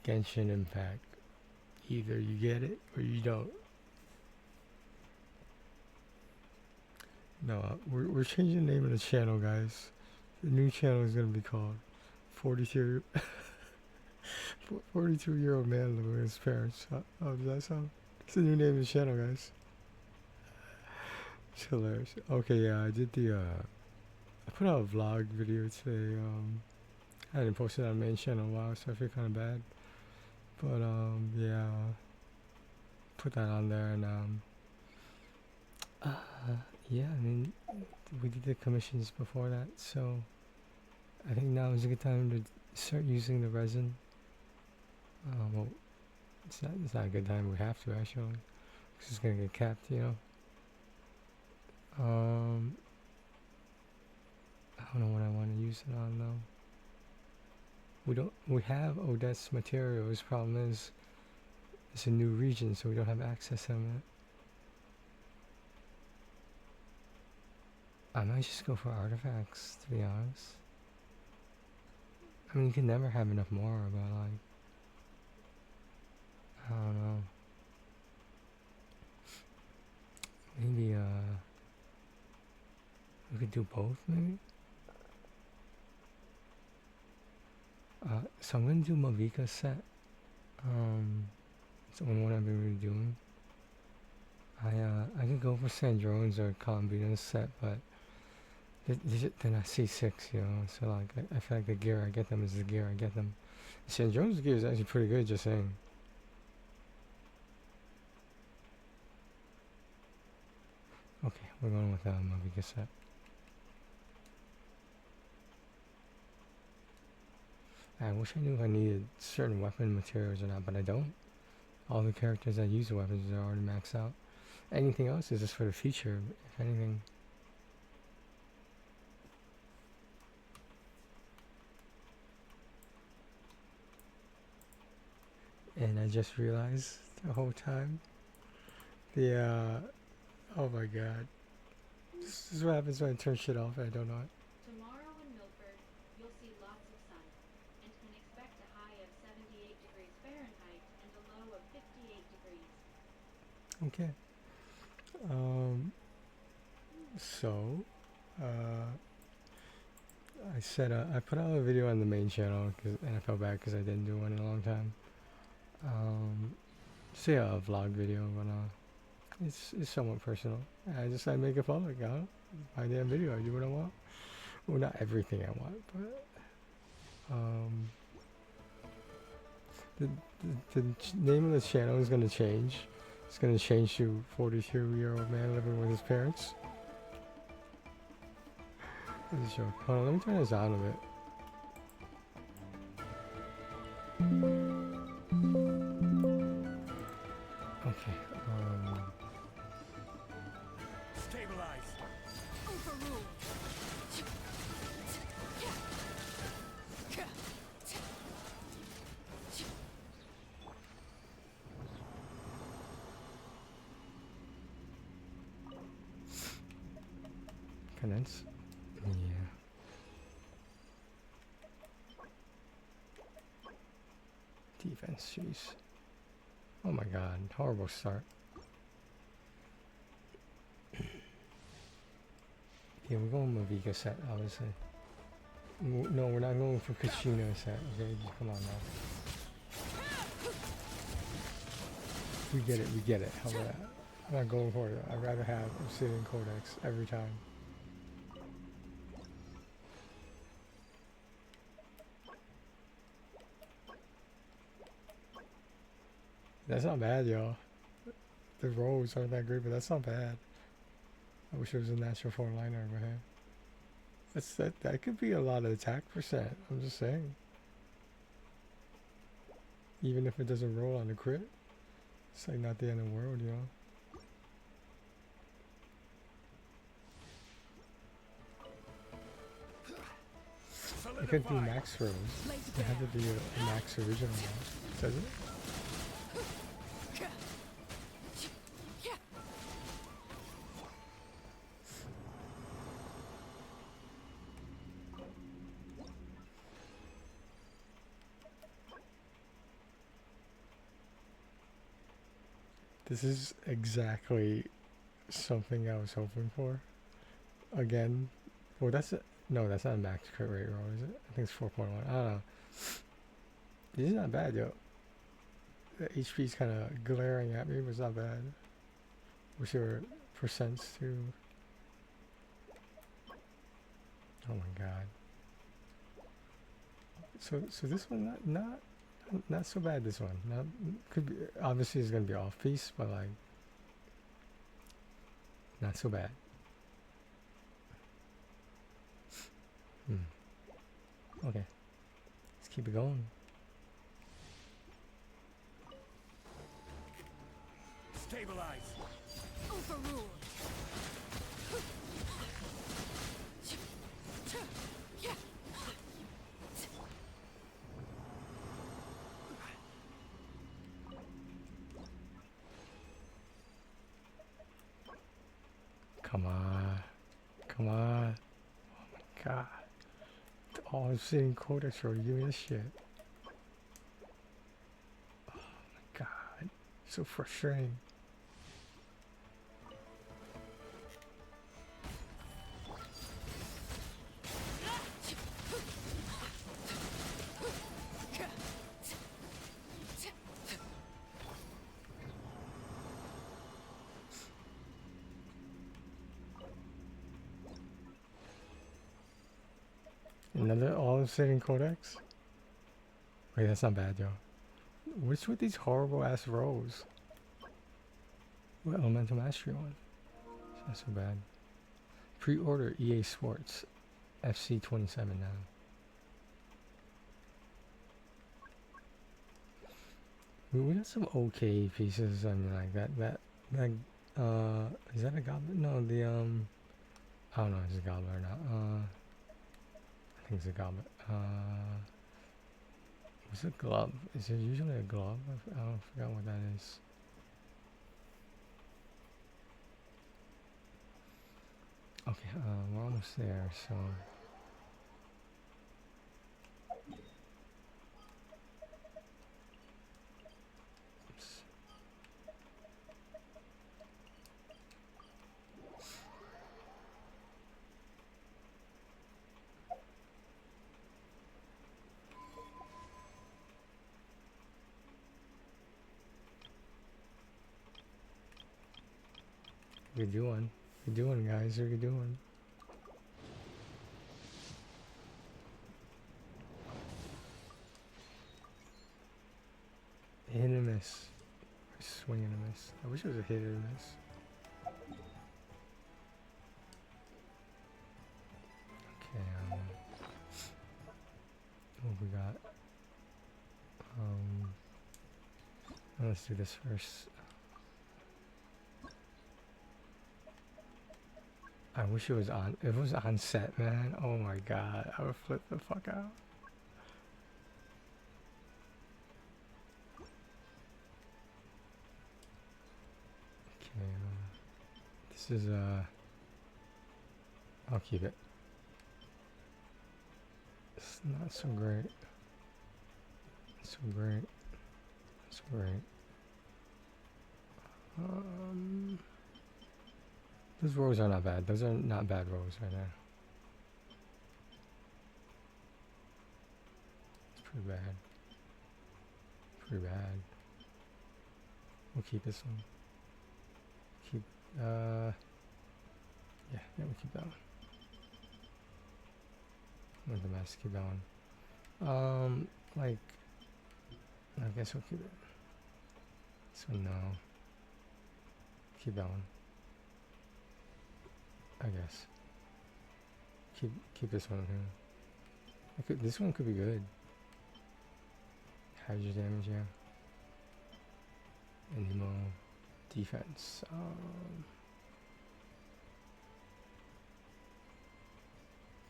Genshin Impact. Either you get it or you don't. No, we're changing the name of the channel, guys. The new channel is gonna be called 42 42-year-old man living with his parents. Does that sound? It's the new name of the channel, guys. It's hilarious. Okay, yeah, I did the I put out a vlog video today. I didn't post it on the main channel in a while, so I feel kind of bad. But yeah, put that on there, and yeah, I mean, we did the commissions before that, so I think now is a good time to start using the resin. Well, it's not a good time. We have to actually, because it's gonna get capped, you know. I don't know what I want to use it on though. We have Odette's materials. Problem is, it's a new region, so we don't have access to them yet. I might just go for artifacts, to be honest. I mean, you can never have enough more, but like, I don't know. Maybe we could do both, maybe. So I'm gonna do Mavika's set. It's the only one I've been really doing. I could go for Sandrone's or Columbina's set, but they're not C6, you know. So like, I feel like the gear I get them is the gear I get them. Sandrone's gear is actually pretty good, just saying. Okay, we're going with Mavika set. I wish I knew if I needed certain weapon materials or not, but I don't. All the characters that use the weapons are already maxed out. Anything else is just for the feature, if anything. And I just realized the whole time, oh my god. This is what happens when I turn shit off and I don't know it. Tomorrow in Milford, you'll see lots of sun and can expect a high of 78 degrees Fahrenheit and a low of 58 degrees. Okay. So, I said I put out a video on the main channel, and I felt bad because I didn't do one in a long time. So yeah, a vlog video, but it's somewhat personal. I decided to make it public. My damn video. I do what I want. Well, not everything I want, but the name of the channel is gonna change. It's gonna change to 42-year-old man living with his parents. This is a joke. Hold on, let me turn this on a bit. Okay. Stabilize. Overruled. Condense. Yeah. Defense, jeez. Oh my god, horrible start. Yeah, we're going with Mavika set, obviously. No, we're not going for Kachina set, okay? Come on now. We get it. How about that? I'm not going for it. I'd rather have Obsidian Codex every time. That's not bad, y'all. The rolls aren't that great, but that's not bad. I wish it was a natural 4-liner, but hey. That could be a lot of attack percent. I'm just saying. Even if it doesn't roll on the crit, it's like not the end of the world, you know. It could be max rolls. It had to be a max original one. Does it? This is exactly something I was hoping for. Again, well, no, that's not a max crit rate roll, is it? I think it's 4.1. I don't know. This is not bad, yo. The HP's kind of glaring at me, but it's not bad. Wish there were percents too. Oh my god. So this one not so bad. This one not could be, obviously it's gonna be off piece, but like not so bad. Okay, let's keep it going. Stabilize. Overruled. Come on, come on. Oh my god. All I'm sitting codex roll, give me this shit. Oh my god. So frustrating. Another all sitting codex? Wait, that's not bad, yo. What's with these horrible ass rolls? What elemental mastery one? It's not so bad. Pre-order EA Sports FC 27 now. We got some okay pieces. I mean, like that is that a goblet? No, I don't know if it's a goblet or not. I think it's a goblet. What's a glove? Is it usually a glove? I don't forgot what that is. Okay, we're almost there, so. Oops. We're doing. We're doing, guys. We're doing. Hit and miss. Swing and a miss. I wish it was a hit and a miss. Okay, what we got? Let's do this first. I wish it was on. If it was on set, man. Oh my god, I would flip the fuck out. Okay, this is I'll keep it. It's not so great. So great. So great. Those rows are not bad. Those are not bad rows right there. It's pretty bad. Pretty bad. We'll keep this one. Keep, yeah, we'll keep that one. With the mask, keep that one. Like, I guess we'll keep it. This one, no. Keep that one. I guess. Keep this one here. This one could be good. How's your damage, yeah? Anemo defense.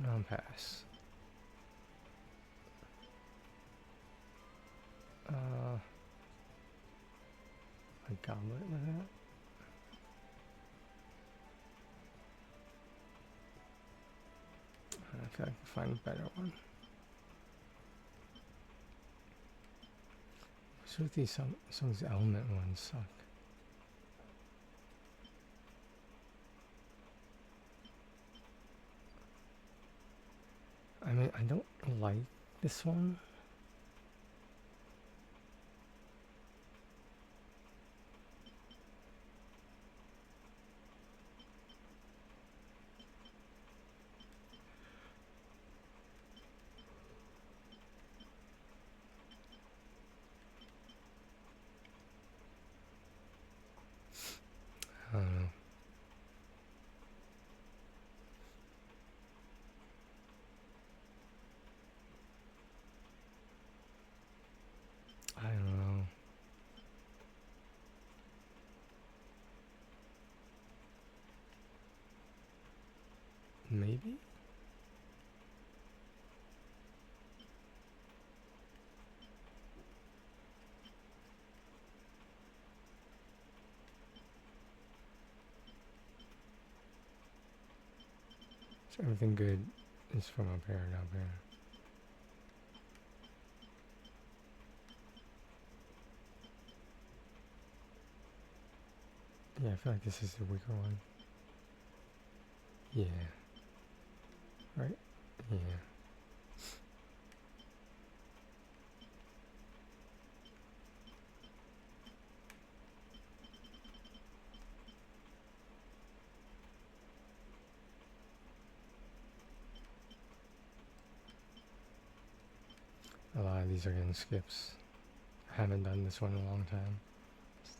Non-pass. A goblet with that. I feel like I can find a better one. What's with these some of these element ones suck. this one. I don't know. I don't know. Maybe? So everything good is from up here and up here. Yeah, I feel like this is the weaker one. Yeah. Right? Yeah. A lot of these are getting skips. I haven't done this one in a long time.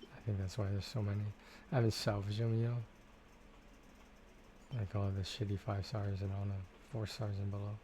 I think that's why there's so many. I haven't salvaged them, you know? Like all the shitty 5 stars and all the 4 stars and below.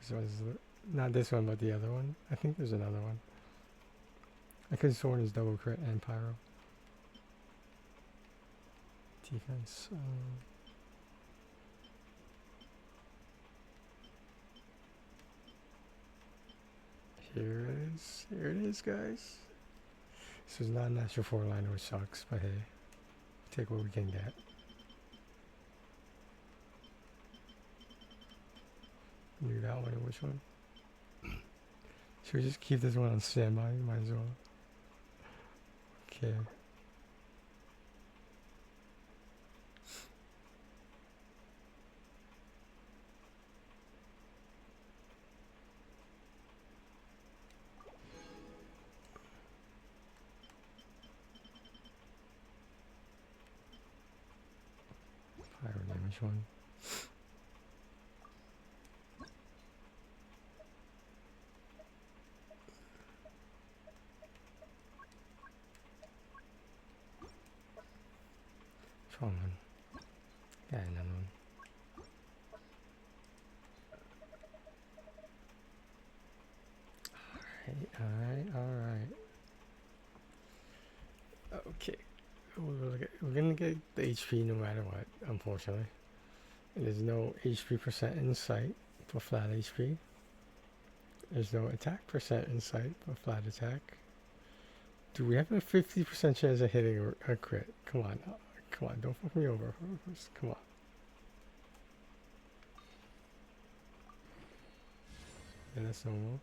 So is not this one, but the other one. I think there's another one. I could have sworn it's double crit and pyro. Defense. Here it is. Here it is, guys. This is not a natural 4-liner, which sucks, but hey, take what we can get. Do that one and which one? Should we just keep this one on standby? Might as well. Okay. Fire damage one. Strong one. Yeah, another one. Alright. Okay. We're gonna get the HP no matter what, unfortunately. And there's no HP percent in sight for flat HP. There's no attack percent in sight for flat attack. Do we have a 50% chance of hitting a crit? Come on, don't fuck me over. Come on. Yeah, that's normal.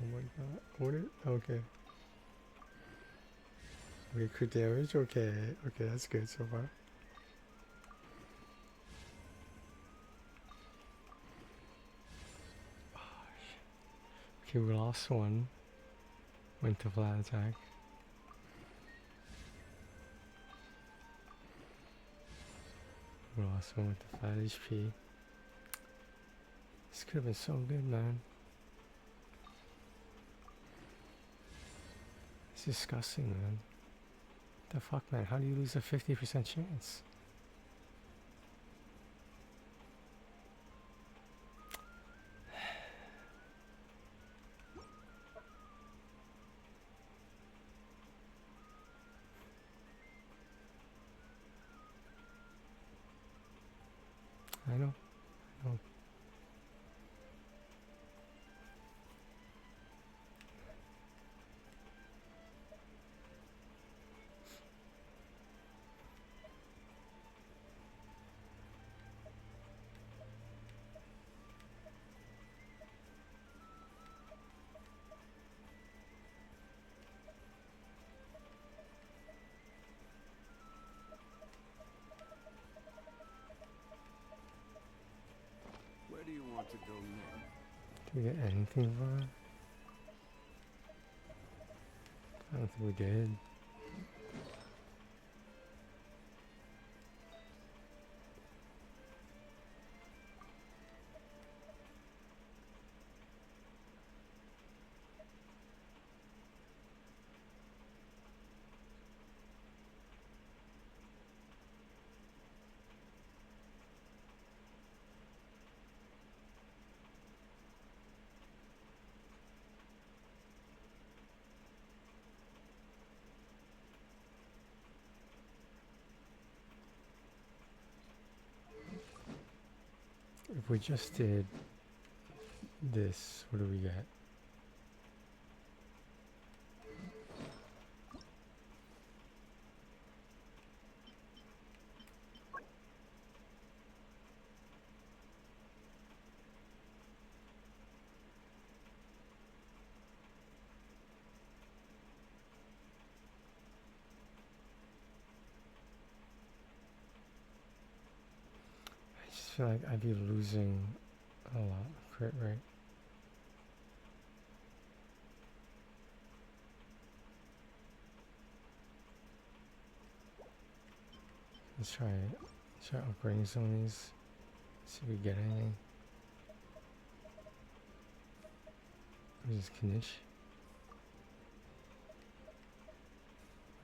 Oh my god. What it? Okay. Okay, crit damage. Okay, that's good so far. Oh, shit. Okay, we lost one. Went to flat attack. We lost one with the flat HP. This could have been so good, man. It's disgusting, man. The fuck, man? How do you lose a 50% chance? to go next? Did we get anything for it? I don't think we did. If we just did this, what do we get? I just feel like I'd be losing a lot of crit rate. Let's try upgrading some of these. See if we get anything. What is this, Knish?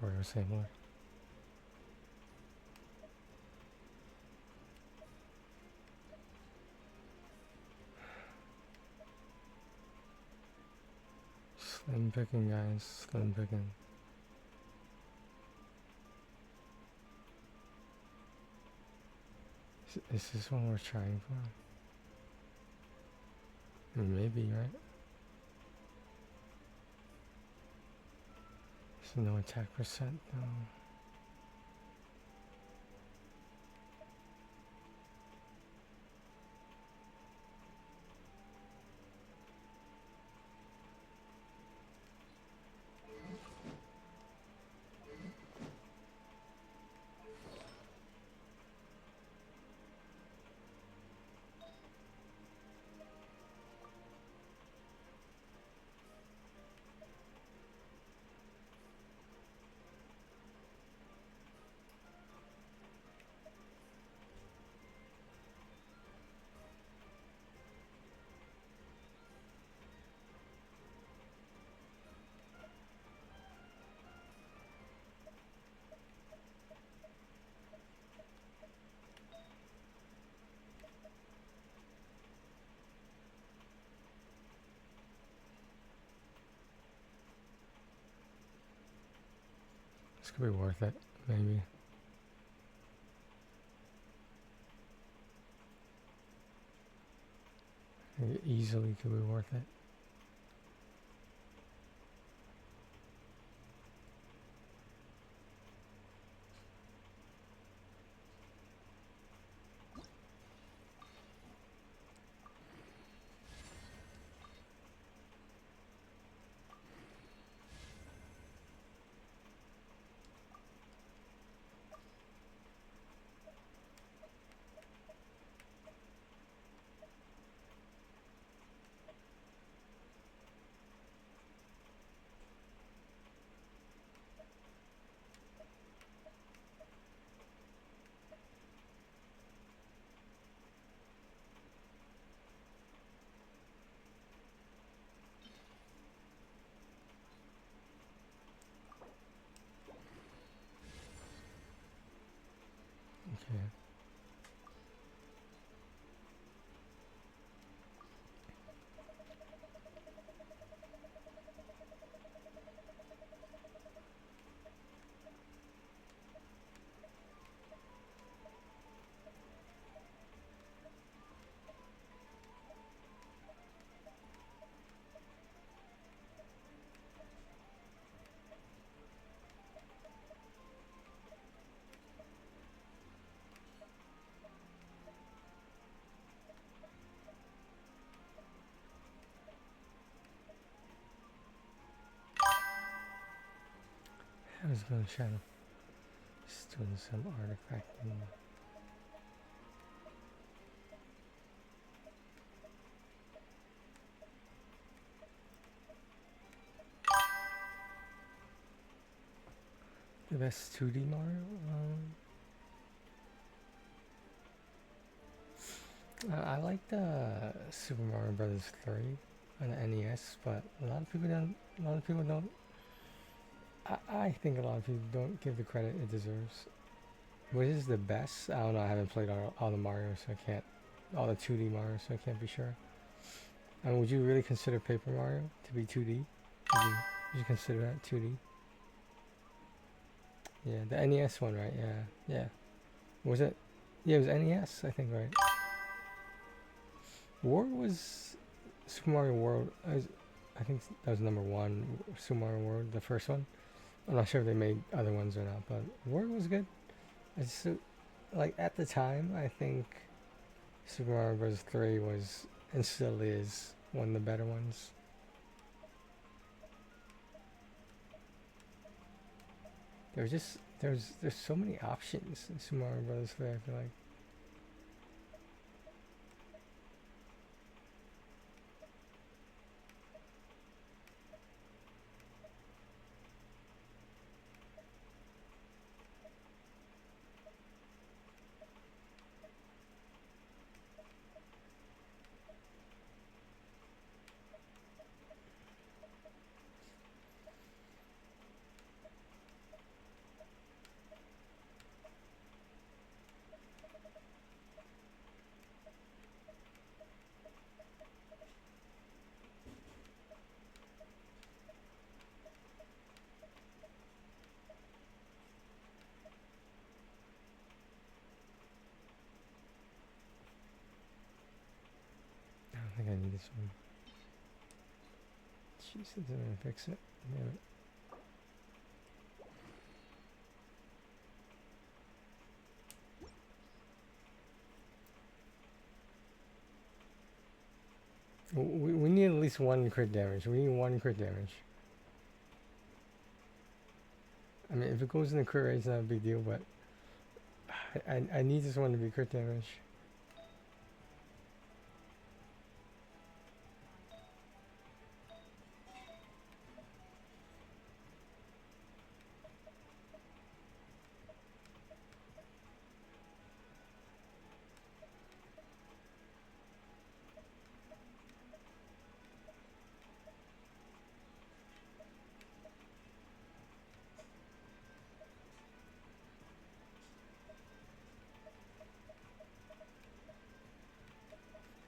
Royal Samurai. Slim picking, guys. Slim picking. Is this one we're trying for? Maybe, right? There's no attack percent though. This could be worth it, maybe. I think it easily could be worth it. Okay. I was going to try to just doing some artifacting. The best 2D Mario? I like the Super Mario Brothers 3 on the NES, but a lot of people don't. A lot of people don't. I think a lot of people don't give the credit it deserves. Which is the best? I don't know. I haven't played all the Mario, so I can't. All the 2D Mario, so I can't be sure. I mean, would you really consider Paper Mario to be 2D? Would you consider that 2D? Yeah, the NES one, right? Yeah, yeah. Was it? Yeah, it was NES, I think, right? World was Super Mario World. I think that was number one. Super Mario World, the first one. I'm not sure if they made other ones or not, but World was good. It's like at the time, I think Super Mario Bros. 3 was and still is one of the better ones. There's so many options in Super Mario Bros. 3. I feel like. I don't think I need this one. Jeez, it didn't even fix it. Damn it. We need at least one crit damage. We need one crit damage. I mean, if it goes in the crit rate, it's not a big deal, but I need this one to be crit damage.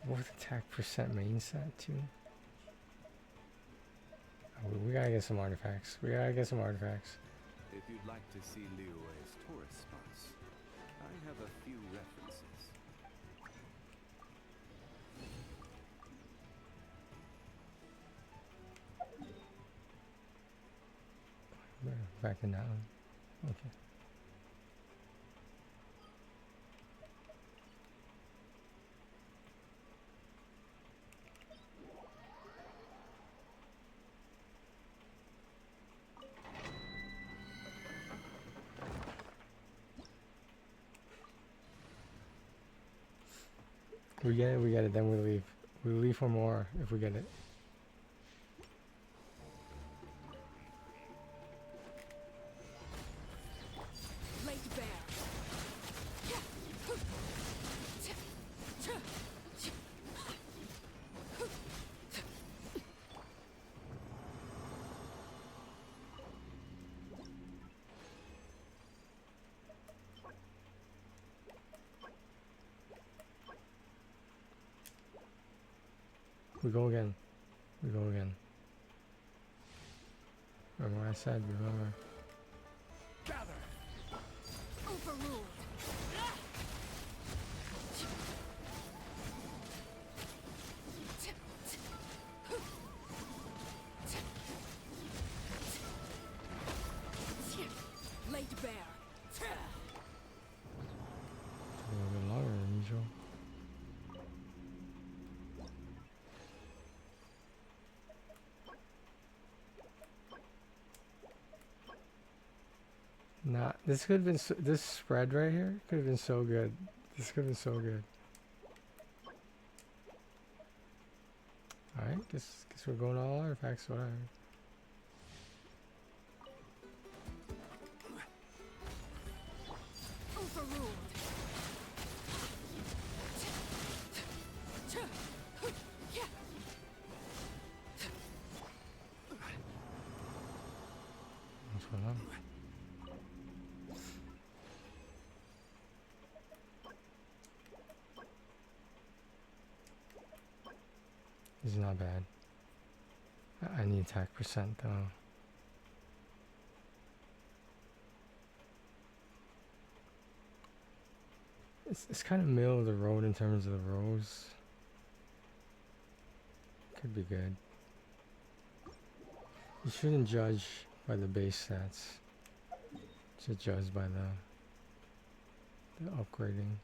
What attack percent main set too? Oh, we gotta get some artifacts. We gotta get some artifacts. If you'd like to see Liyue's tourist spots, I have a few references. Back in that one. Okay. We get it, then we leave. We leave for more if we get it. Laid bare. We go again. We go again. Remember what I said, remember. Gather! Overruled. Laid bare. A little bit longer than usual. Nah, this could have been this spread right here could have been so good. This could have been so good. All right, guess we're going all artifacts. Whatever. not bad. I need attack percent though. It's kind of middle of the road in terms of the rows. Could be good. You shouldn't judge by the base stats. You should judge by the upgrading.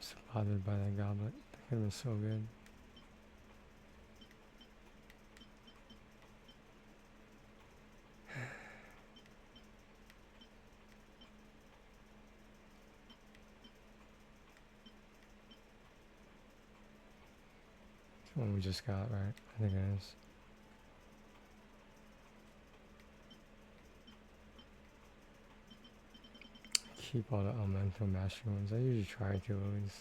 So bothered by that goblet. That could have been so good. It's the one we just got, right? I think it is. Keep all the elemental master ones. I usually try to at least.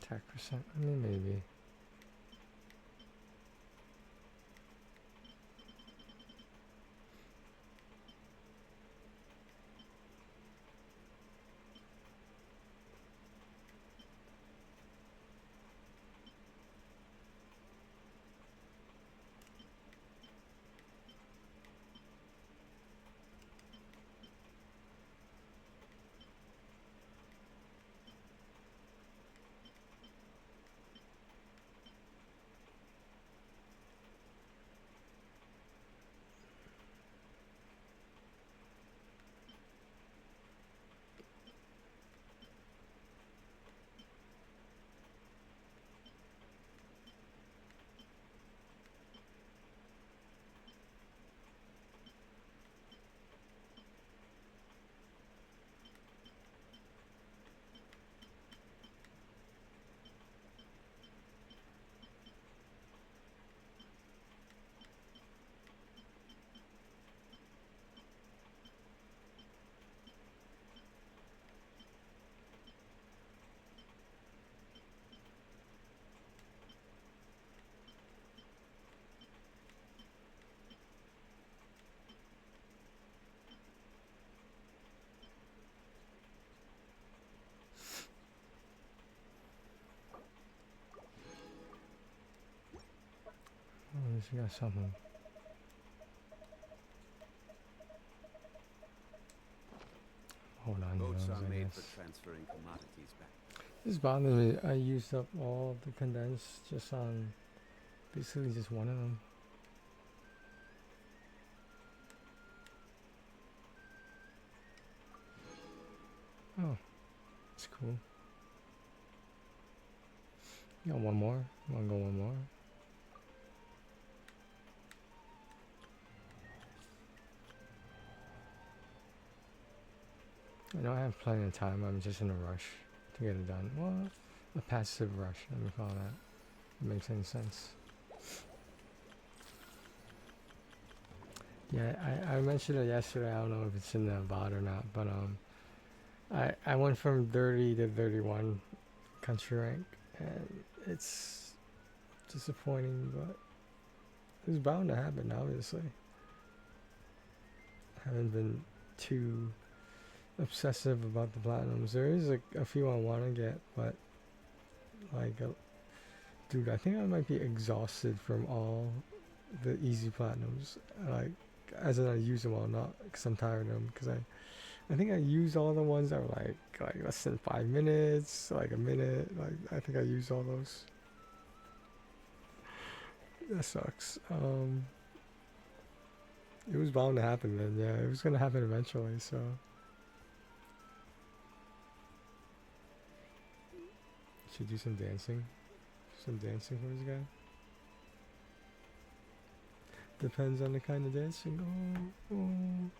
Attack percent. I mean, maybe. Oh, at least we got something. Hold on, Boats those, are I made guess. for transferring commodities back. This bothers me. I used up all the condensed just on basically just one of them. Oh, it's cool. You got one more? You wanna go one more? I know I have plenty of time. I'm just in a rush to get it done. Well, a passive rush, let me call that. If it makes any sense. Yeah, I mentioned it yesterday. I don't know if it's in the VOD or not, but I went from 30 to 31 country rank, and it's disappointing, but it's bound to happen. Obviously, haven't been too obsessive about the platinums. There is a few I want to get, but like, dude, I think I might be exhausted from all the easy platinums. Like, as in I use them all, not because I'm tired of them. Because I think I used all the ones that were like less than 5 minutes, like a minute. Like I think I used all those. That sucks. It was bound to happen then. Yeah, it was gonna happen eventually. So. Should do some dancing. Some dancing for this guy. Depends on the kind of dancing. Oh, oh.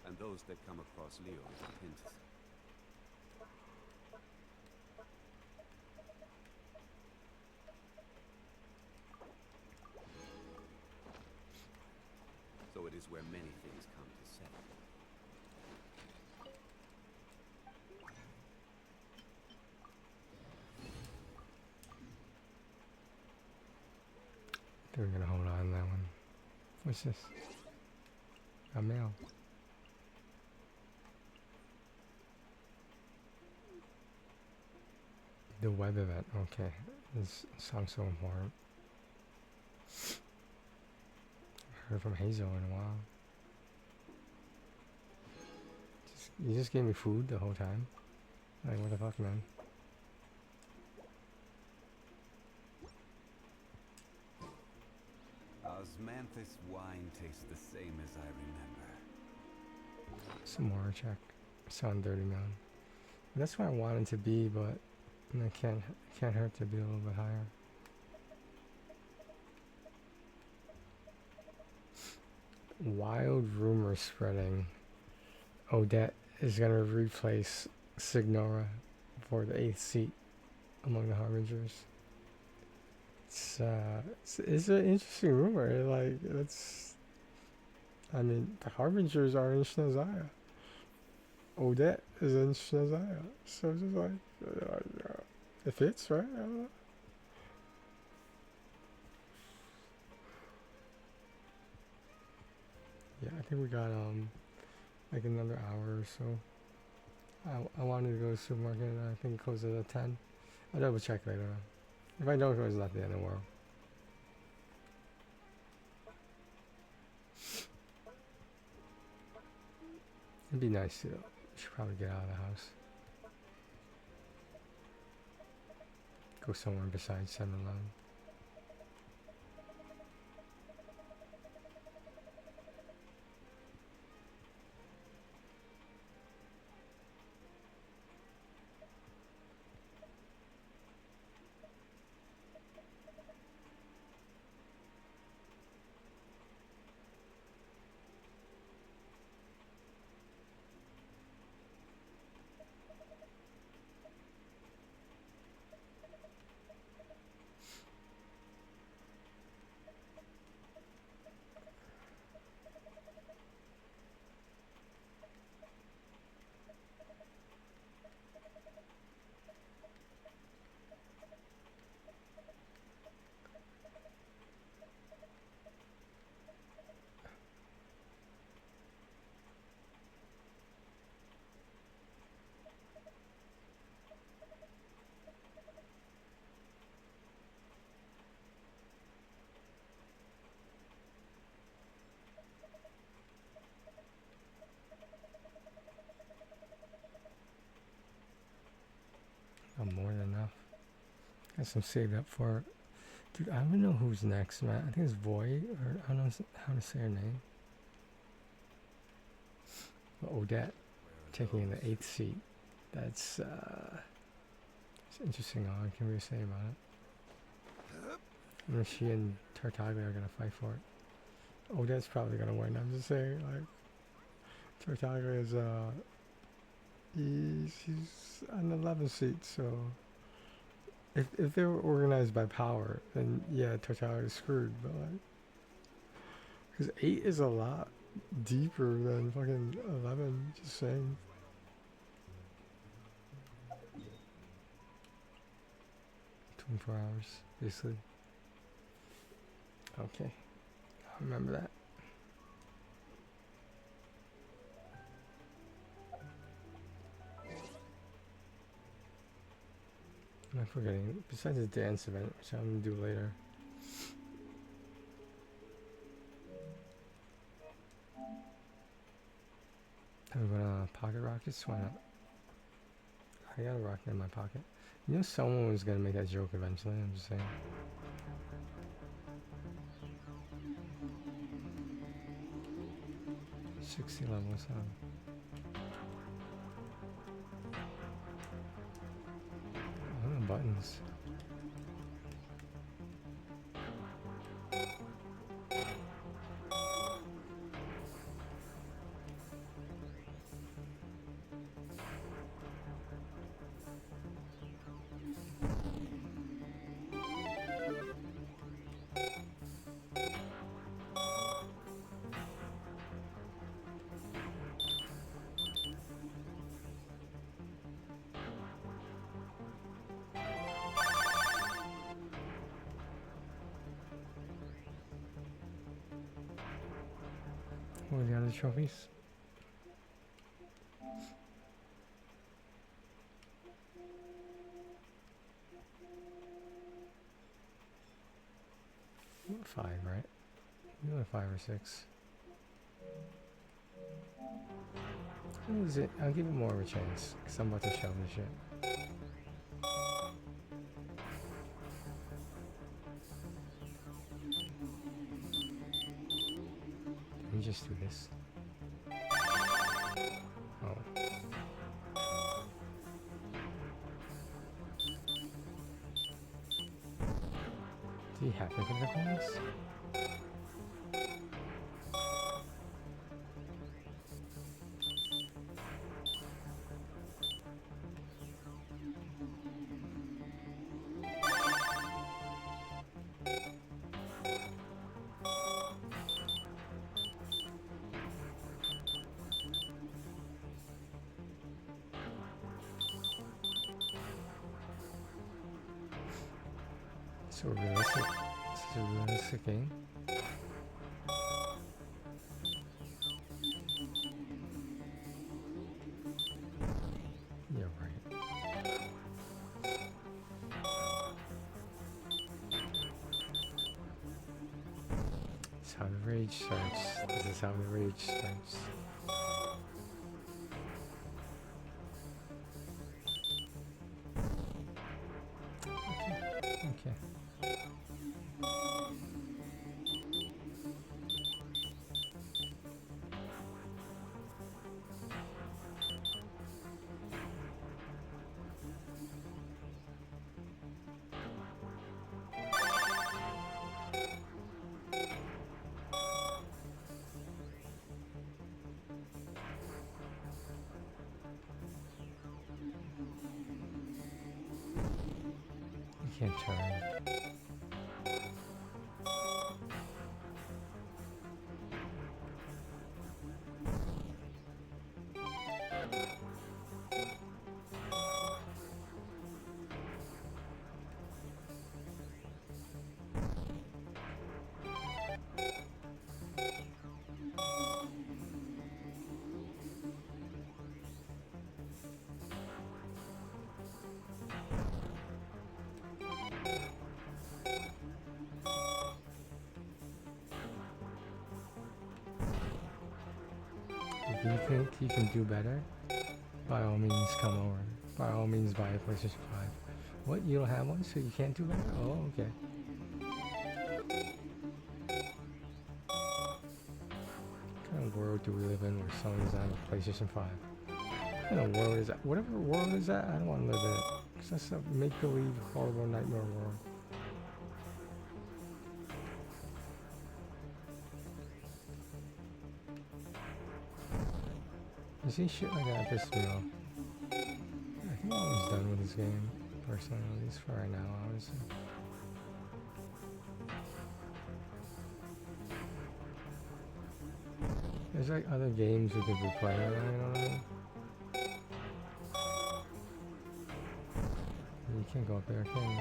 And those that come across Leo with a hint. So it is where many things come to settle. They're gonna hold on that one. What's this? A mail. The web event. Okay, this sounds so important. Heard from Hazel in a while. You just gave me food the whole time. Like what the fuck, man? Osmanthus wine tastes the same as I remember. Some more check. Sound dirty, man. That's where I wanted to be, but it can't hurt to be a little bit higher. Wild rumor spreading. Odette is gonna replace Signora for the 8th seat among the Harbingers. It's an interesting rumor. Like I mean, the Harbingers are in Shazaya. Odette is in Shazaya, so it's just like it fits, right? I don't know. Yeah, I think we got like another hour or so. I wanted to go to the supermarket and I think it closes at 10. I'll double check later on. If I don't, it's not the end of the world. It'd be nice to should probably get out of the house. Go somewhere besides 7-Eleven. More than enough. Got some saved up for it. Dude, I don't even know who's next, man. I think it's Voy, or I don't know how to say her name. But Odette taking in the 8th seat. That's it's interesting. All I can really say about it. I know she and Tartaglia are gonna fight for it. Odette's probably gonna win. I'm just saying, like, Tartaglia is he's on the 11th seat, so if they were organized by power, then yeah, Total is screwed. But like, because 8 is a lot deeper than fucking 11. Just saying. 24 hours, basically. Okay, I remember that. I'm forgetting. Besides the dance event, which I'm gonna do later. I'm gonna pocket rockets. Why not? I got a rocket in my pocket. You know, someone was gonna make that joke eventually. I'm just saying. $60 levels. Oh, the buttons. What are the other trophies? What, 5, right? You want 5 or 6. What is it? I'll give it more of a chance, because I'm about to show this shit. Let me just do this. Oh. Do you have to get the coins? So realistic. This is a realistic game. Yeah, right. This is how the rage starts. This is how the rage starts. Okay. You can't turn. If you think you can do better, by all means come over. By all means buy a PlayStation 5. What? You don't have one, so you can't do better? Oh, okay. What kind of world do we live in where someone doesn't have a PlayStation 5? What kind of world is that? Whatever world is that, I don't want to live in it. Because that's a make-believe, horrible nightmare world. You see shit like that pisses me off. I think I'm almost done with this game. personally, at least for right now, obviously. There's like other games you could be playing, you know what I mean? You can't go up there, can you?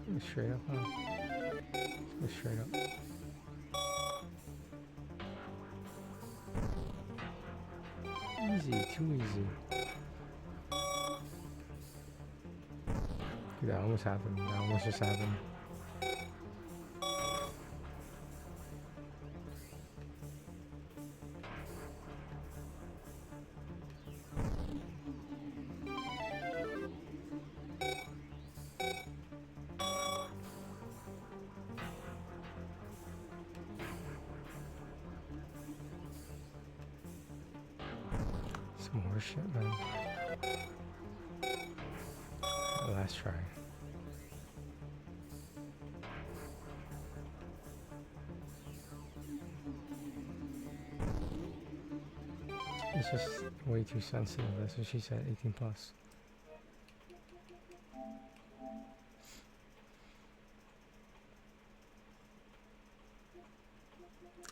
Go straight up, huh? Go straight up. Easy, too easy. Dude, that almost happened. That almost just happened. Some more shit, man. Last try. It's just way too sensitive. That's what she said. 18 plus.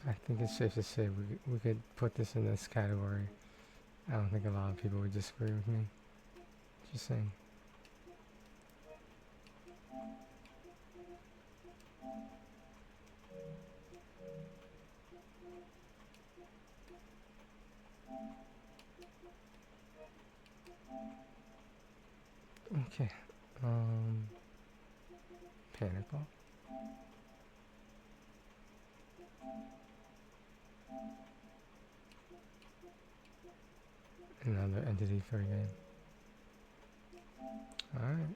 I think it's safe to say we could put this in this category. I don't think a lot of people would disagree with me. Just saying. Okay. Panic ball. Another entity for a game. Alright.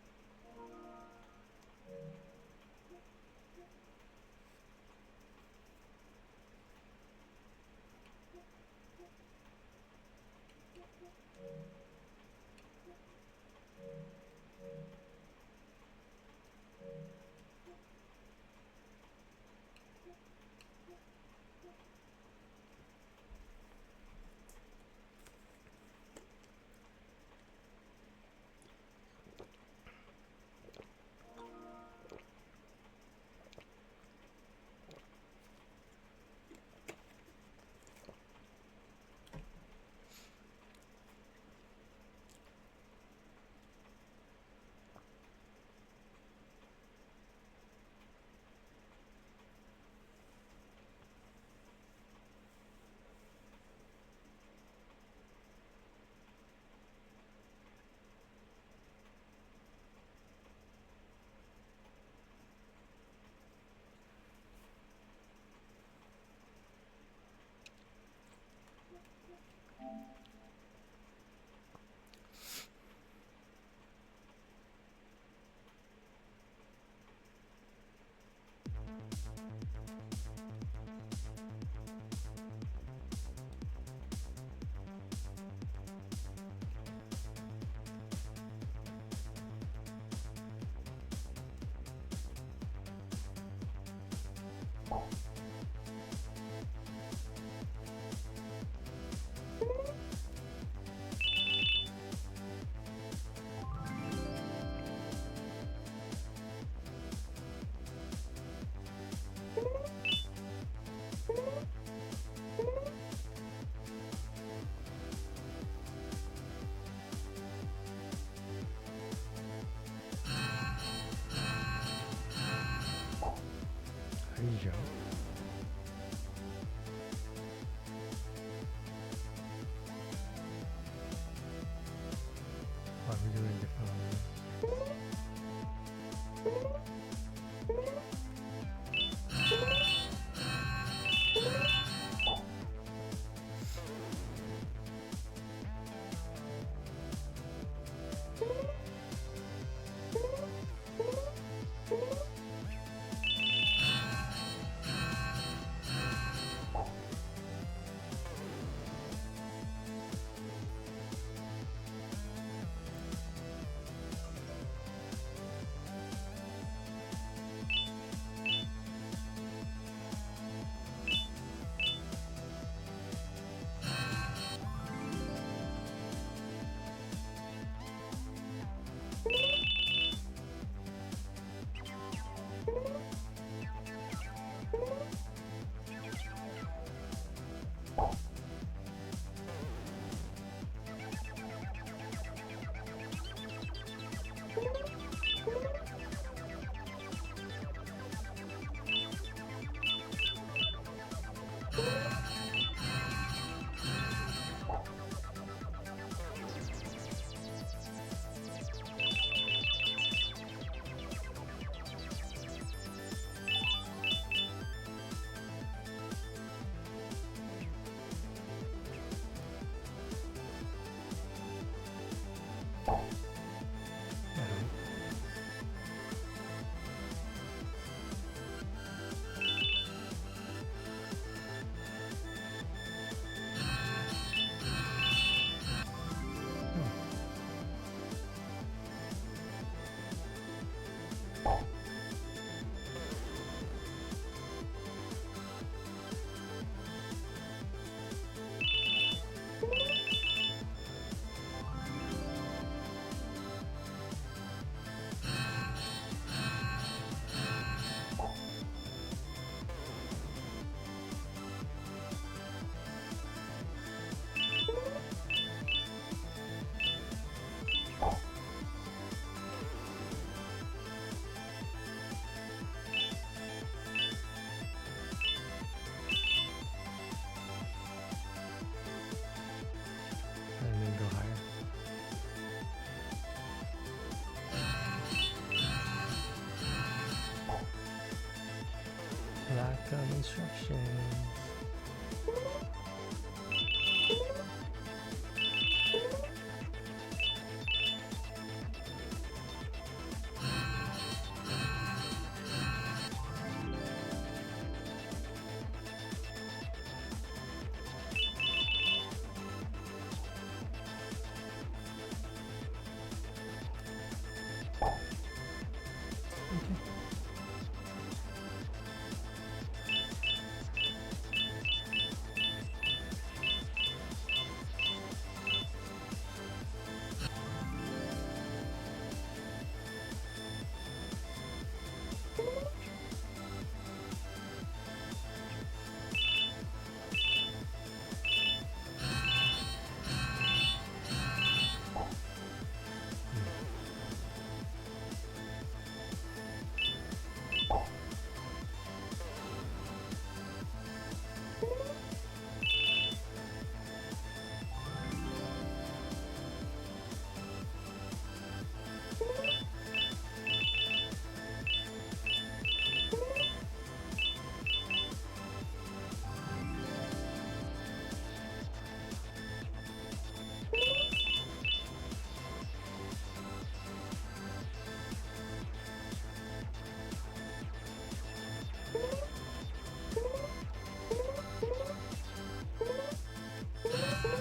lack of instructions.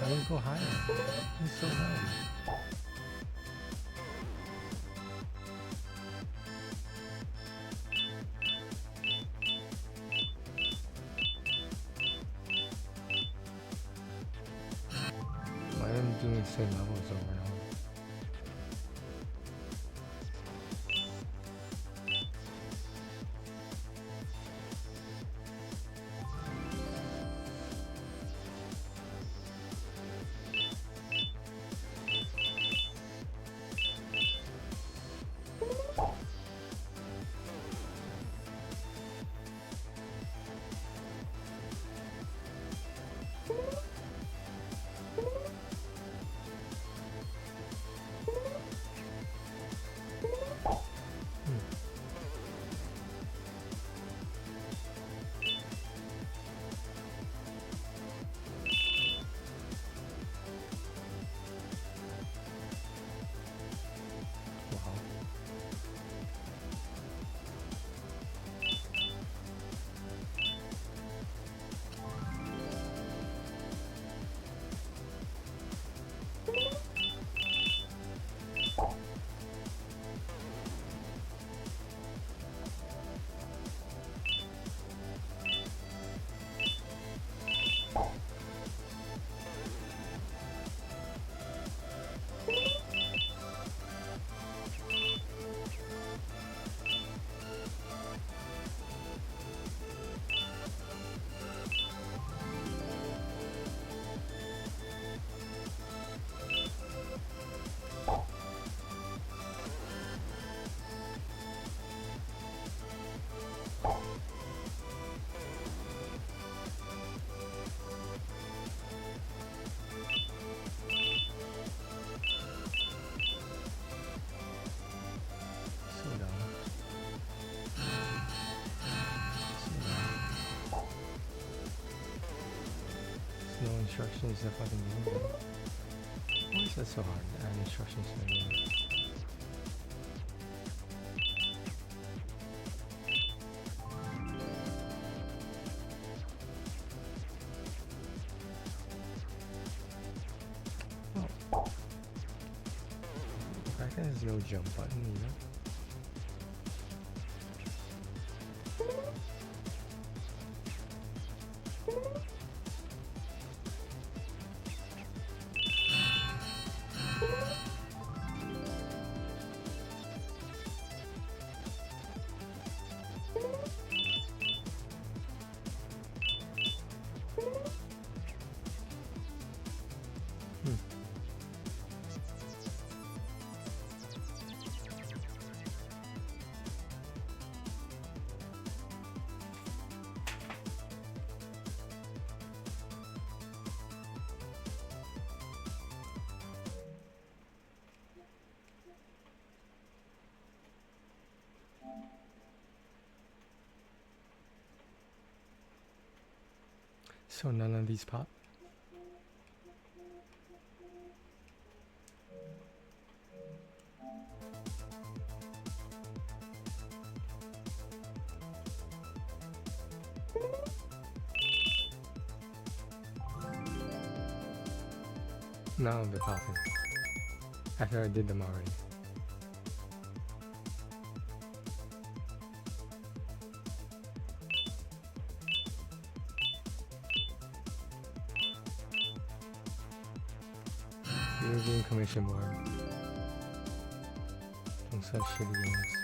I would go higher. He's so low. Why am I doing the same levels over and over? No instructions if I can do it. Why is that so hard to add instructions to the game? Oh. Kraken has no jump button either. So none of these pop. Now they're popping. After I did them already. European Commission Board. Don't sell shitty games.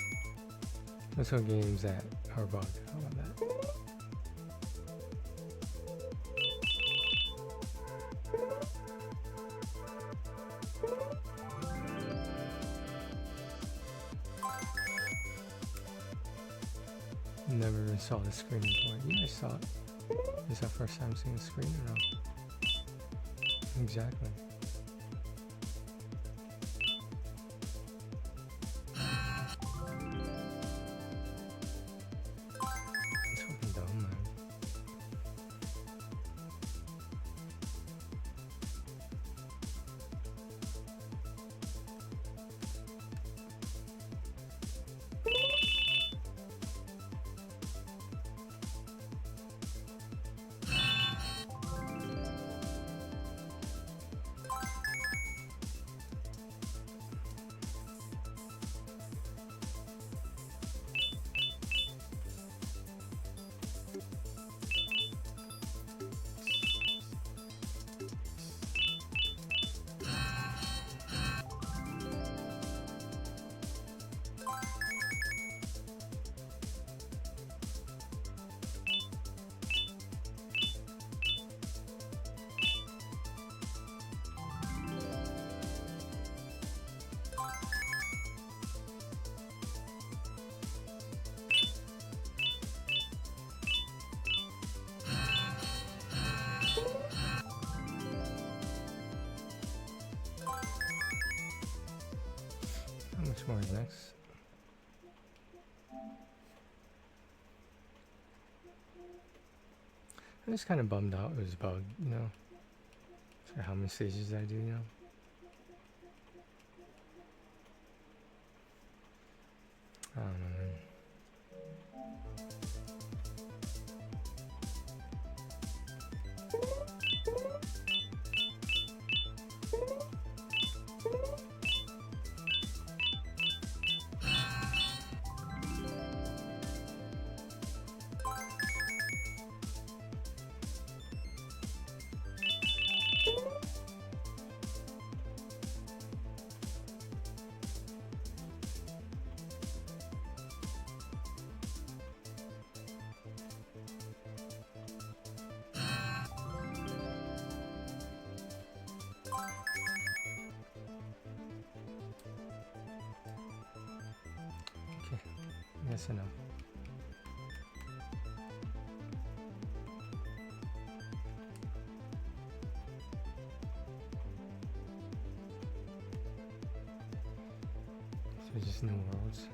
Don't sell games that are bugged. How about that? Never saw the screen before. Yeah, I saw it. Is that first time seeing the screen or no? Exactly. It's fucking dumb, man. How much more is next? I'm just kind of bummed out it was bugged, you know? For how many stages I do, you know? I don't know, man. Yes enough. So just new worlds.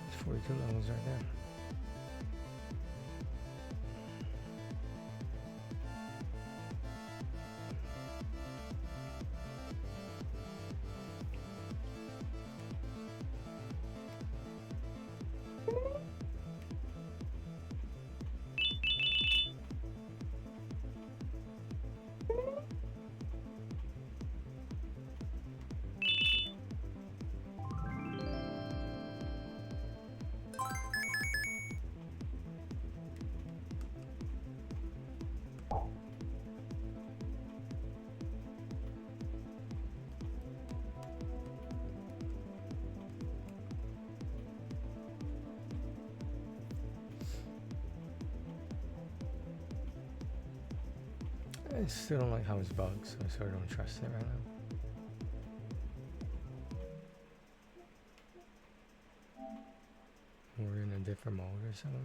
There's 42 levels right there. I still don't like how it's bugged, so I sort of don't trust it right now. We're in a different mode or something.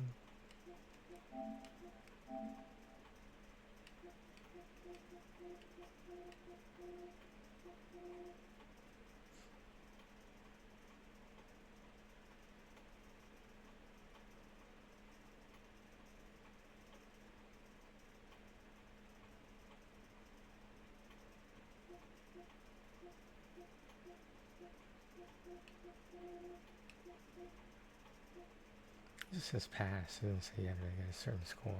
It just says pass, it doesn't say you have to get a certain score.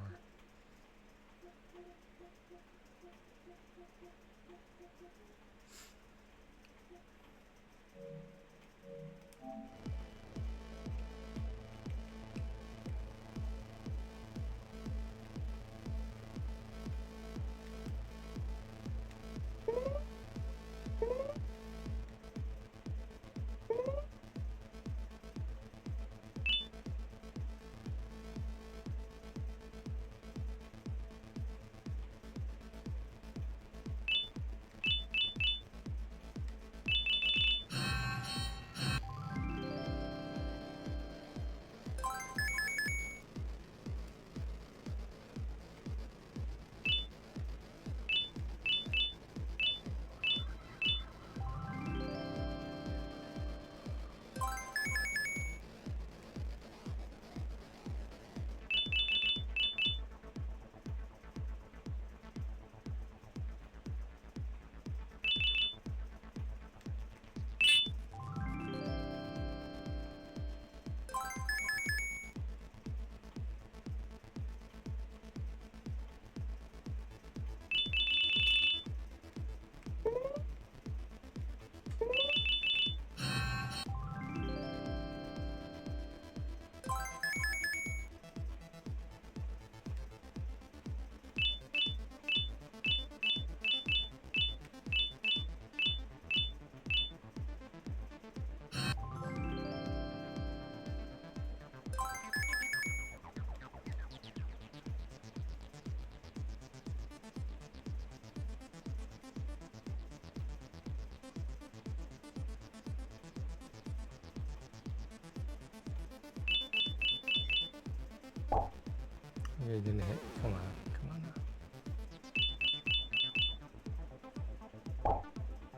It didn't hit. Come on. Come on now.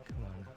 Come on now.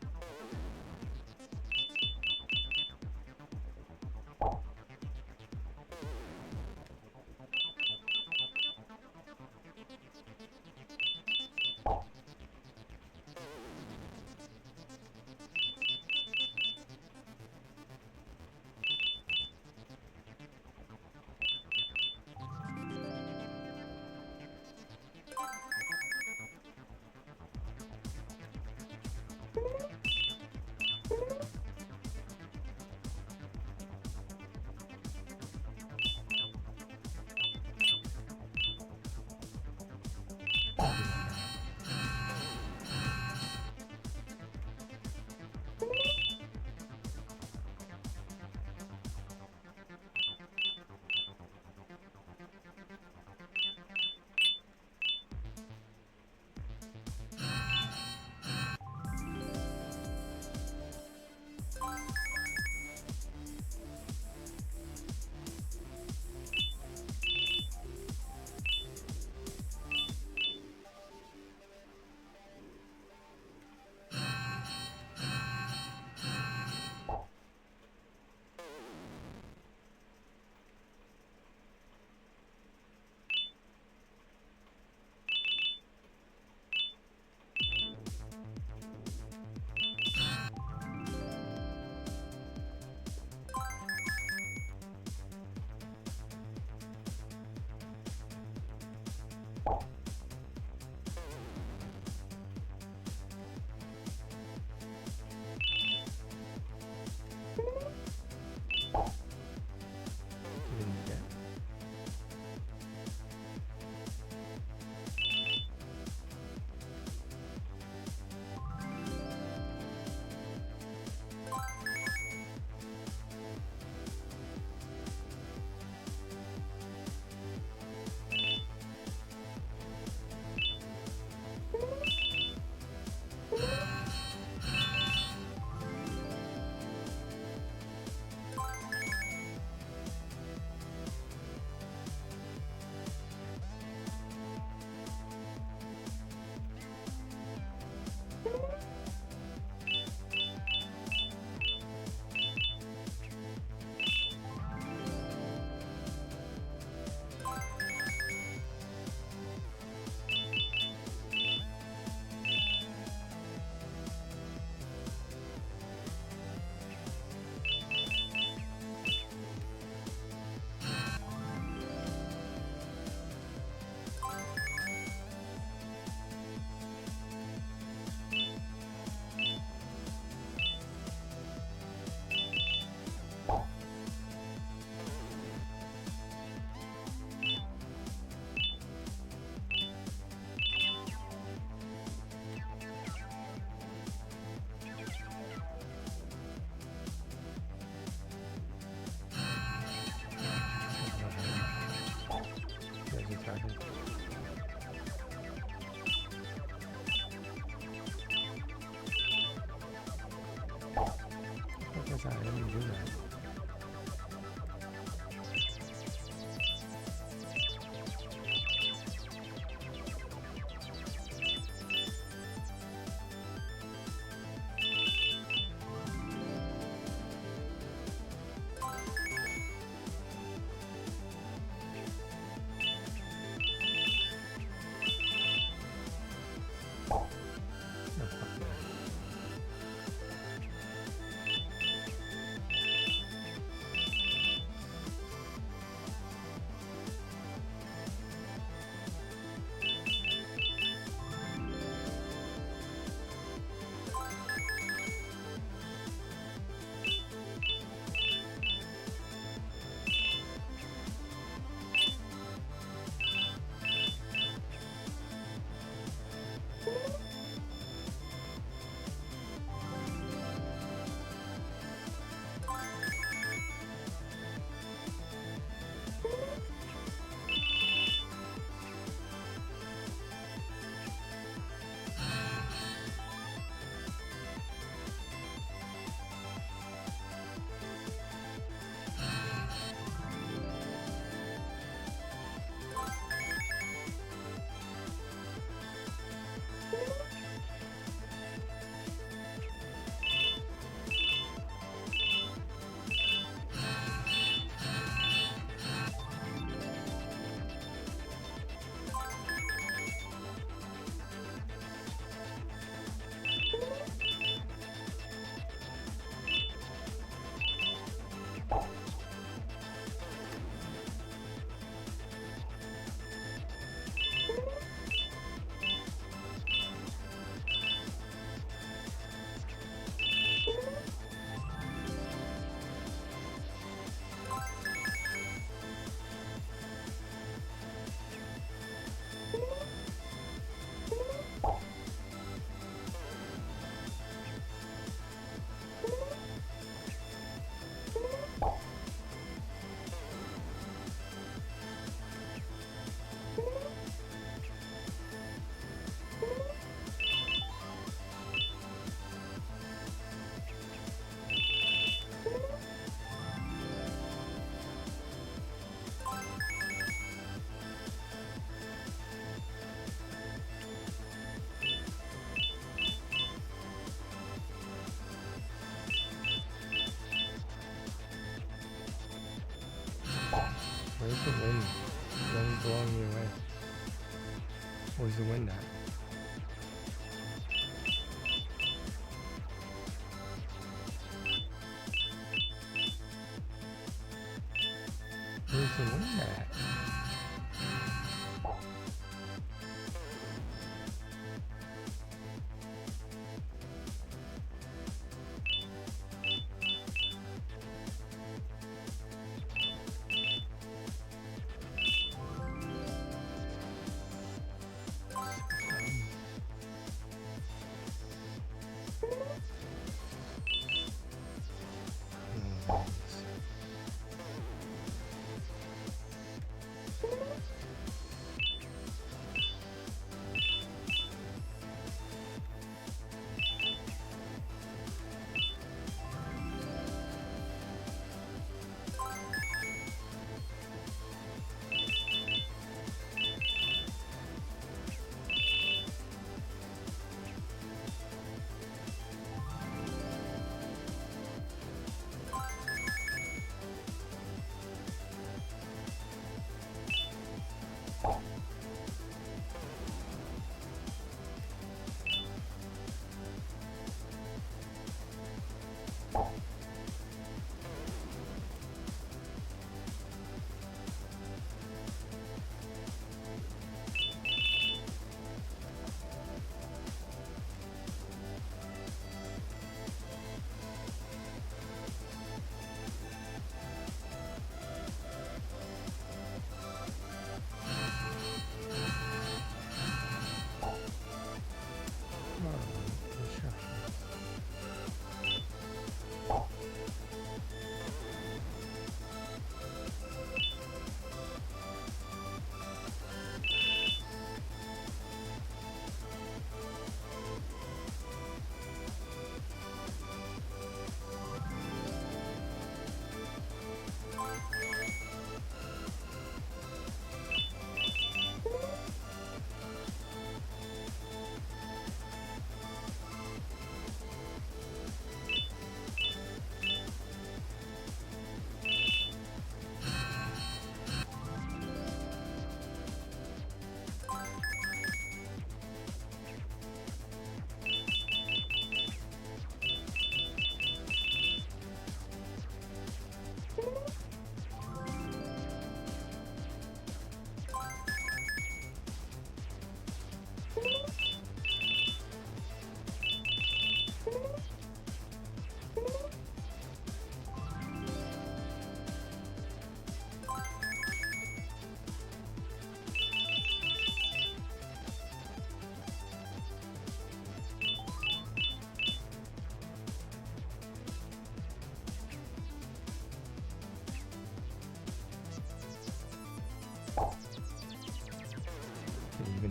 Sorry, I didn't do that. Oh, fuck yeah. Where's the wind? The wind blowing me away. Where's the wind at? Where's the wind at?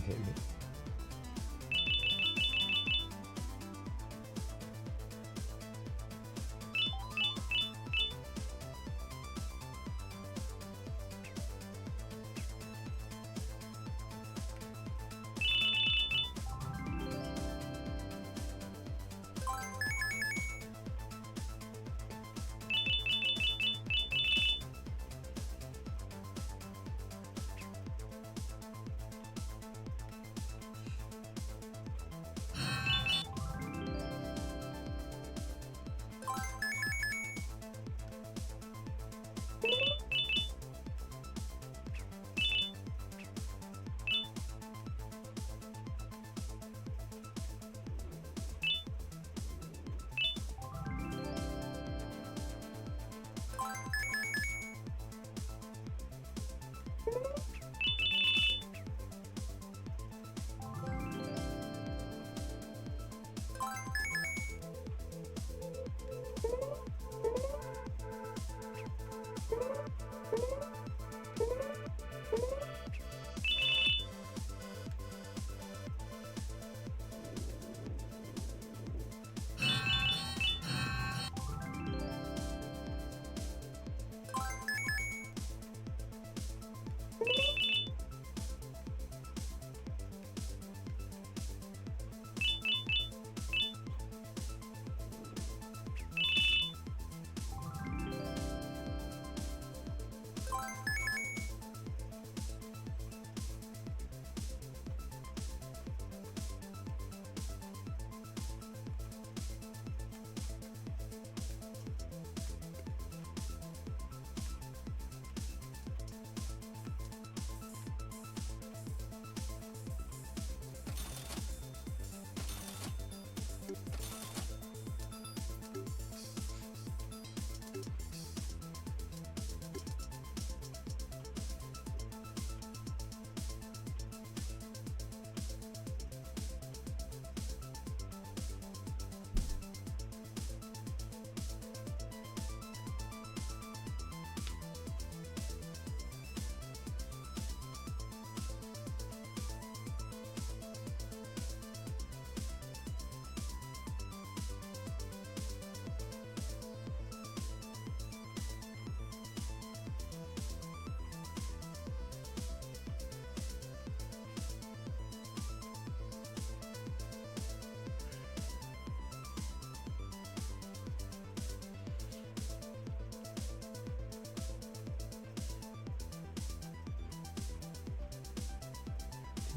hit me.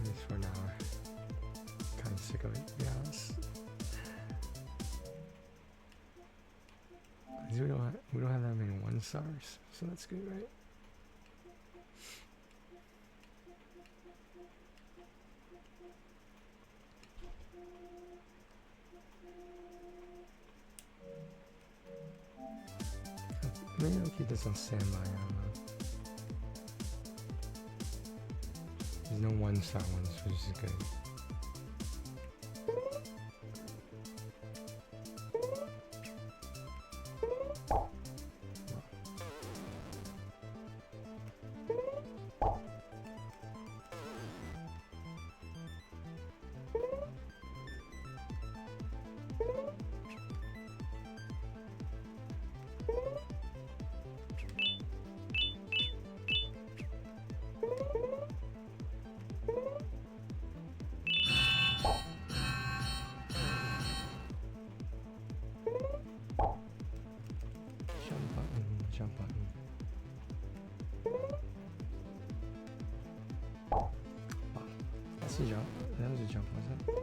This for an hour. Kind of sick of it, to be honest. We don't have that many 1 stars, so that's good, right? Maybe I'll keep this on standby. I don't know. There's no 1-star ones, which is good. Jump button. Wow. That's a jump. That was a jump, wasn't it?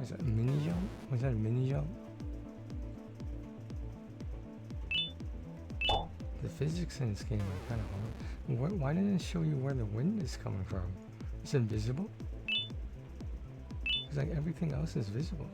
Was that a mini jump? Was that a mini jump? The physics in this game are kind of hard. Why didn't it show you where the wind is coming from? It's invisible? It's like everything else is visible.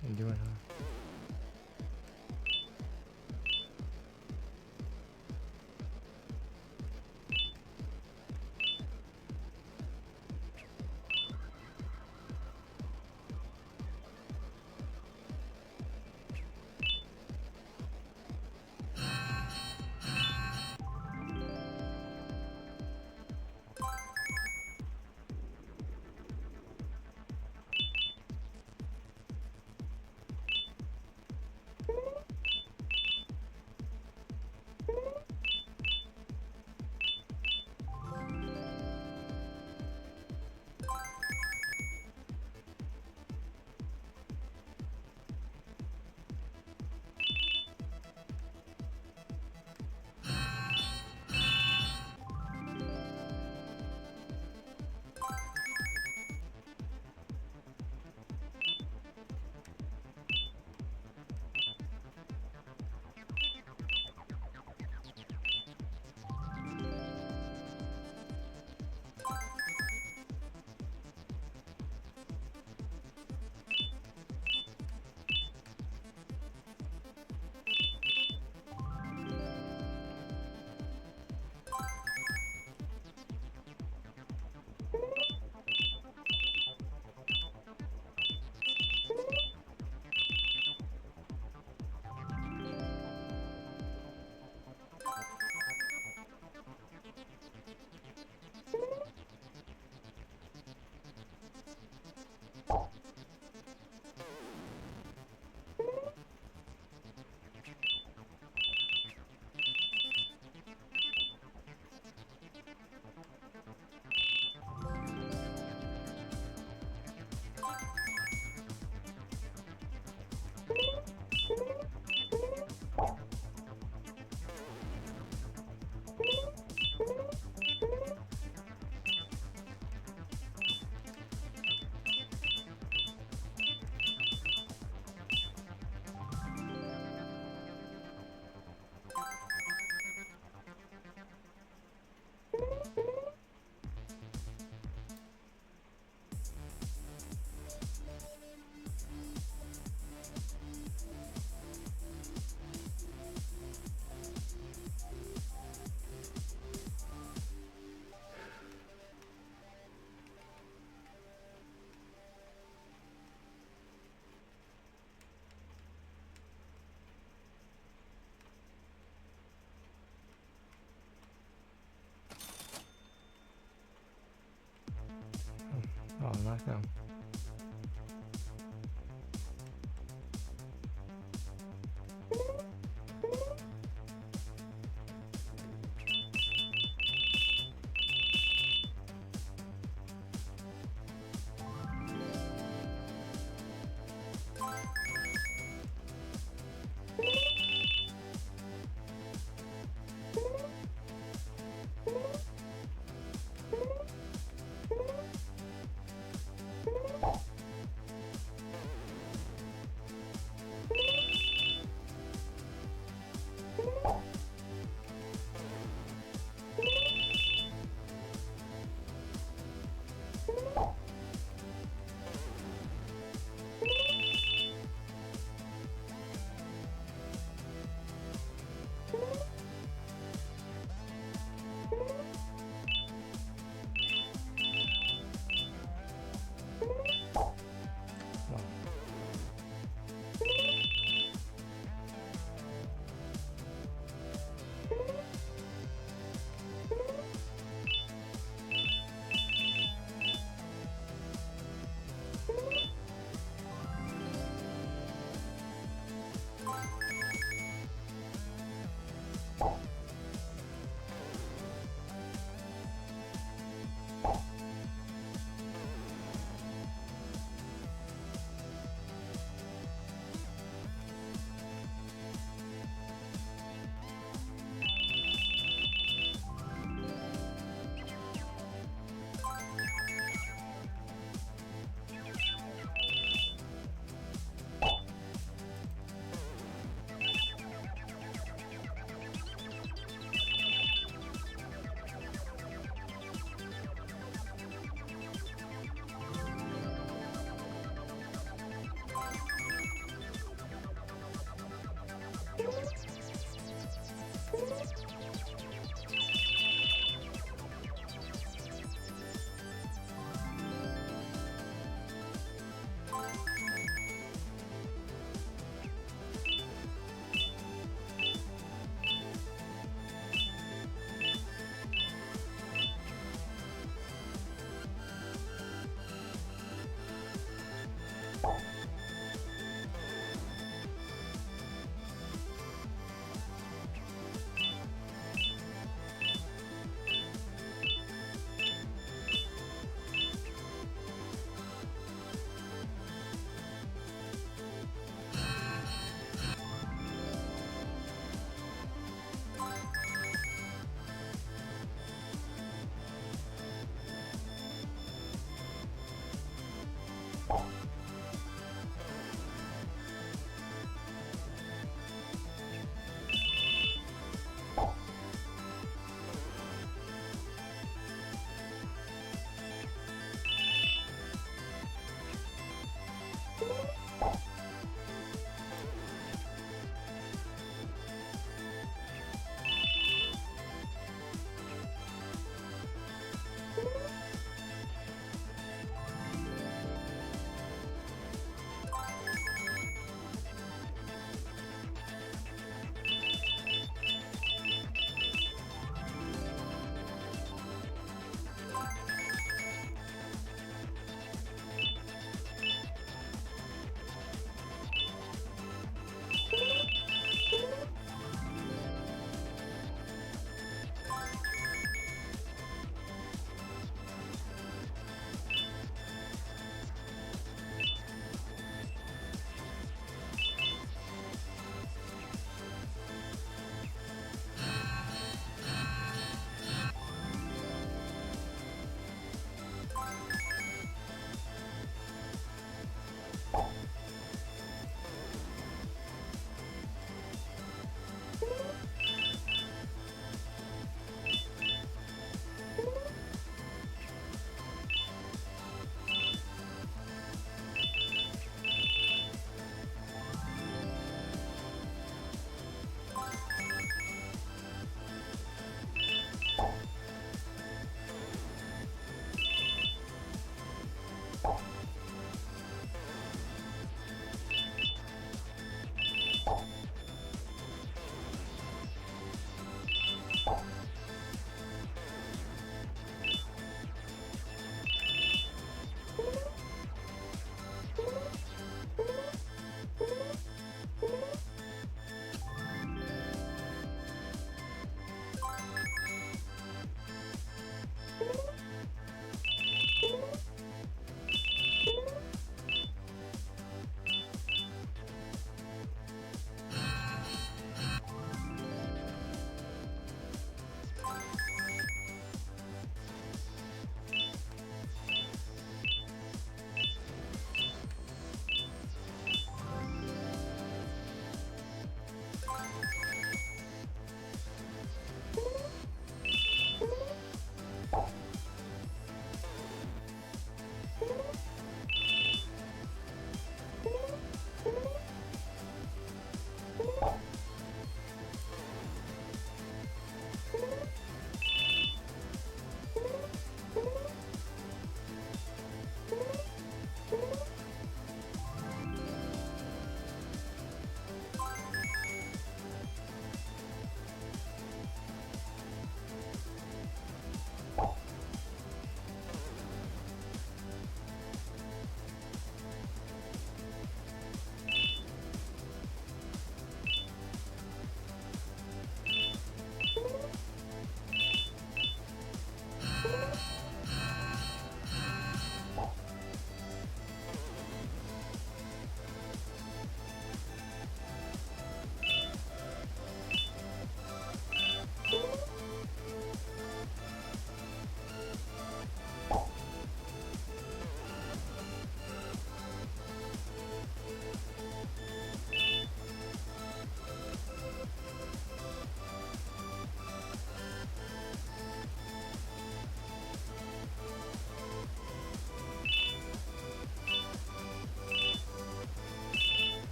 Can't do it, huh? Oh, knockdown.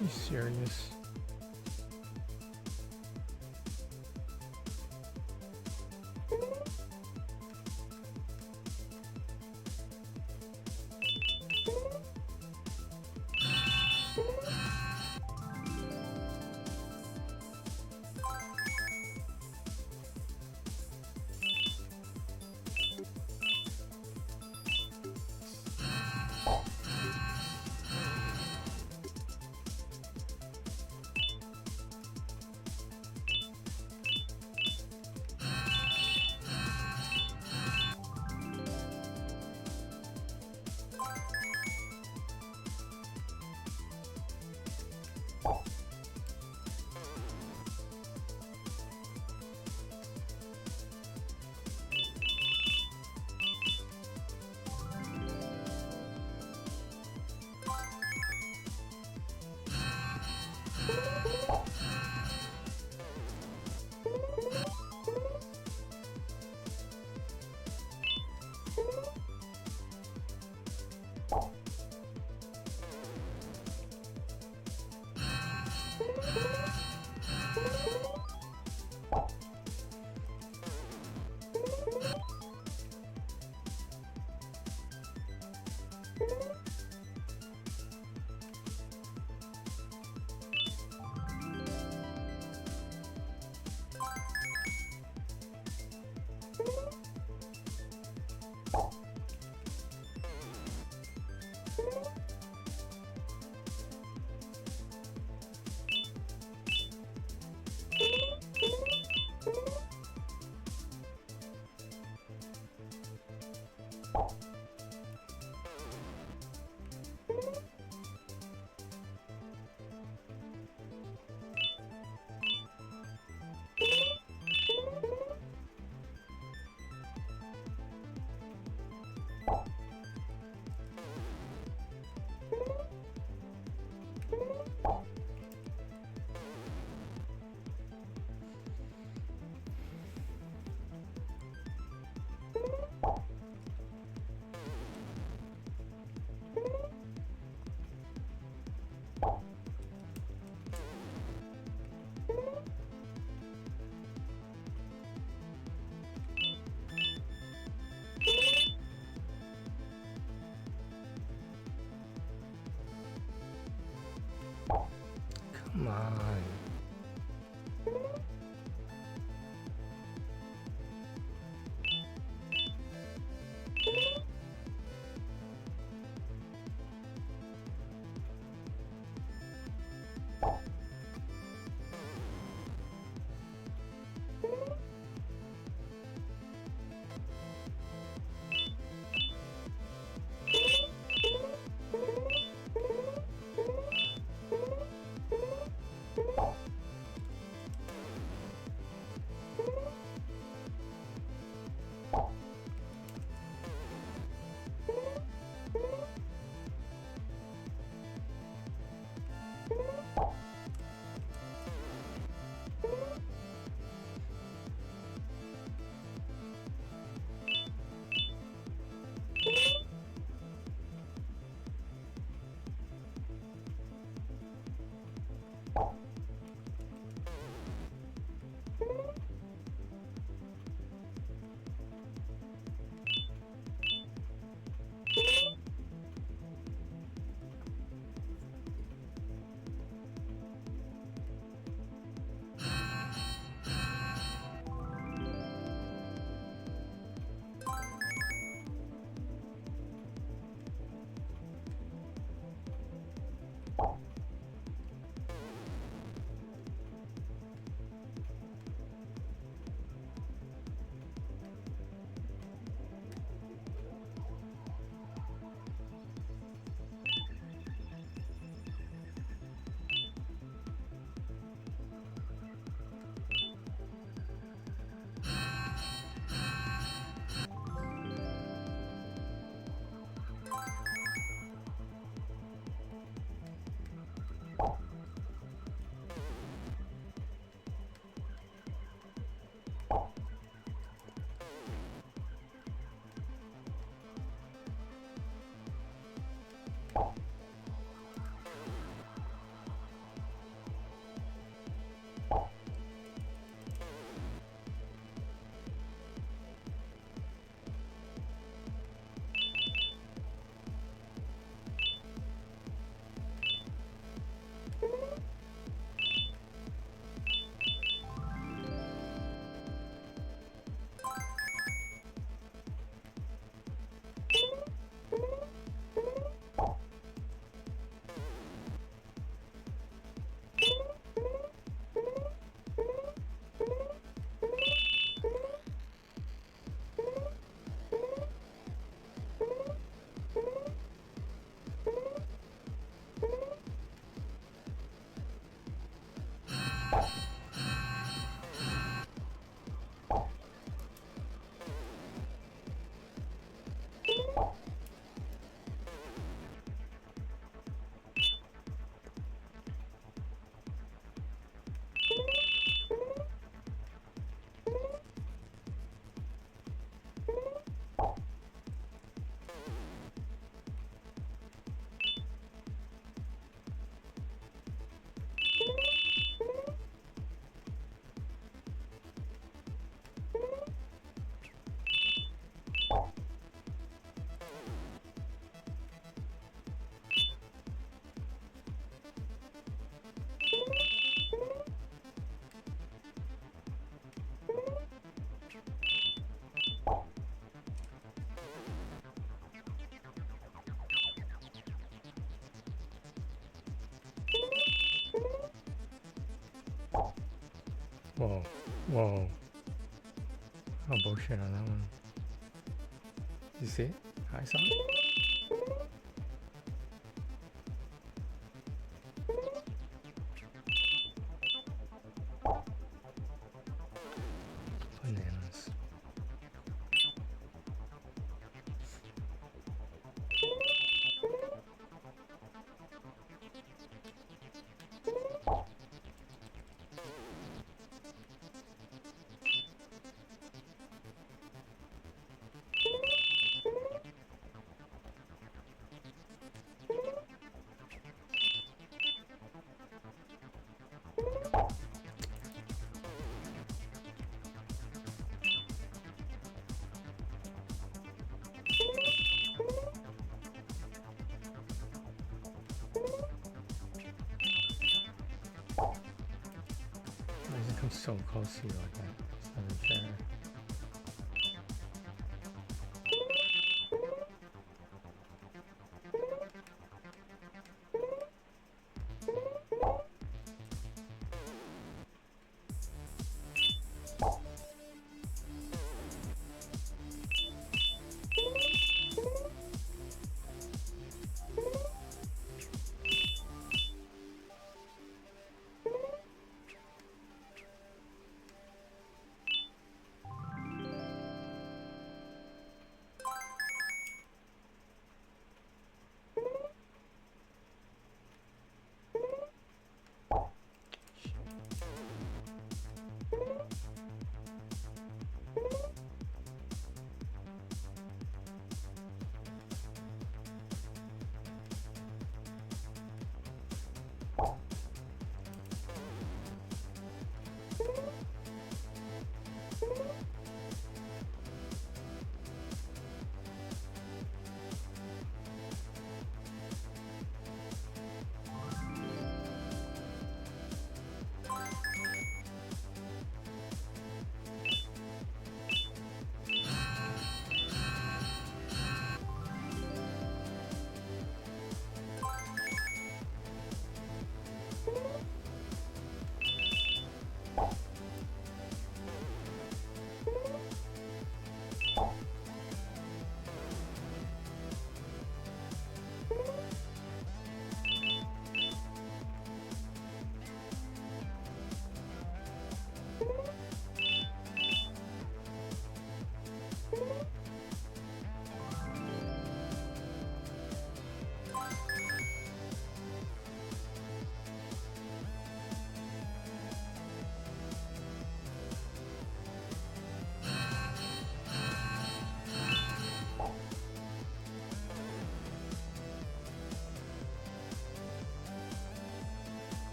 You serious? Whoa. Whoa. Oh, bullshit on that one. Did you see it? I saw it. Bananas. Why does it come so close to you like that? It's not even fair.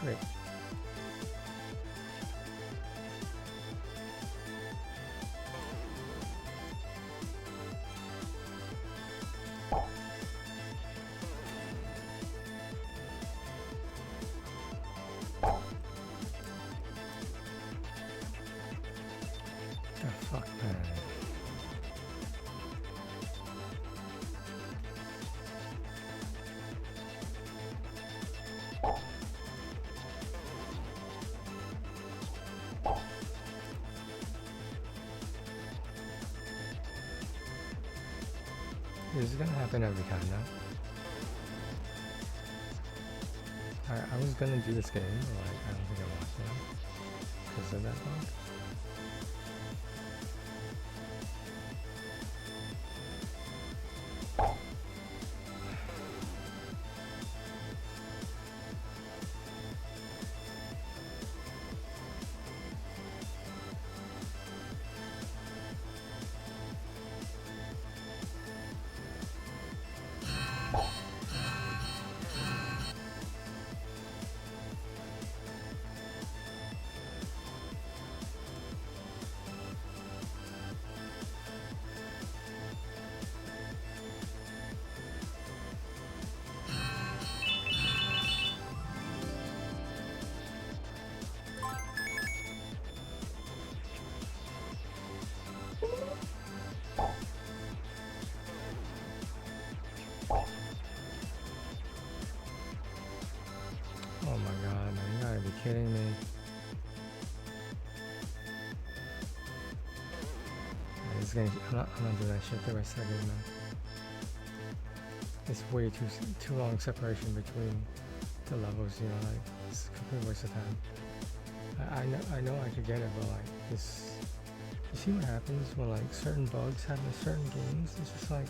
Great. Oh, fuck, man. This is gonna happen every time now. I was gonna do this game, but I don't think I want to because of that bug. Oh my god, man, you gotta be kidding me. Man, this game, I'm not doing that shit the rest of the game, man. It's way too long separation between the levels, you know, like, it's a complete waste of time. I know I could get it, but like, this, you see what happens when like certain bugs happen in certain games? It's just like,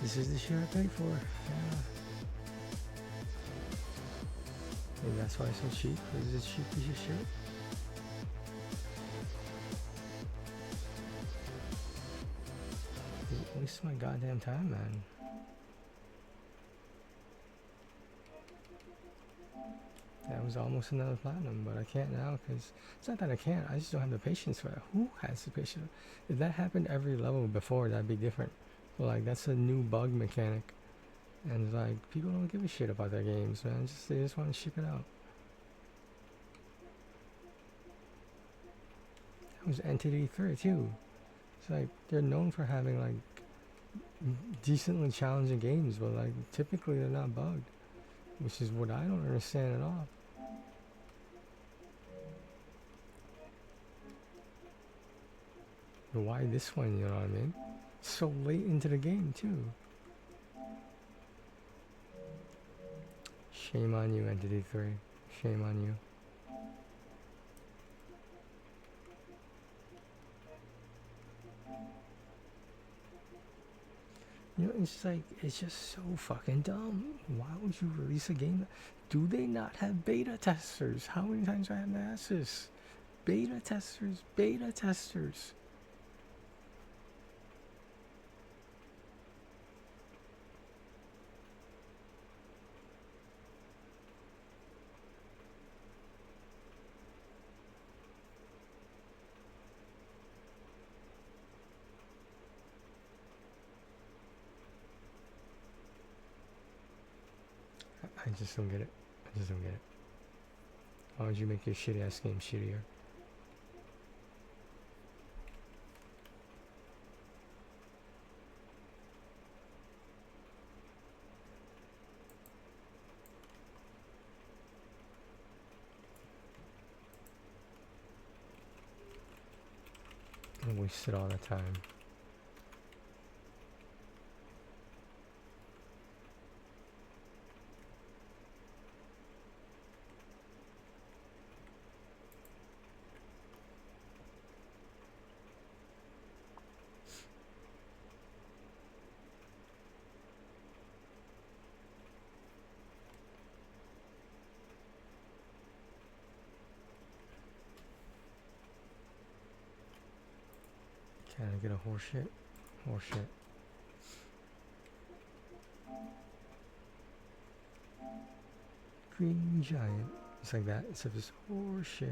this is the shit I paid for, yeah. Maybe that's why it's so cheap, because it's a cheap piece of shit. Waste my goddamn time, man. That was almost another platinum, but I can't now, because it's not that I can't, I just don't have the patience for it. Who has the patience? If that happened every level before, that'd be different. But like, that's a new bug mechanic. And like, people don't give a shit about their games, man. They just want to ship it out. That was Entity 3 too. It's like, they're known for having like decently challenging games, but like, typically they're not bugged. Which is what I don't understand at all. But why this one, you know what I mean? So late into the game too. Shame on you, Entity 3. Shame on you. You know, it's like, it's just so fucking dumb. Why would you release a game? Do they not have beta testers? How many times do I have to ask this? Beta testers, beta testers. I just don't get it. I just don't get it. Why would you make your shitty ass game shittier? I wasted all the time. Can I get a horse shit? Horse shit. Green giant. It's like that. It's just horse shit.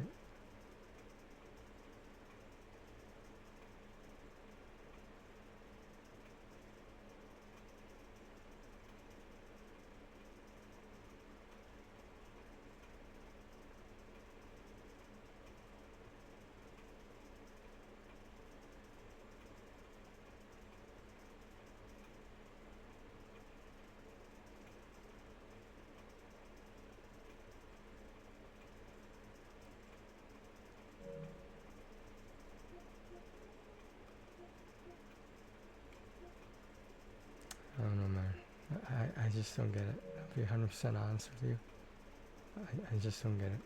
I don't know, man. I just don't get it. I'll be 100% honest with you. I just don't get it.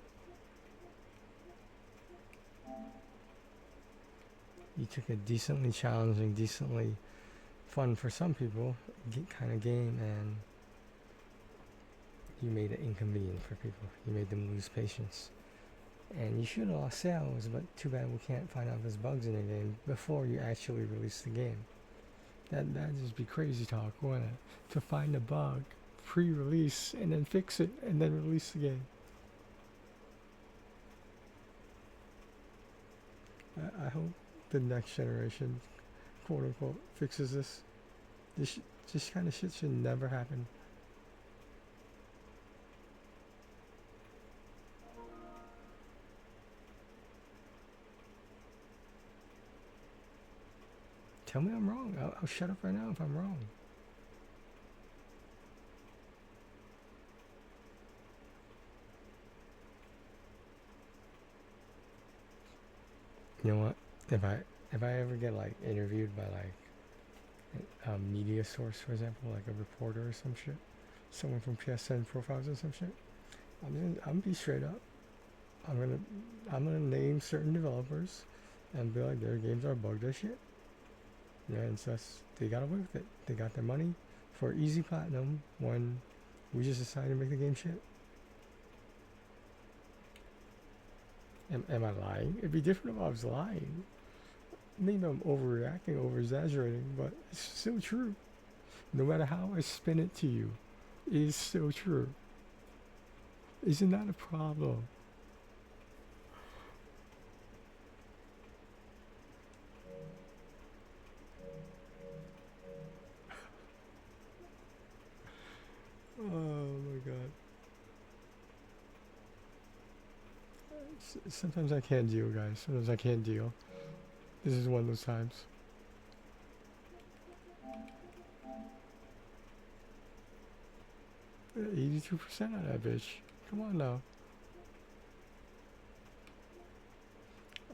You took a decently challenging, decently fun for some people kind of game, and you made it inconvenient for people. You made them lose patience. And you should have lost sales, but too bad we can't find out there's bugs in the game before you actually release the game. That'd just be crazy talk, wouldn't it? To find a bug pre-release and then fix it and then release the game. I hope the next generation, quote unquote, fixes this. This kind of shit should never happen. Tell me I'm wrong. I'll shut up right now if I'm wrong. You know what? If I ever get like interviewed by like a media source, for example, like a reporter or some shit, someone from PSN profiles or some shit, I'm gonna be straight up. I'm gonna name certain developers and be like, their games are bugged as shit. Yeah, and so they got away with it. They got their money for easy platinum when we just decided to make the game shit. Am I lying? It'd be different if I was lying. Maybe I'm overreacting, over-exaggerating, but it's still true. No matter how I spin it to you, it is still true. Isn't that a problem? Oh my god. Sometimes I can't deal, guys. Sometimes I can't deal. This is one of those times. Yeah, 82% of that bitch. Come on now.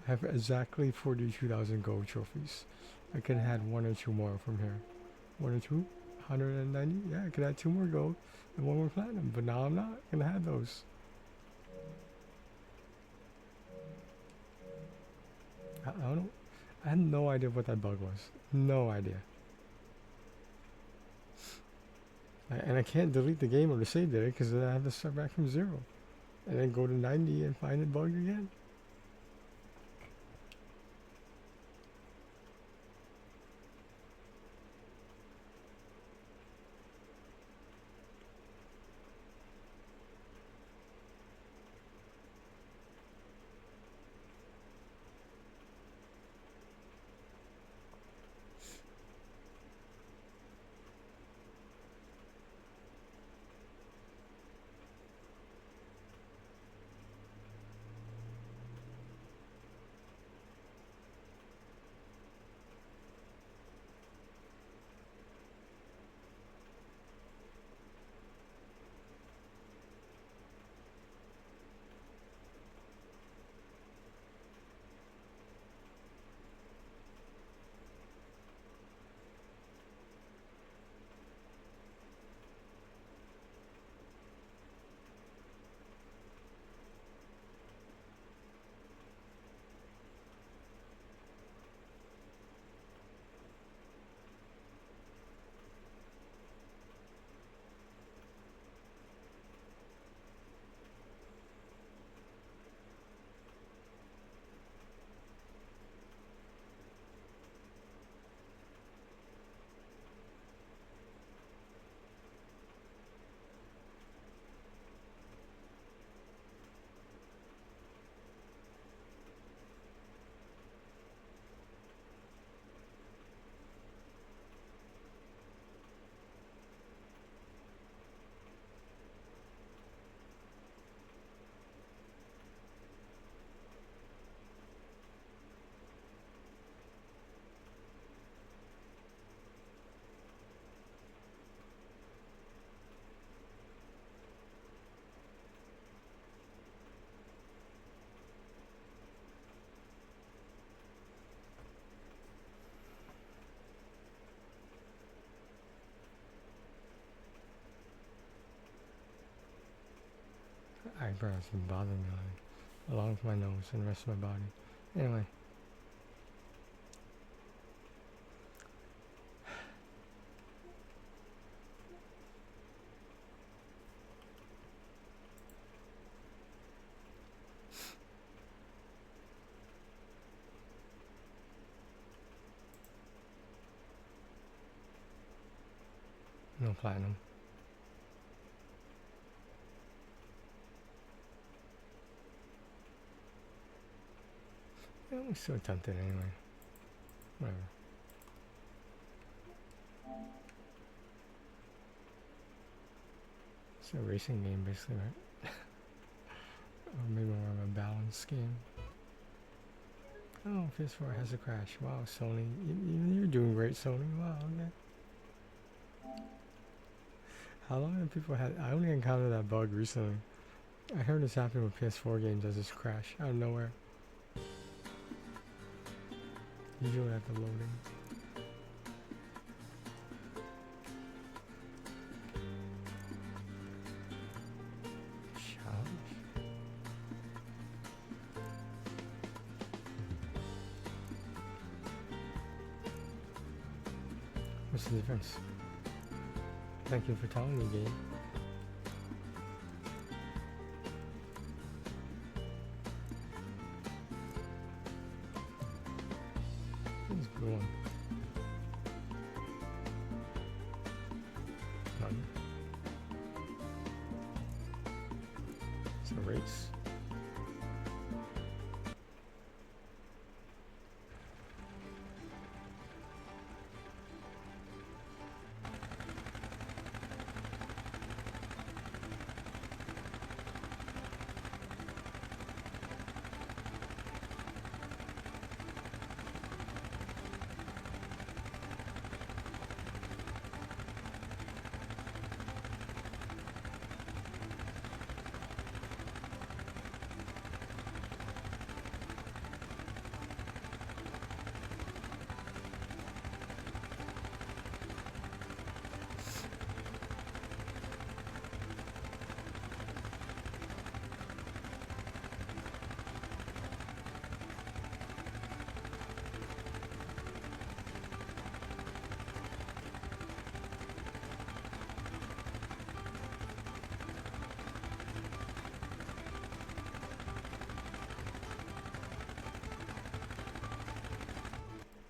I have exactly 42,000 gold trophies. I could have had one or two more from here. One or two? 190? Yeah, I could add 2 more gold and 1 more platinum. But now I'm not gonna have those. I don't know. I had no idea what that bug was. No idea. And I can't delete the game or the save data because then I have to start back from 0. And then go to 90 and find it bugged again. heartburn has been bothering me lately, along with my nose and the rest of my body. Anyway. No platinum. Yeah, I'm still tempted anyway. Whatever. It's a racing game basically, right? Or maybe more of a balance game. Oh, PS4 has a crash. Wow, Sony. You're doing great, Sony. Wow, okay. How long have people had... I only encountered that bug recently. I heard this happening with PS4 games as this crash out of nowhere. Usually at the loading. Challenge? What's the difference? Thank you for telling me, game. This is blue one. None. It's a race.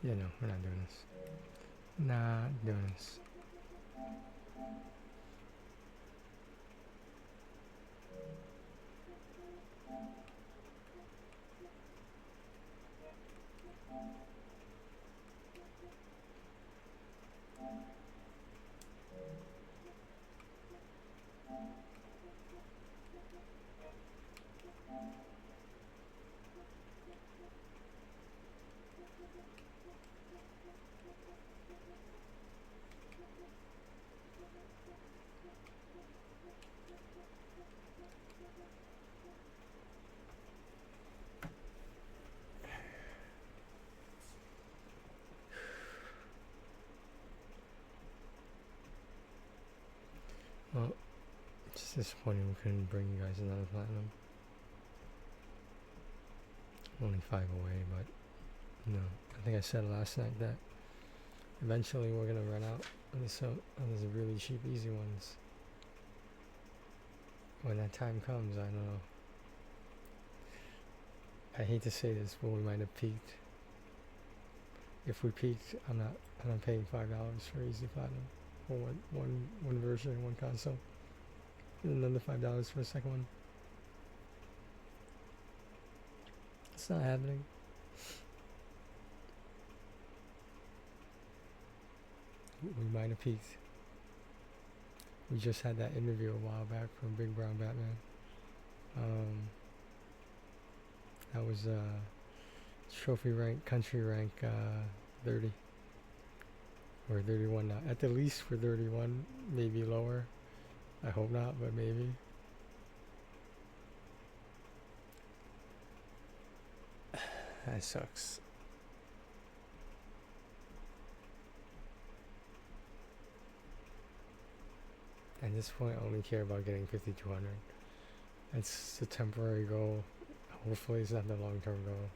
Yeah, no, we're not doing this. Not doing this. Well, it's just disappointing we couldn't bring you guys another platinum. Only 5 away, but no. I think I said last night that eventually we're gonna run out of these really cheap, easy ones. When that time comes, I don't know. I hate to say this, but we might have peaked. If we peaked, I'm not paying $5 for easy platinum for one version, one console. And another $5 for a second one. It's not happening. We might have peaked. We just had that interview a while back from Big Brown Batman. That was trophy rank, country rank 30. Or 31 now. At the least for 31, maybe lower. I hope not, but maybe. That sucks. At this point, I only care about getting 5200. It's a temporary goal. Hopefully it's not the long-term goal.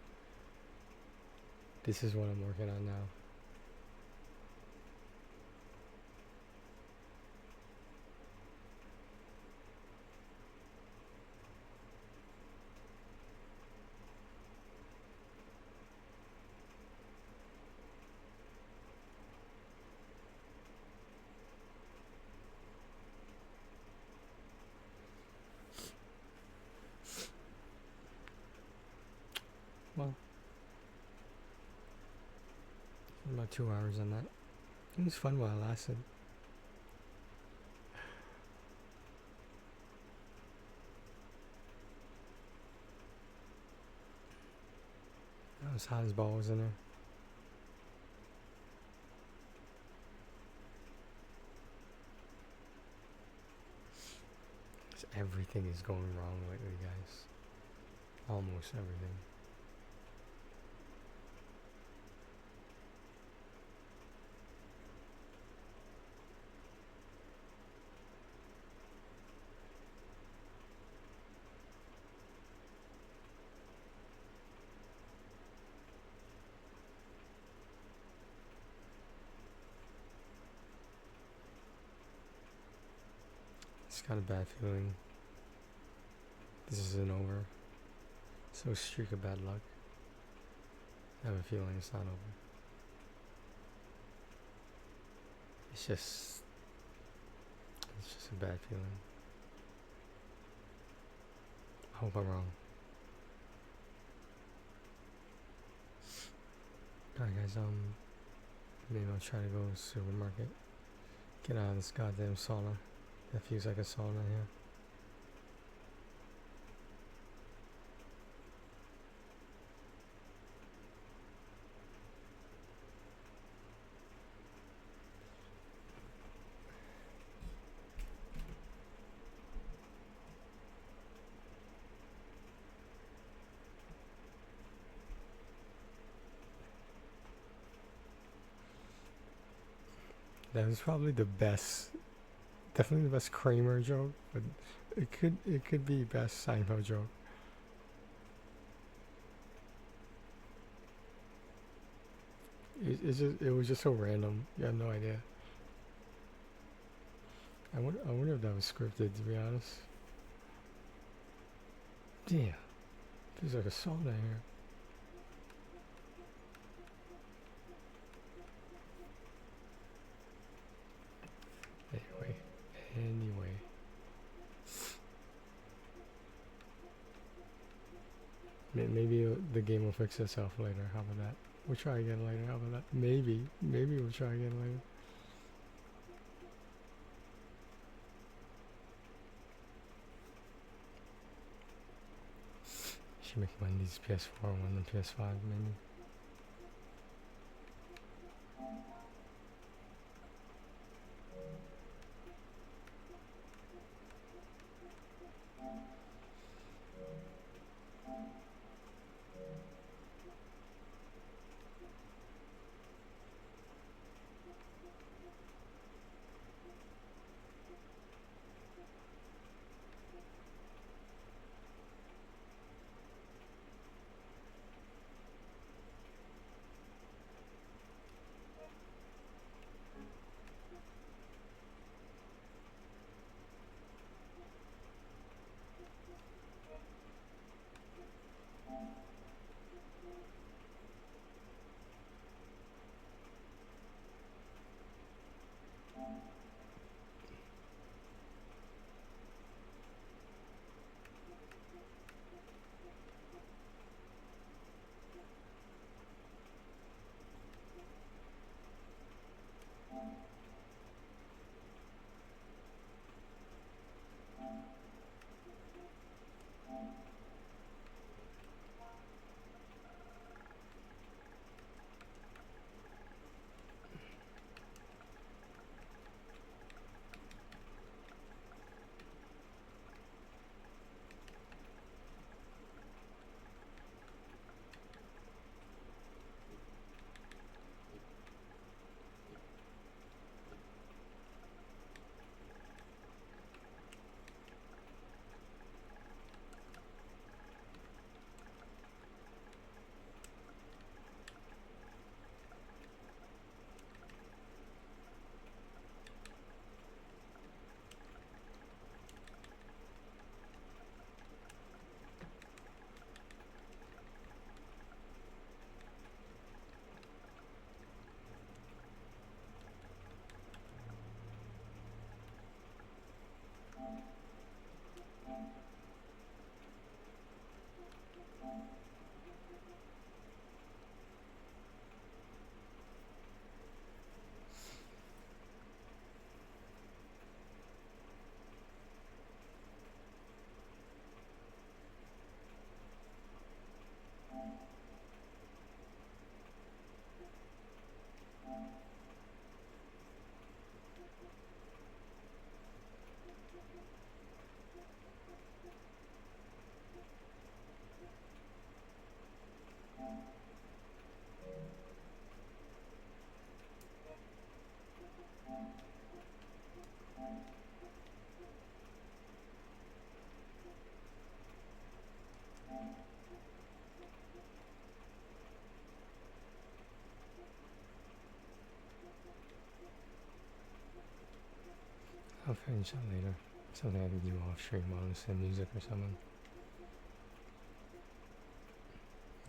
This is what I'm working on now. 2 hours on that. It was fun while it lasted. I was hot as balls in there. Everything is going wrong lately, guys. Almost everything. It's got a bad feeling this isn't over. So streak of bad luck. I have a feeling it's not over. It's just a bad feeling. I hope I'm wrong. Alright guys, maybe I'll try to go to the supermarket. Get out of this goddamn sauna. That feels like a sauna here. That was probably the best, definitely the best Kramer joke, but it could be best Seinfeld joke. It was just so random. You have no idea. I wonder if that was scripted, to be honest. Damn, feels like a sauna here. Anyway. Maybe the game will fix itself later. How about that? We'll try again later. How about that? Maybe we'll try again later. Should make one of these PS4, one of the PS5, maybe. finish that later. Something I can do off stream while I listen to music or something.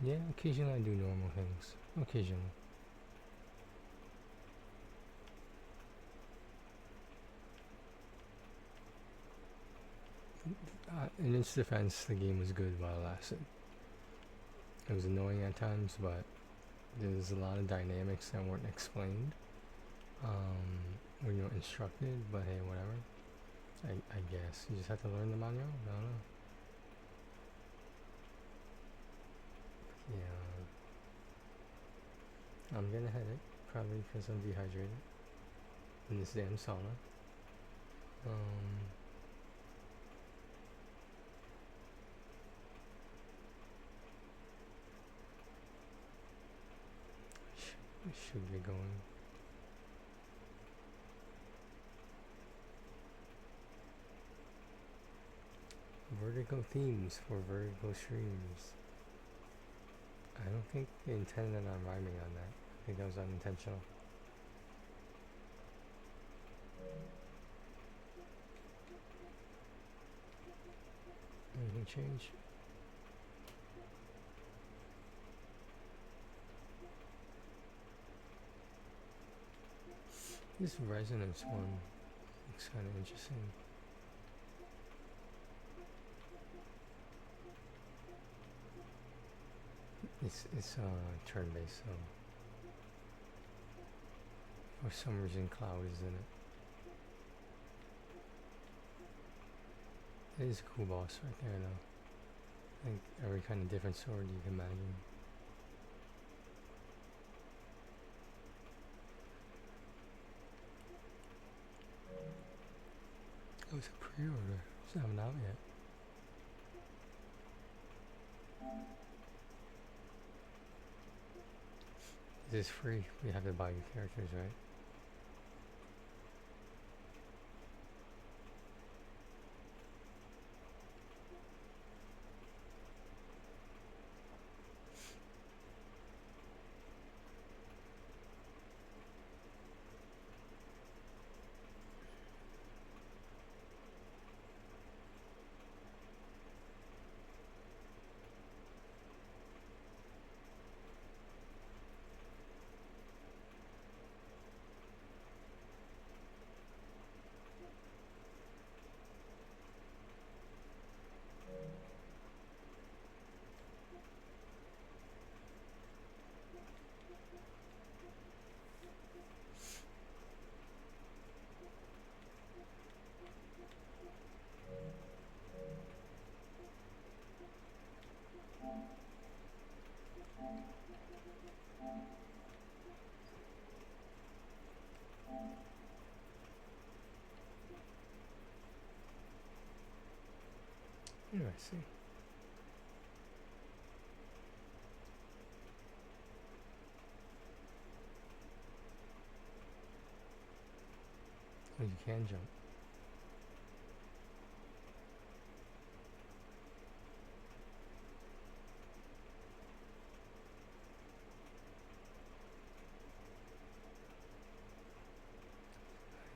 Yeah, occasionally I do normal things. Occasionally. In its defense, the game was good while it lasted. It was annoying at times, but there's a lot of dynamics that weren't explained when you were instructed, but hey, whatever. I guess you just have to learn them on your own. I don't know. Yeah, I'm getting a headache, probably because I'm dehydrated in this damn sauna. Should be going. Vertical themes for vertical streams. I don't think they intended on rhyming on that. I think that was unintentional. Anything change? This resonance one looks kind of interesting. It's turn-based, so for some reason cloud is in it. It is a cool boss right there, though. I think every kind of different sword you can imagine. It was a pre-order. It's not out yet. This is free. We have to buy your characters, right? Interesting. Oh, you can jump.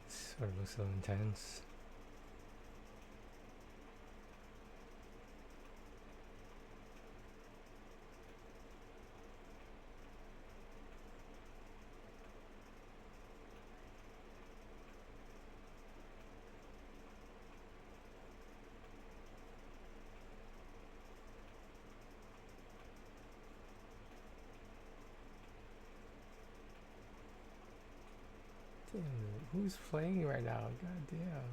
It sort of looks a little intense. Damn, who's playing right now? God damn.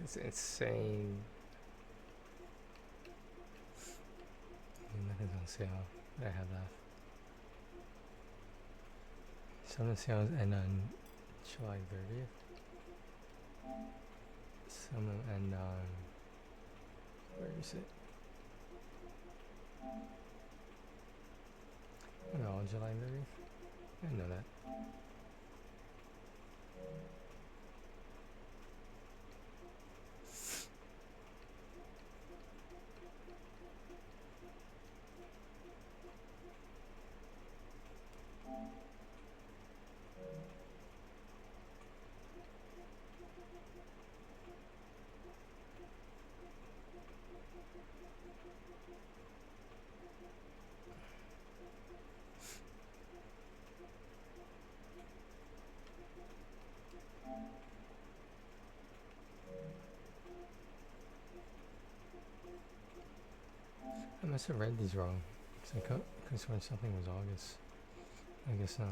It's insane. Nothing's on sale. I have that. Some of the sales end on July 30th. Some of them end on... Where is it? No, July 30th? I know that. must have read these wrong. Because I could have sworn something was August. I guess not.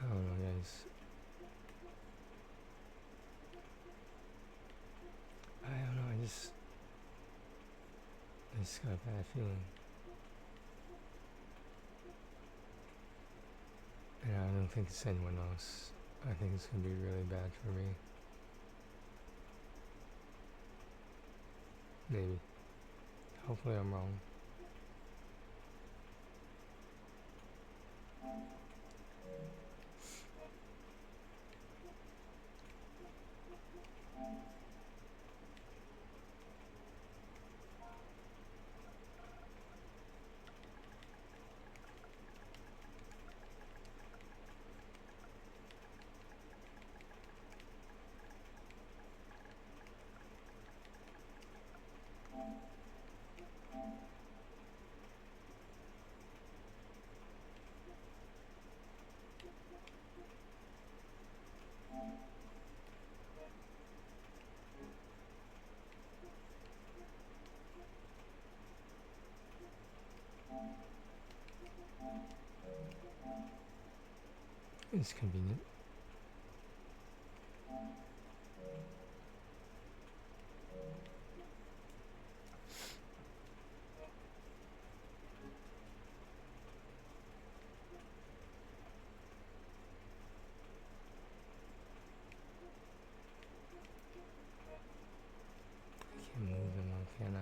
I don't know, guys. I don't know, I just got a bad feeling. And I don't think it's anyone else. I think it's going to be really bad for me. Maybe. Hopefully I'm wrong. It's convenient. I can't move them all, can I?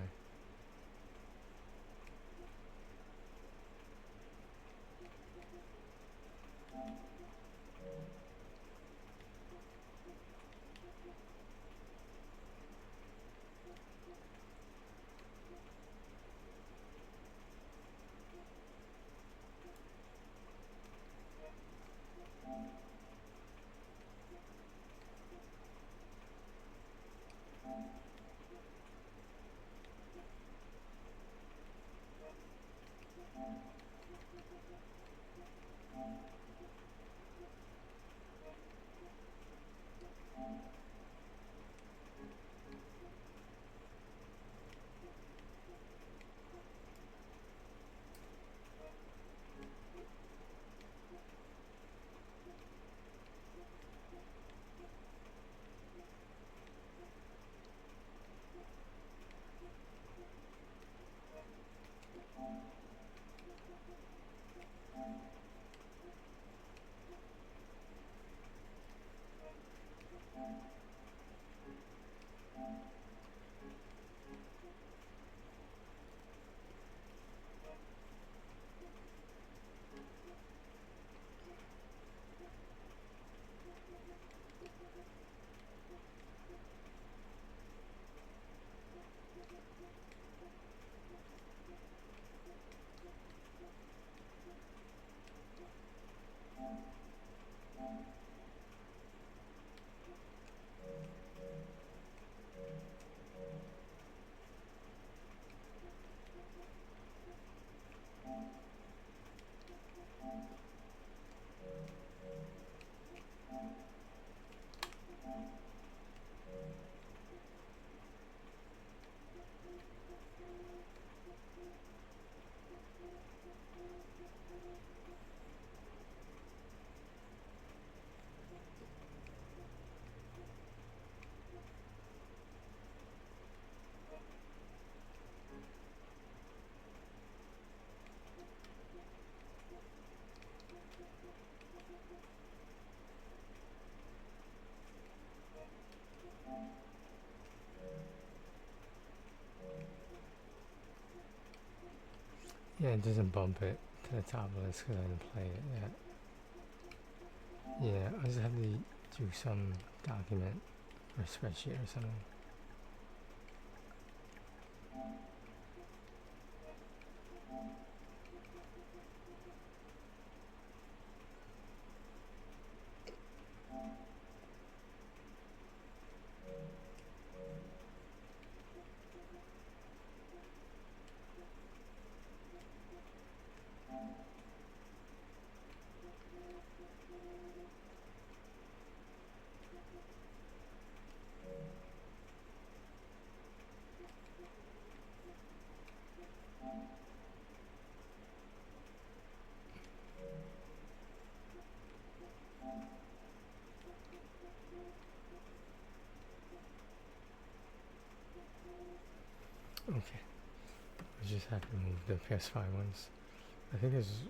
Yeah, it doesn't bump it to the top of the list because I didn't play it yet. Yeah, I just have to do some document or spreadsheet or something. just have to move the PS5 ones. I think there's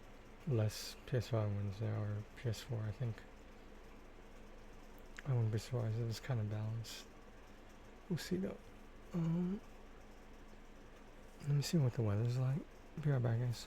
less PS5 ones than are PS4, I think. I wouldn't be surprised if it's kind of balanced. We'll see though. Let me see what the weather's like. Be right back, guys.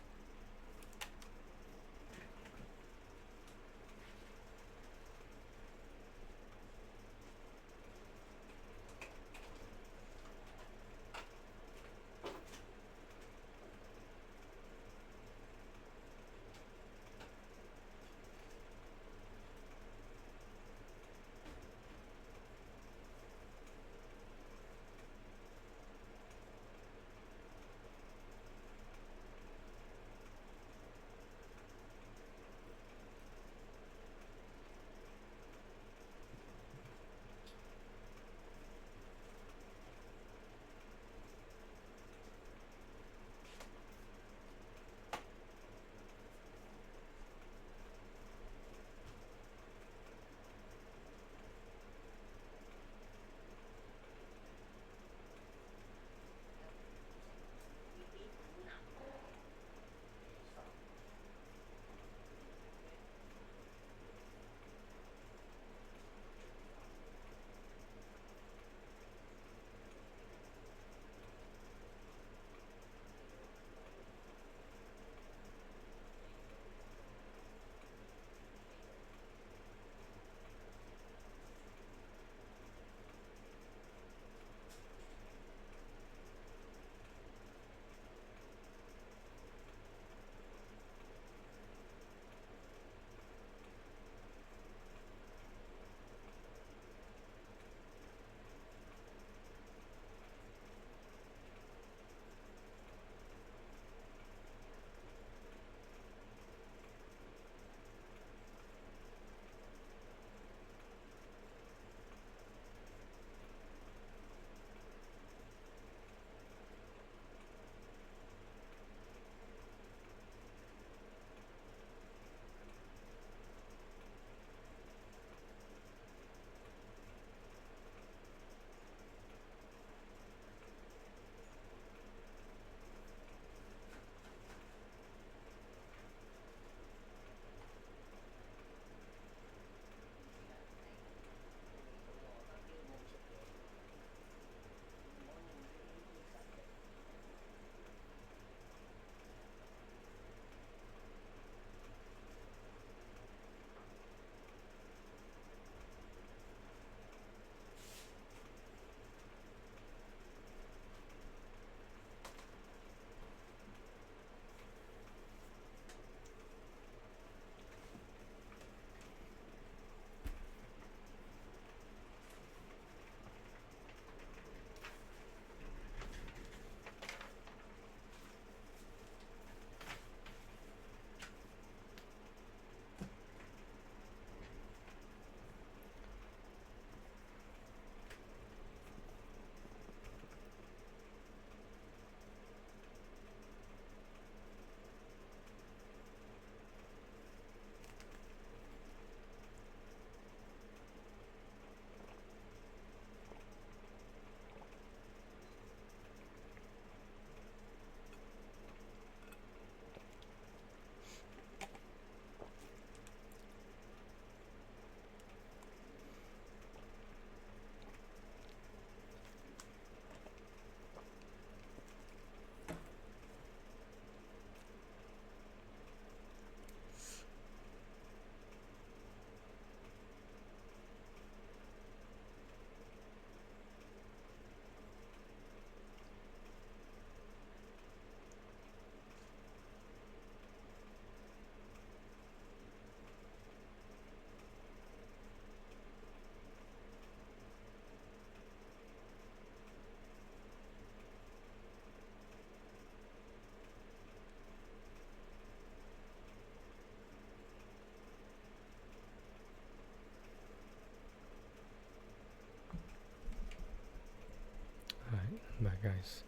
Alright, guys.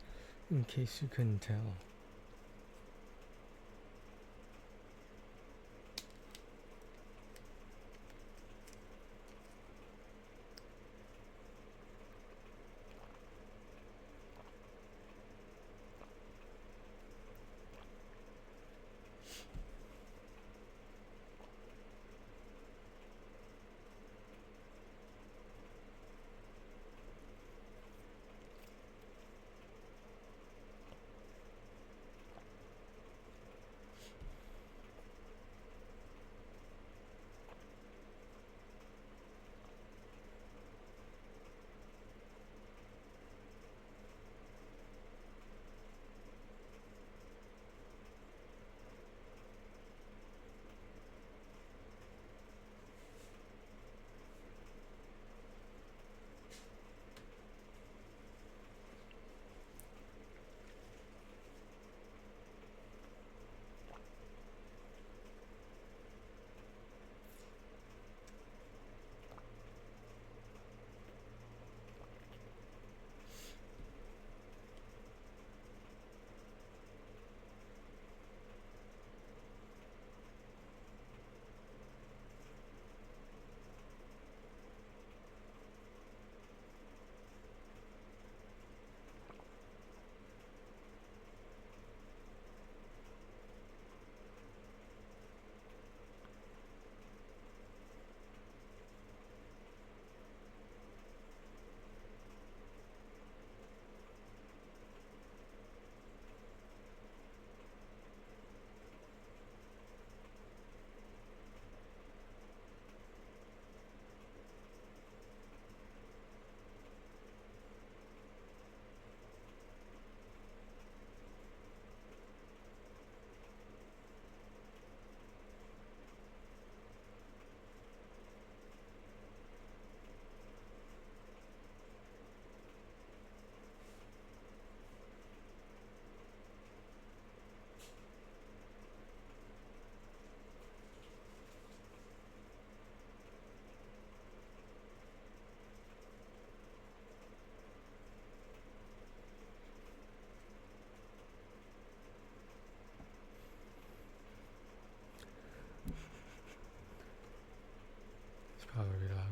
In case you couldn't tell.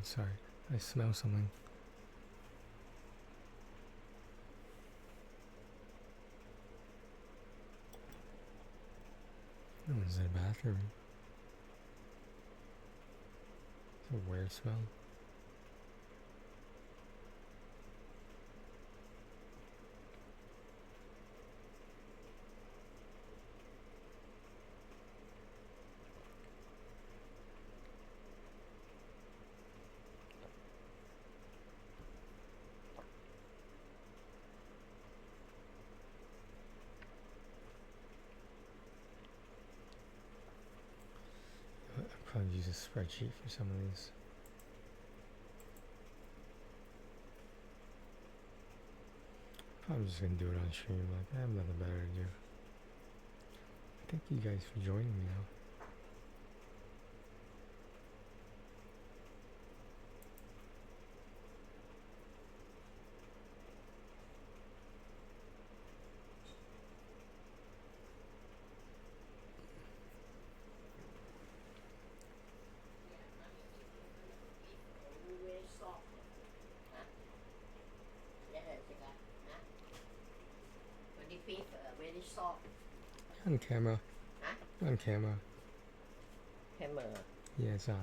Sorry, I smell something. No one's in the bathroom. It's a weird smell. I'll probably use a spreadsheet for some of these. I'm just gonna do it on stream, like I have nothing better to do. Thank you guys for joining me now. Very soft. Huh? Yeah, huh? When the beef very soft. On camera. Huh? On camera. Hammer. Yeah, it's on.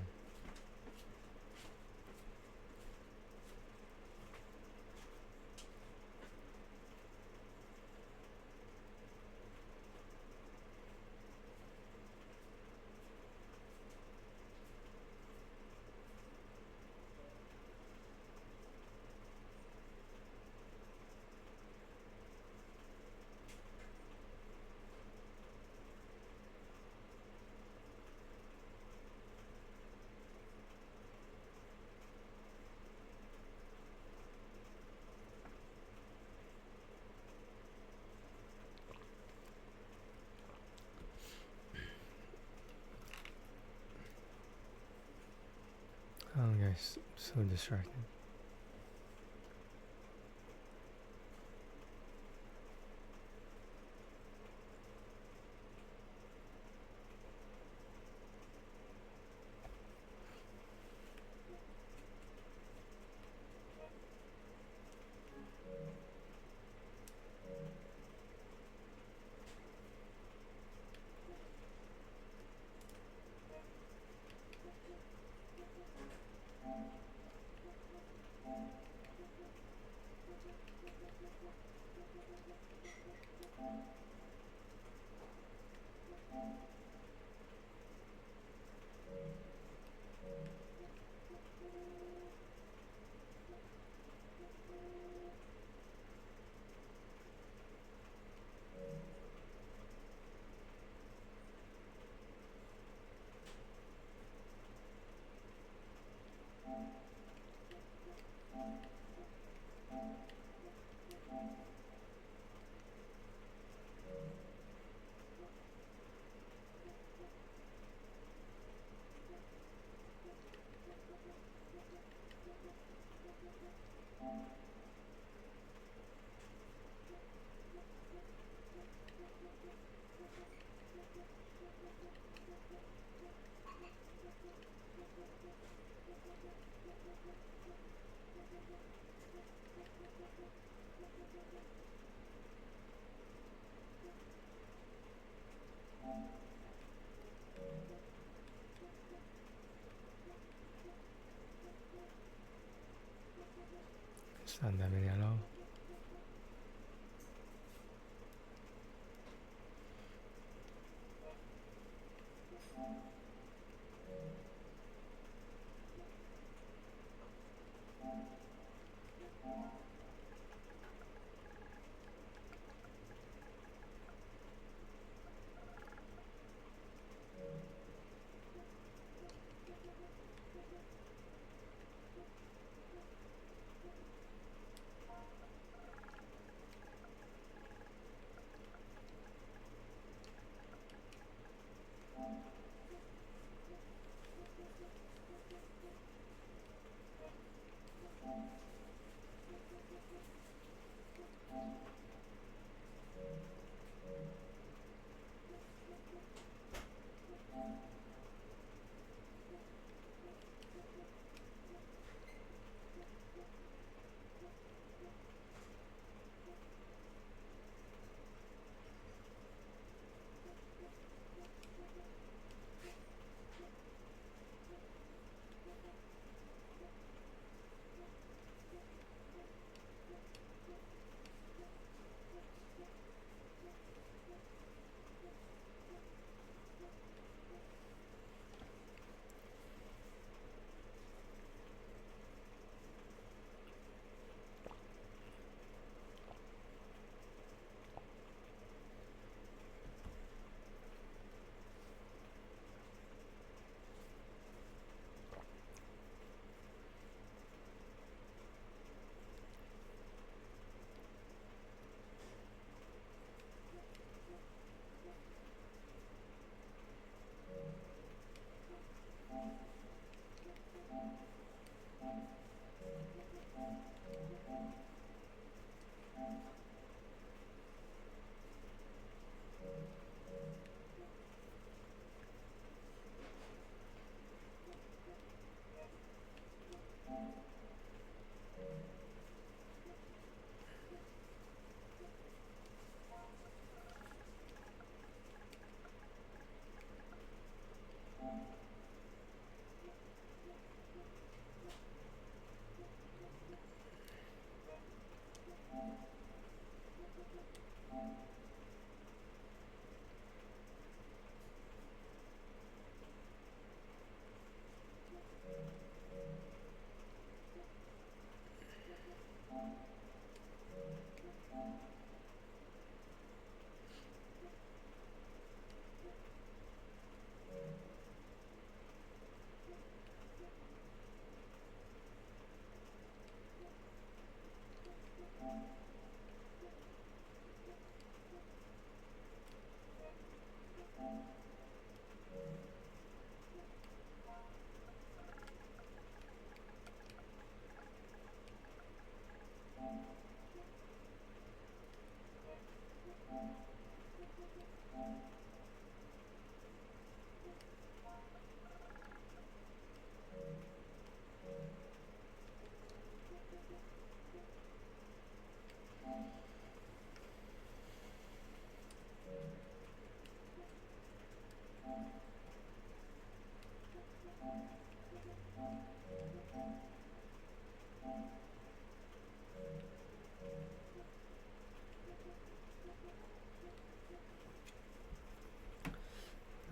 Oh, guys, so distracted.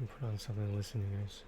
and put on something to listen to yours.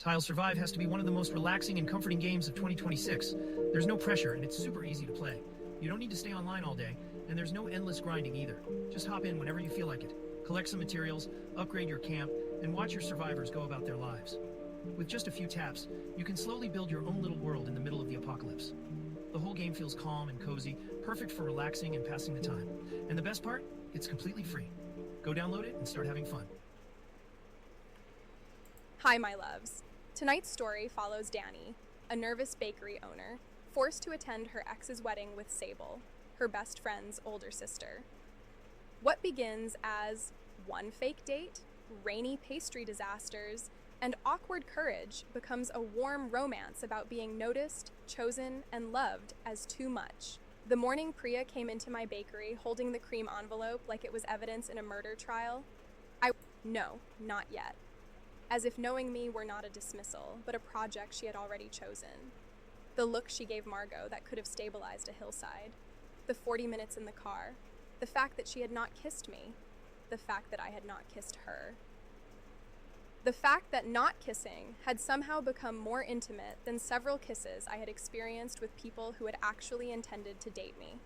Tile Survive has to be one of the most relaxing and comforting games of 2026. There's no pressure, and it's super easy to play. You don't need to stay online all day, and there's no endless grinding either. Just hop in whenever you feel like it. Collect some materials, upgrade your camp, and watch your survivors go about their lives. With just a few taps, you can slowly build your own little world in the middle of the apocalypse. The whole game feels calm and cozy, perfect for relaxing and passing the time. And the best part? It's completely free. Go download it and start having fun. Hi, my loves. Tonight's story follows Danny, a nervous bakery owner, forced to attend her ex's wedding with Sable, her best friend's older sister. What begins as one fake date, rainy pastry disasters, and awkward courage becomes a warm romance about being noticed, chosen, and loved as too much. The morning Priya came into my bakery holding the cream envelope like it was evidence in a murder trial, no, not yet. As if knowing me were not a dismissal, but a project she had already chosen. The look she gave Margot that could have stabilized a hillside. The 40 minutes in the car. The fact that she had not kissed me. The fact that I had not kissed her. The fact that not kissing had somehow become more intimate than several kisses I had experienced with people who had actually intended to date me.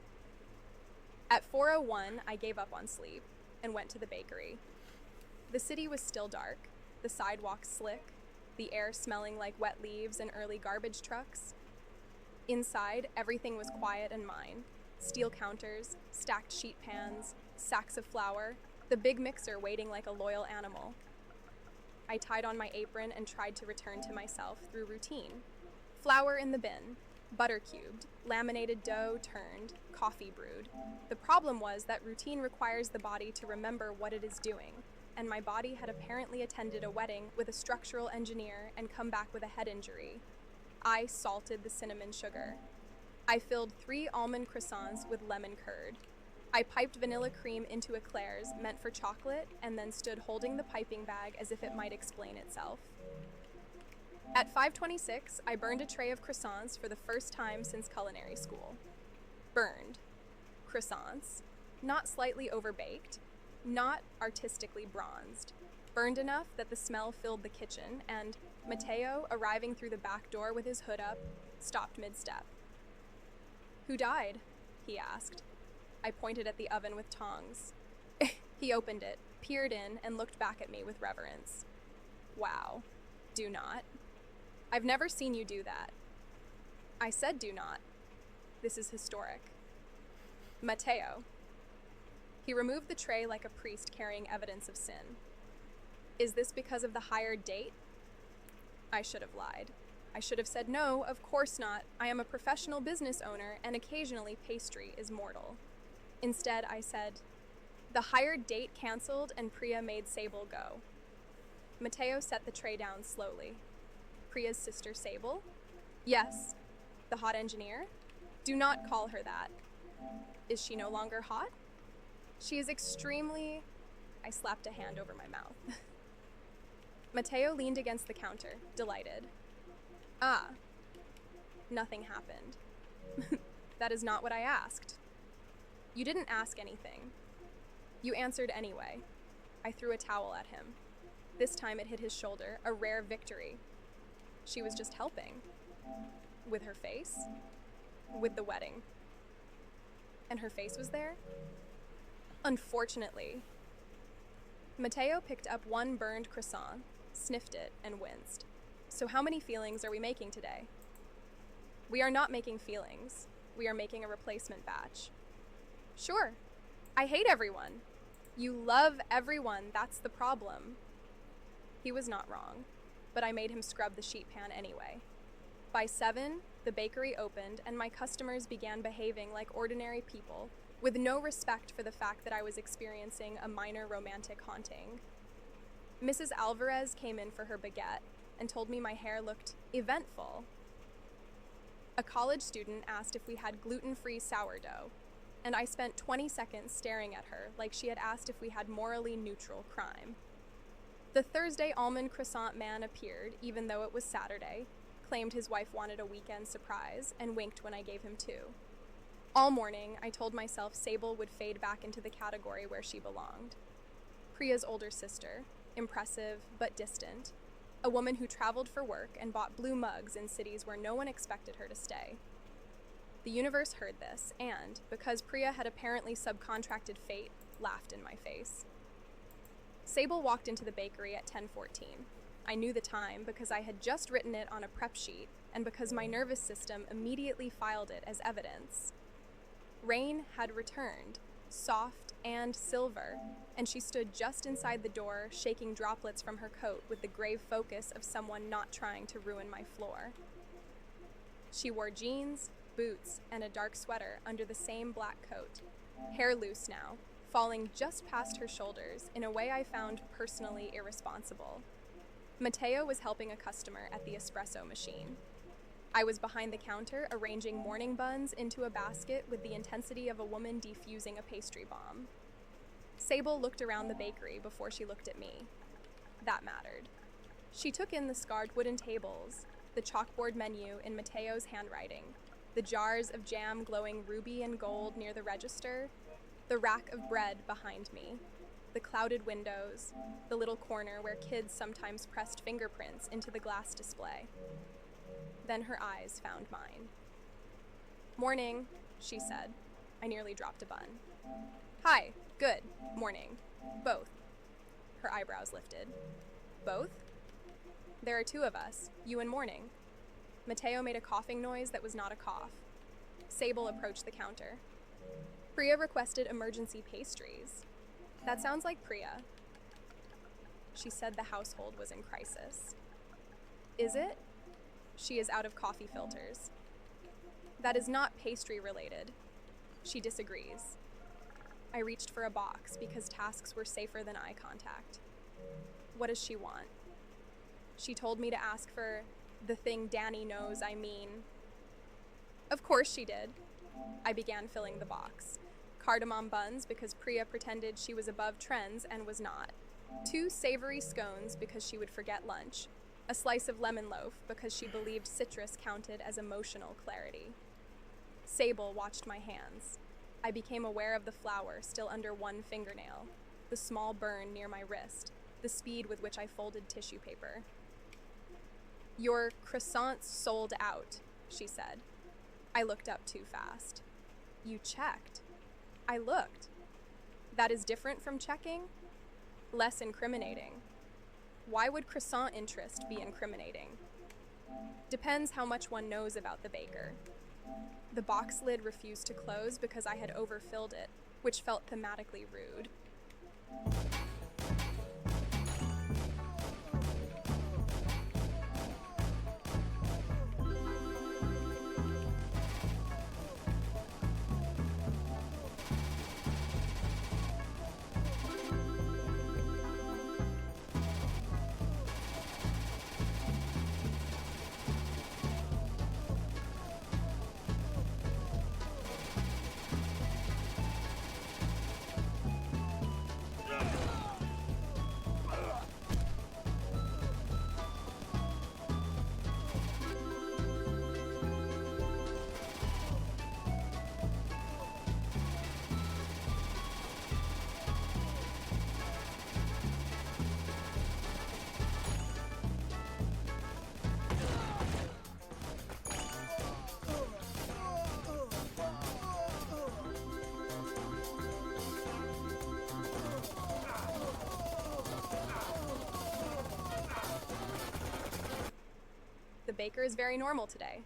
At 4:01, I gave up on sleep and went to the bakery. The city was still dark. The sidewalks slick, the air smelling like wet leaves and early garbage trucks. Inside, everything was quiet and mine. Steel counters, stacked sheet pans, sacks of flour, the big mixer waiting like a loyal animal. I tied on my apron and tried to return to myself through routine. Flour in the bin, butter cubed, laminated dough turned, coffee brewed. The problem was that routine requires the body to remember what it is doing, and my body had apparently attended a wedding with a structural engineer and come back with a head injury. I salted the cinnamon sugar. I filled 3 almond croissants with lemon curd. I piped vanilla cream into eclairs meant for chocolate and then stood holding the piping bag as if it might explain itself. At 5:26, I burned a tray of croissants for the first time since culinary school. Burned. Croissants. Not slightly overbaked. Not artistically bronzed. Burned enough that the smell filled the kitchen, and Mateo, arriving through the back door with his hood up, stopped mid-step. "Who died?" he asked. I pointed at the oven with tongs. He opened it, peered in, and looked back at me with reverence. "Wow. Do not. I've never seen you do that." I said do not. This is historic. "Mateo." He removed the tray like a priest carrying evidence of sin. "Is this because of the hired date?" I should have lied. I should have said no, of course not. I am a professional business owner, and occasionally pastry is mortal. Instead, I said, "The hired date canceled and Priya made Sable go." Mateo set the tray down slowly. "Priya's sister Sable?" "Yes." "The hot engineer?" "Do not call her that." "Is she no longer hot?" "She is extremely..." I slapped a hand over my mouth. Mateo leaned against the counter, delighted. "Ah." Nothing happened. "That is not what I asked." "You didn't ask anything." "You answered anyway." I threw a towel at him. This time it hit his shoulder, a rare victory. She was just helping. With her face? With the wedding. And her face was there? Unfortunately. Mateo picked up 1 burned croissant, sniffed it, and winced. "So how many feelings are we making today?" "We are not making feelings. We are making a replacement batch." "Sure. I hate everyone." "You love everyone, that's the problem." He was not wrong, but I made him scrub the sheet pan anyway. By 7, the bakery opened and my customers began behaving like ordinary people, with no respect for the fact that I was experiencing a minor romantic haunting. Mrs. Alvarez came in for her baguette and told me my hair looked eventful. A college student asked if we had gluten-free sourdough, and I spent 20 seconds staring at her like she had asked if we had morally neutral crime. The Thursday almond croissant man appeared, even though it was Saturday, claimed his wife wanted a weekend surprise, and winked when I gave him 2. All morning, I told myself Sable would fade back into the category where she belonged. Priya's older sister, impressive but distant, a woman who traveled for work and bought blue mugs in cities where no one expected her to stay. The universe heard this, and, because Priya had apparently subcontracted fate, laughed in my face. Sable walked into the bakery at 10:14. I knew the time because I had just written it on a prep sheet, and because my nervous system immediately filed it as evidence. Rain had returned, soft and silver, and she stood just inside the door, shaking droplets from her coat with the grave focus of someone not trying to ruin my floor. She wore jeans, boots, and a dark sweater under the same black coat, hair loose now, falling just past her shoulders in a way I found personally irresponsible. Mateo was helping a customer at the espresso machine. I was behind the counter arranging morning buns into a basket with the intensity of a woman defusing a pastry bomb. Sable looked around the bakery before she looked at me. That mattered. She took in the scarred wooden tables, the chalkboard menu in Mateo's handwriting, the jars of jam glowing ruby and gold near the register, the rack of bread behind me, the clouded windows, the little corner where kids sometimes pressed fingerprints into the glass display. Then her eyes found mine. "Morning," she said. I nearly dropped a bun. "Hi, good, morning. Both." Her eyebrows lifted. "Both?" "There are 2 of us, you and Morning." Mateo made a coughing noise that was not a cough. Sable approached the counter. Priya requested emergency pastries. That sounds like Priya. She said the household was in crisis. Is it? She is out of coffee filters. That is not pastry related. She disagrees. I reached for a box because tasks were safer than eye contact. What does she want? She told me to ask for the thing Danny knows I mean. Of course she did. I began filling the box. Cardamom buns because Priya pretended she was above trends and was not. 2 savory scones because she would forget lunch. A slice of lemon loaf because she believed citrus counted as emotional clarity. Sable watched my hands. I became aware of the flour still under one fingernail, the small burn near my wrist, the speed with which I folded tissue paper. Your croissants sold out, she said. I looked up too fast. You checked. I looked. That is different from checking? Less incriminating. Why would croissant interest be incriminating? Depends how much one knows about the baker. The box lid refused to close because I had overfilled it, which felt thematically rude. The baker is very normal today.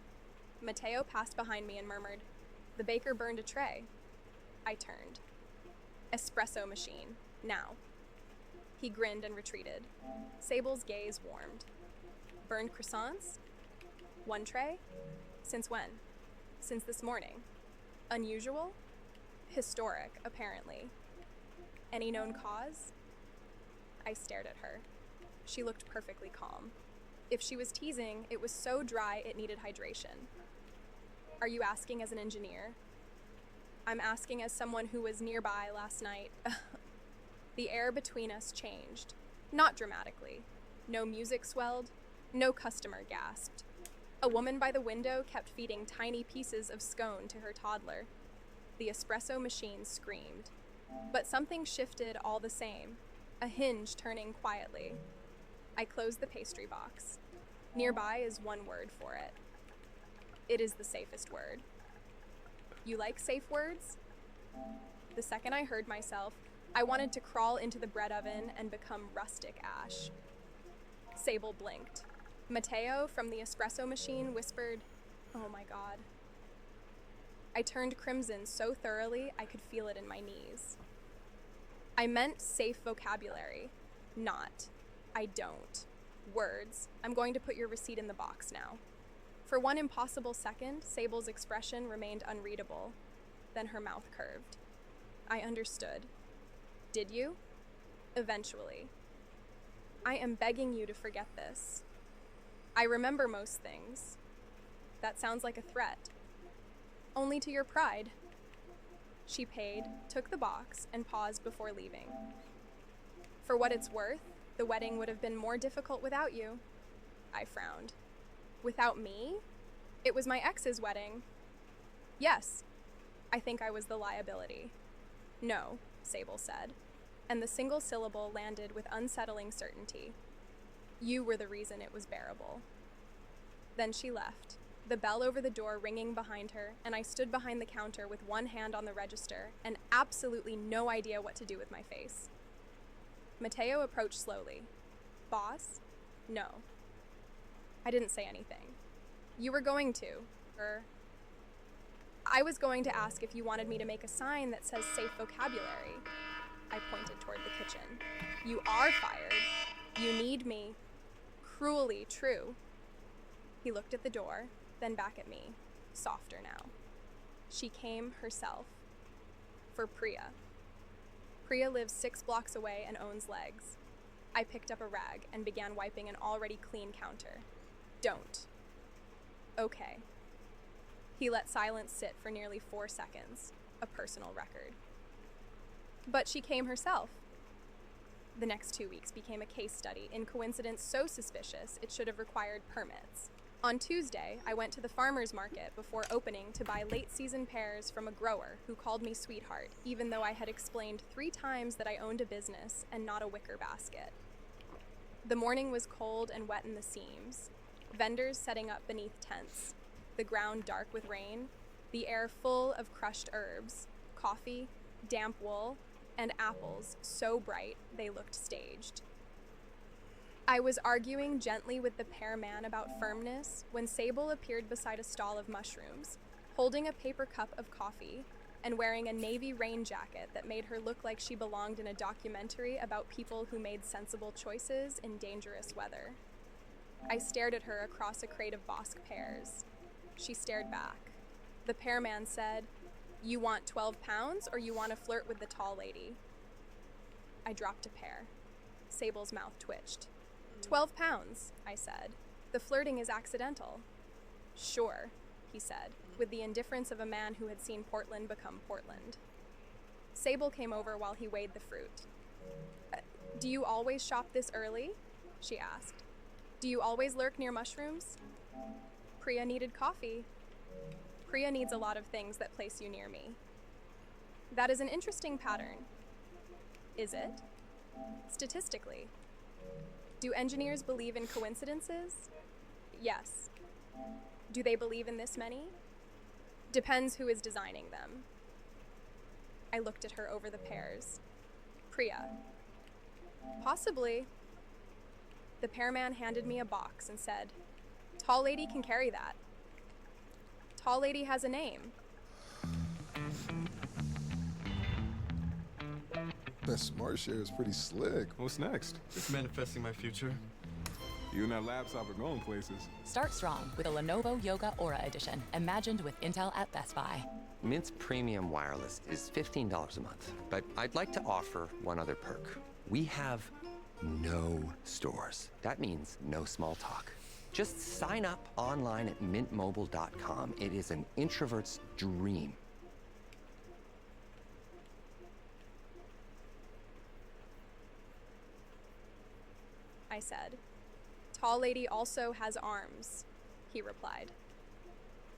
Matteo passed behind me and murmured, "The baker burned a tray." I turned. Espresso machine, now. He grinned and retreated. Sable's gaze warmed. Burned croissants? 1 tray? Since when? Since this morning. Unusual? Historic, apparently. Any known cause? I stared at her. She looked perfectly calm. If she was teasing, it was so dry it needed hydration. Are you asking as an engineer? I'm asking as someone who was nearby last night. The air between us changed. Not dramatically. No music swelled. No customer gasped. A woman by the window kept feeding tiny pieces of scone to her toddler. The espresso machine screamed. But something shifted all the same, a hinge turning quietly. I closed the pastry box. Nearby is one word for it. It is the safest word. You like safe words? The second I heard myself, I wanted to crawl into the bread oven and become rustic ash. Sable blinked. Matteo from the espresso machine whispered, "Oh my God." I turned crimson so thoroughly I could feel it in my knees. I meant safe vocabulary, not I don't. Words. I'm going to put your receipt in the box now. For one impossible second, Sable's expression remained unreadable. Then her mouth curved. I understood. Did you? Eventually. I am begging you to forget this. I remember most things. That sounds like a threat. Only to your pride. She paid, took the box, and paused before leaving. For what it's worth, the wedding would have been more difficult without you. I frowned. Without me? It was my ex's wedding. Yes. I think I was the liability. No, Sable said, and the single syllable landed with unsettling certainty. You were the reason it was bearable. Then she left, the bell over the door ringing behind her, and I stood behind the counter with one hand on the register and absolutely no idea what to do with my face. Matteo approached slowly. Boss? No. I didn't say anything. You were going to, I was going to ask if you wanted me to make a sign that says safe vocabulary. I pointed toward the kitchen. You are fired. You need me. Cruelly true. He looked at the door, then back at me, softer now. She came herself. For Priya. Priya lives 6 blocks away and owns legs. I picked up a rag and began wiping an already clean counter. Don't. Okay. He let silence sit for nearly 4 seconds, a personal record. But she came herself. The next 2 weeks became a case study in coincidence so suspicious it should have required permits. On Tuesday, I went to the farmer's market before opening to buy late-season pears from a grower who called me sweetheart, even though I had explained 3 times that I owned a business and not a wicker basket. The morning was cold and wet in the seams. Vendors setting up beneath tents. The ground dark with rain. The air full of crushed herbs, coffee, damp wool, and apples so bright they looked staged. I was arguing gently with the pear man about firmness when Sable appeared beside a stall of mushrooms, holding a paper cup of coffee and wearing a navy rain jacket that made her look like she belonged in a documentary about people who made sensible choices in dangerous weather. I stared at her across a crate of Bosque pears. She stared back. The pear man said, "You want 12 pounds or you want to flirt with the tall lady?" I dropped a pear. Sable's mouth twitched. 12 pounds, I said. The flirting is accidental. Sure, he said, with the indifference of a man who had seen Portland become Portland. Sable came over while he weighed the fruit. Do you always shop this early? She asked. Do you always lurk near mushrooms? Priya needed coffee. Priya needs a lot of things that place you near me. That is an interesting pattern. Is it? Statistically. Do engineers believe in coincidences? Yes. Do they believe in this many? Depends who is designing them. I looked at her over the pears. Priya. Possibly. The pear man handed me a box and said, "Tall lady can carry that." Tall lady has a name. That smart share is pretty slick. What's next? Just manifesting my future. You and that laptop are going places. Start strong with a Lenovo Yoga Aura Edition, imagined with Intel at Best Buy. Mint's premium wireless is $15 a month, but I'd like to offer one other perk. We have no stores. That means no small talk. Just sign up online at mintmobile.com. It is an introvert's dream. I said. Tall lady also has arms, he replied.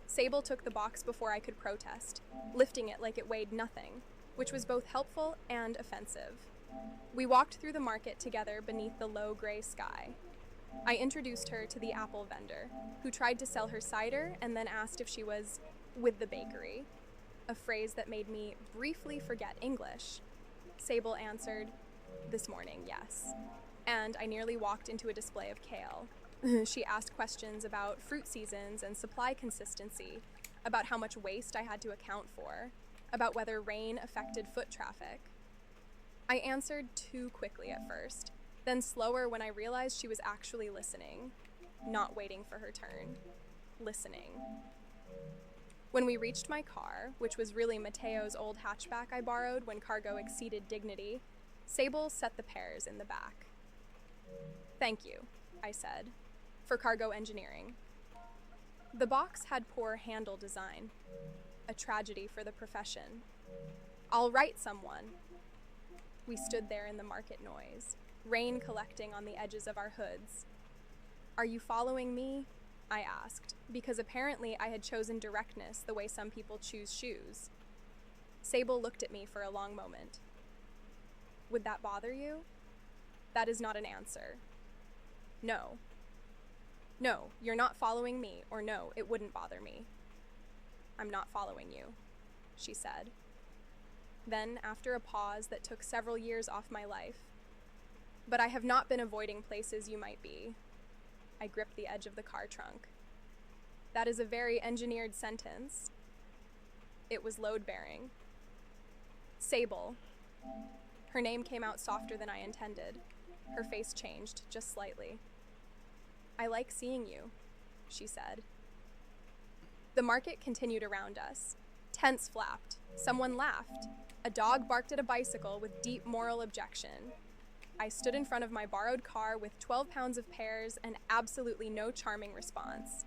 Sable took the box before I could protest, lifting it like it weighed nothing, which was both helpful and offensive. We walked through the market together beneath the low gray sky. I introduced her to the apple vendor, who tried to sell her cider and then asked if she was with the bakery, a phrase that made me briefly forget English. Sable answered, "This morning, yes." And I nearly walked into a display of kale. She asked questions about fruit seasons and supply consistency, about how much waste I had to account for, about whether rain affected foot traffic. I answered too quickly at first, then slower when I realized she was actually listening, not waiting for her turn. Listening. When we reached my car, which was really Mateo's old hatchback I borrowed when cargo exceeded dignity, Sable set the pears in the back. "Thank you," I said, "for cargo engineering." The box had poor handle design, a tragedy for the profession. "I'll write someone." We stood there in the market noise, rain collecting on the edges of our hoods. "Are you following me?" I asked, because apparently I had chosen directness the way some people choose shoes. Sable looked at me for a long moment. "Would that bother you?" "That is not an answer." "No." "No, you're not following me," or "No, it wouldn't bother me." "I'm not following you," she said. Then, after a pause that took several years off my life, "But I have not been avoiding places you might be." I gripped the edge of the car trunk. "That is a very engineered sentence." It was load-bearing. Sable. Her name came out softer than I intended. Her face changed just slightly. I like seeing you, she said. The market continued around us. Tents flapped. Someone laughed. A dog barked at a bicycle with deep moral objection. I stood in front of my borrowed car with 12 pounds of pears and absolutely no charming response.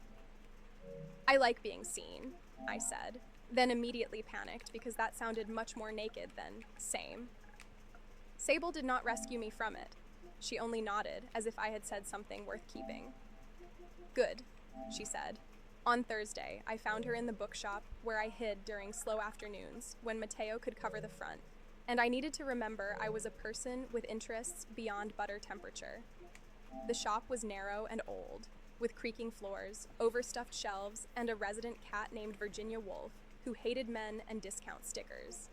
I like being seen, I said, then immediately panicked because that sounded much more naked than same. Sable did not rescue me from it. She only nodded, as if I had said something worth keeping. Good, she said. On Thursday, I found her in the bookshop where I hid during slow afternoons when Mateo could cover the front, and I needed to remember I was a person with interests beyond butter temperature. The shop was narrow and old, with creaking floors, overstuffed shelves, and a resident cat named Virginia Woolf, who hated men and discount stickers.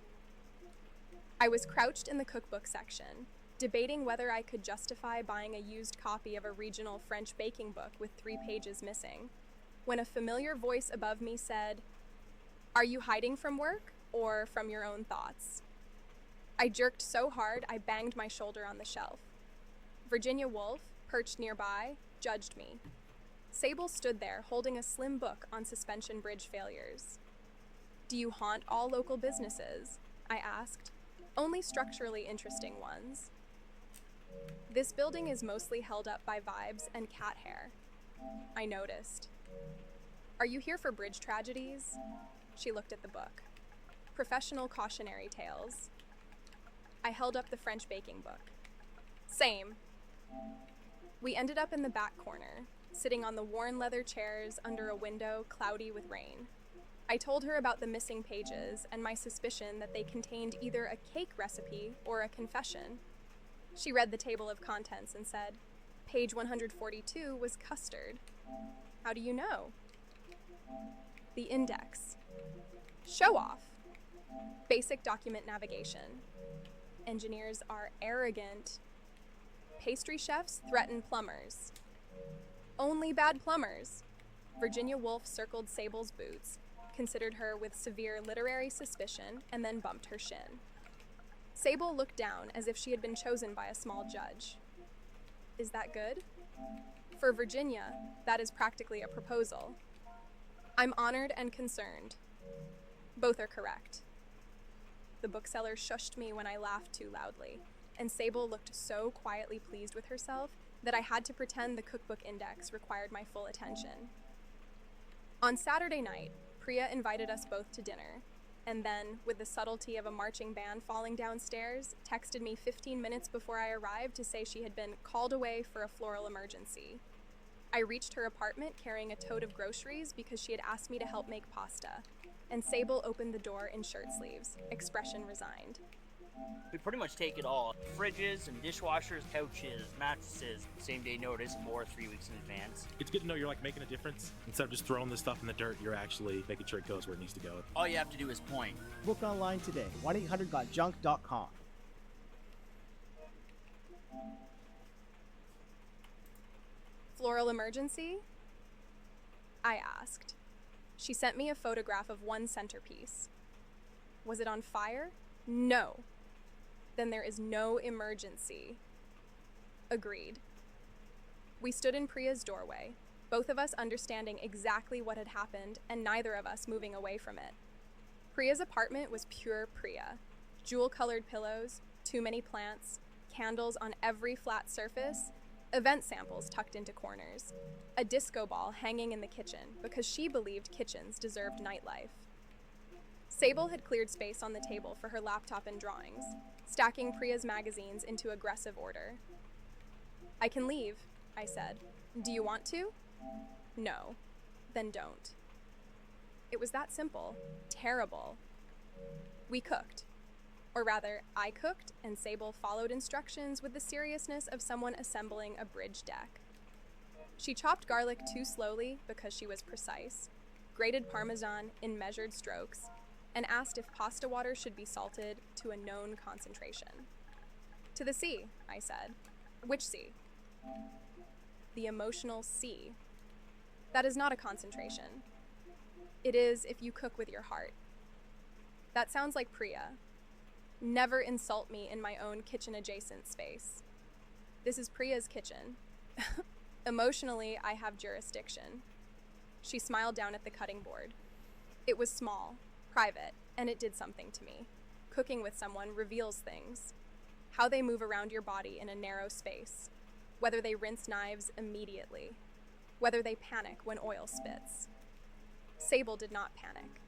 I was crouched in the cookbook section, debating whether I could justify buying a used copy of a regional French baking book with 3 pages missing, when a familiar voice above me said, "Are you hiding from work or from your own thoughts?" I jerked so hard I banged my shoulder on the shelf. Virginia Woolf, perched nearby, judged me. Sable stood there holding a slim book on suspension bridge failures. "Do you haunt all local businesses?" I asked. "Only structurally interesting ones." "This building is mostly held up by vibes and cat hair," I noticed. "Are you here for bridge tragedies?" She looked at the book. "Professional cautionary tales." I held up the French baking book. "Same." We ended up in the back corner, sitting on the worn leather chairs under a window cloudy with rain. I told her about the missing pages and my suspicion that they contained either a cake recipe or a confession. She read the table of contents and said, "Page 142 was custard." "How do you know?" "The index." "Show off." "Basic document navigation." "Engineers are arrogant." "Pastry chefs threaten plumbers." "Only bad plumbers." Virginia Woolf circled Sable's boots, considered her with severe literary suspicion, and then bumped her shin. Sable looked down as if she had been chosen by a small judge. "Is that good?" "For Virginia, that is practically a proposal." "I'm honored and concerned." "Both are correct." The bookseller shushed me when I laughed too loudly, and Sable looked so quietly pleased with herself that I had to pretend the cookbook index required my full attention. On Saturday night, Priya invited us both to dinner, and then, with the subtlety of a marching band falling downstairs, texted me 15 minutes before I arrived to say she had been called away for a floral emergency. I reached her apartment carrying a tote of groceries because she had asked me to help make pasta, and Sable opened the door in shirt sleeves, expression resigned. We pretty much take it all. Fridges and dishwashers, couches, mattresses, same day notice or 3 weeks in advance. It's good to know you're like making a difference. Instead of just throwing this stuff in the dirt, you're actually making sure it goes where it needs to go. All you have to do is point. Book online today. 1-800-GOT-JUNK.com. Floral emergency? I asked. She sent me a photograph of one centerpiece. Was it on fire? No. Then there is no emergency. Agreed. We stood in Priya's doorway, both of us understanding exactly what had happened and neither of us moving away from it. Priya's apartment was pure Priya. Jewel-colored pillows, too many plants, candles on every flat surface, event samples tucked into corners, a disco ball hanging in the kitchen because she believed kitchens deserved nightlife. Sable had cleared space on the table for her laptop and drawings, stacking Priya's magazines into aggressive order. "I can leave," I said. "Do you want to?" "No." "Then don't." It was that simple. Terrible. We cooked. Or rather, I cooked, and Sable followed instructions with the seriousness of someone assembling a bridge deck. She chopped garlic too slowly because she was precise, grated Parmesan in measured strokes, and asked if pasta water should be salted to a known concentration. "To the sea," I said. "Which sea?" "The emotional sea. That is not a concentration. It is if you cook with your heart." That sounds like Priya. Never insult me in my own kitchen-adjacent space. This is Priya's kitchen. Emotionally, I have jurisdiction. She smiled down at the cutting board. It was small, private, and it did something to me. Cooking with someone reveals things. How they move around your body in a narrow space. Whether they rinse knives immediately. Whether they panic when oil spits. Sable did not panic.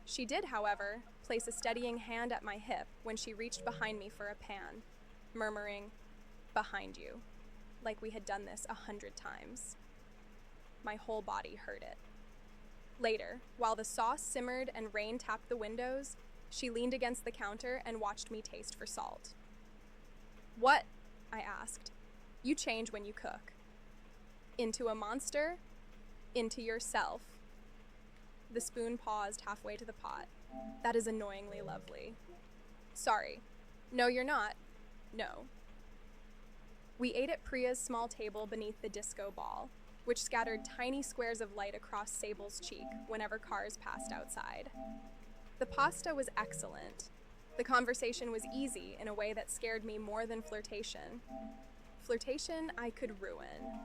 She did, however, place a steadying hand at my hip when she reached behind me for a pan, murmuring, "Behind you," like we had done this 100 times. My whole body heard it. Later, while the sauce simmered and rain tapped the windows, she leaned against the counter and watched me taste for salt. "What?" I asked. "You change when you cook." "Into a monster? Into yourself." The spoon paused halfway to the pot. "That is annoyingly lovely." "Sorry. No, you're not. No." We ate at Priya's small table beneath the disco ball, which scattered tiny squares of light across Sable's cheek whenever cars passed outside. The pasta was excellent. The conversation was easy in a way that scared me more than flirtation. Flirtation I could ruin.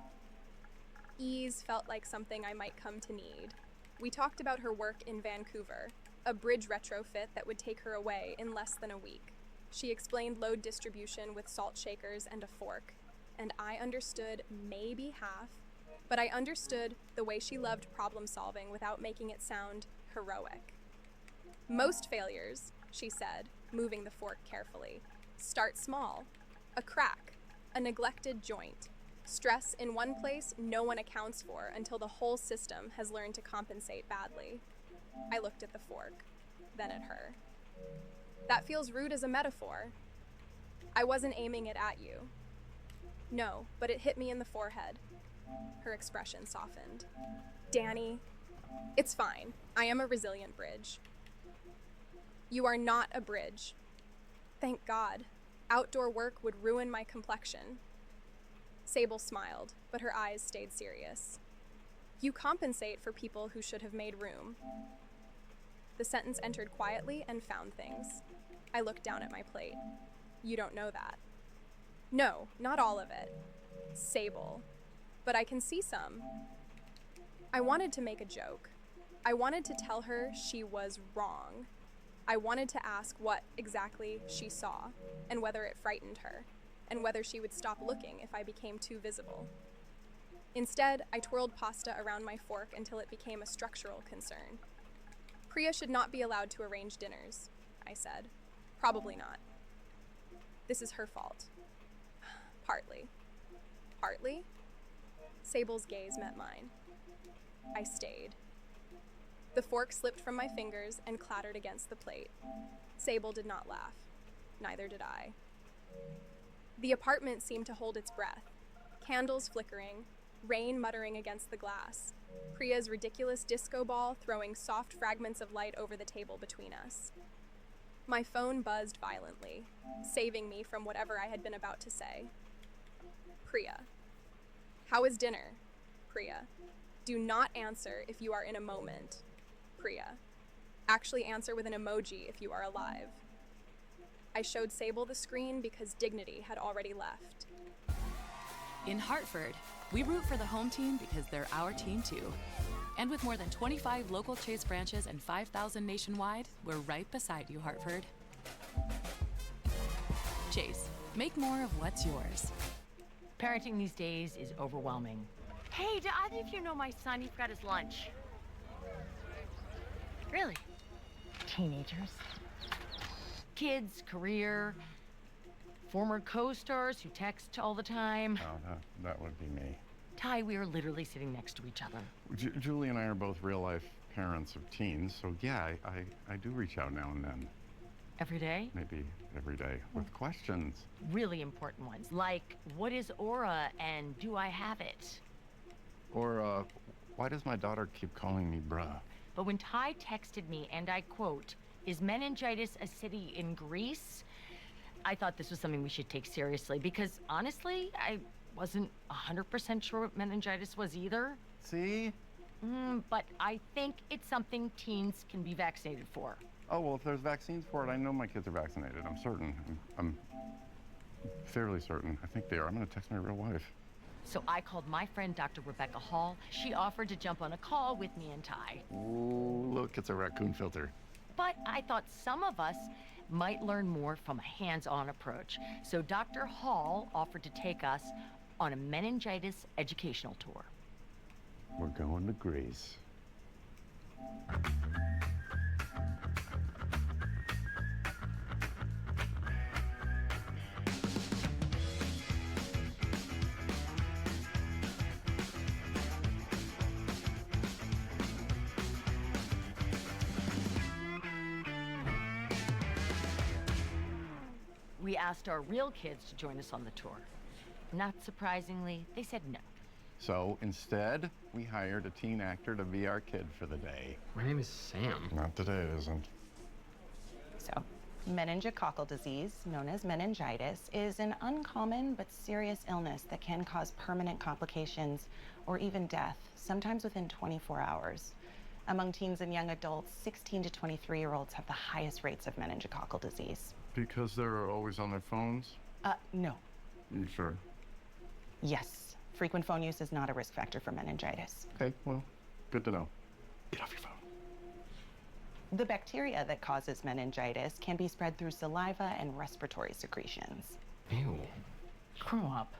Ease felt like something I might come to need. We talked about her work in Vancouver, a bridge retrofit that would take her away in less than a week. She explained load distribution with salt shakers and a fork, and I understood maybe half, but I understood the way she loved problem solving without making it sound heroic. "Most failures," she said, moving the fork carefully, "start small. A crack, a neglected joint. Stress in one place no one accounts for until the whole system has learned to compensate badly." I looked at the fork, then at her. "That feels rude as a metaphor." "I wasn't aiming it at you." "No, but it hit me in the forehead." Her expression softened. "Danny, it's fine. I am a resilient bridge." "You are not a bridge." "Thank God. Outdoor work would ruin my complexion." Sable smiled, but her eyes stayed serious. "You compensate for people who should have made room." The sentence entered quietly and found things. I looked down at my plate. "You don't know that." "No, not all of it." "Sable. But I can see some." I wanted to make a joke. I wanted to tell her she was wrong. I wanted to ask what exactly she saw, and whether it frightened her, and whether she would stop looking if I became too visible. Instead, I twirled pasta around my fork until it became a structural concern. "Priya should not be allowed to arrange dinners," I said. "Probably not." "This is her fault." "Partly." "Partly?" Sable's gaze met mine. I stayed. The fork slipped from my fingers and clattered against the plate. Sable did not laugh. Neither did I. The apartment seemed to hold its breath. Candles flickering, rain muttering against the glass, Priya's ridiculous disco ball throwing soft fragments of light over the table between us. My phone buzzed violently, saving me from whatever I had been about to say. "Priya." "How is dinner?" "Priya." "Do not answer if you are in a moment." "Priya." "Actually answer with an emoji if you are alive." I showed Sable the screen because dignity had already left. In Hartford, we root for the home team because they're our team too. And with more than 25 local Chase branches and 5,000 nationwide, we're right beside you, Hartford. Chase, make more of what's yours. Parenting these days is overwhelming. Hey, do either of you know my son? He forgot his lunch. Really? Teenagers. Kids, career, former co-stars who text all the time. Oh, that would be me. Ty, we are literally sitting next to each other. Julie and I are both real-life parents of teens, so yeah, I do reach out now and then. Every day? Maybe every day, with questions. Really important ones, like, what is aura and do I have it? Or, why does my daughter keep calling me bruh? But when Ty texted me, and I quote, "Is meningitis a city in Greece?" I thought this was something we should take seriously because, honestly, I wasn't 100% sure what meningitis was either. See? But I think it's something teens can be vaccinated for. Oh, well, if there's vaccines for it, I know my kids are vaccinated. I'm certain. I'm fairly certain. I think they are. I'm going to text my real wife. So I called my friend Dr. Rebecca Hall. She offered to jump on a call with me and Ty. Ooh, look, it's a raccoon filter. But I thought some of us might learn more from a hands-on approach. So Dr. Hall offered to take us on a meningitis educational tour. We're going to Greece. We asked our real kids to join us on the tour. Not surprisingly, they said no. So instead, we hired a teen actor to be our kid for the day. My name is Sam. Not today, it isn't. So, meningococcal disease, known as meningitis, is an uncommon but serious illness that can cause permanent complications or even death, sometimes within 24 hours. Among teens and young adults, 16 to 23-year-olds have the highest rates of meningococcal disease. Because they're always on their phones? No. You sure? Yes. Frequent phone use is not a risk factor for meningitis. Okay, well, good to know. Get off your phone. The bacteria that causes meningitis can be spread through saliva and respiratory secretions. Ew. Grow up.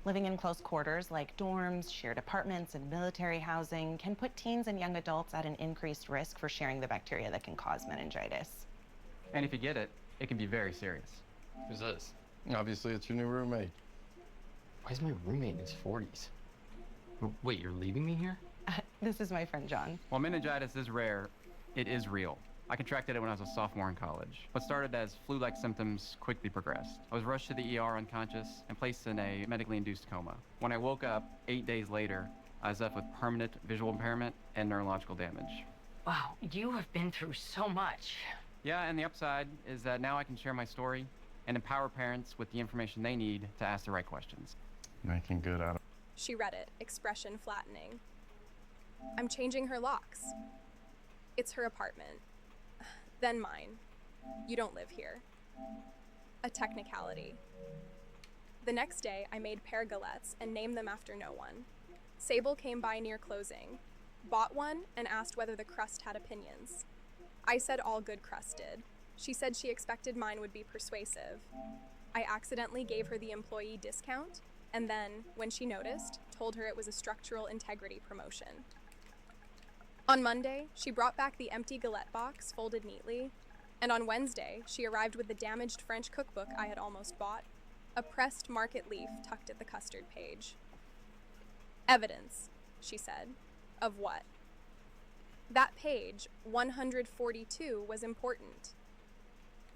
Living in close quarters like dorms, shared apartments, and military housing can put teens and young adults at an increased risk for sharing the bacteria that can cause meningitis. And if you get it, it can be very serious. Who's this? Obviously, it's your new roommate. Why is my roommate in his 40s? Wait, you're leaving me here? This is my friend John. While meningitis is rare, it is real. I contracted it when I was a sophomore in college. What started as flu-like symptoms quickly progressed. I was rushed to the ER unconscious and placed in a medically induced coma. When I woke up 8 days later, I was left with permanent visual impairment and neurological damage. Wow, you have been through so much. Yeah, and the upside is that now I can share my story and empower parents with the information they need to ask the right questions. Making good out of... She read it, expression flattening. I'm changing her locks. It's her apartment. Then mine. You don't live here. A technicality. The next day, I made pear galettes and named them after no one. Sable came by near closing, bought one, and asked whether the crust had opinions. I said all good crust did. She said she expected mine would be persuasive. I accidentally gave her the employee discount, and then, when she noticed, told her it was a structural integrity promotion. On Monday, she brought back the empty galette box folded neatly, and on Wednesday, she arrived with the damaged French cookbook I had almost bought, a pressed market leaf tucked at the custard page. Evidence, she said. Of what? That page, 142, was important.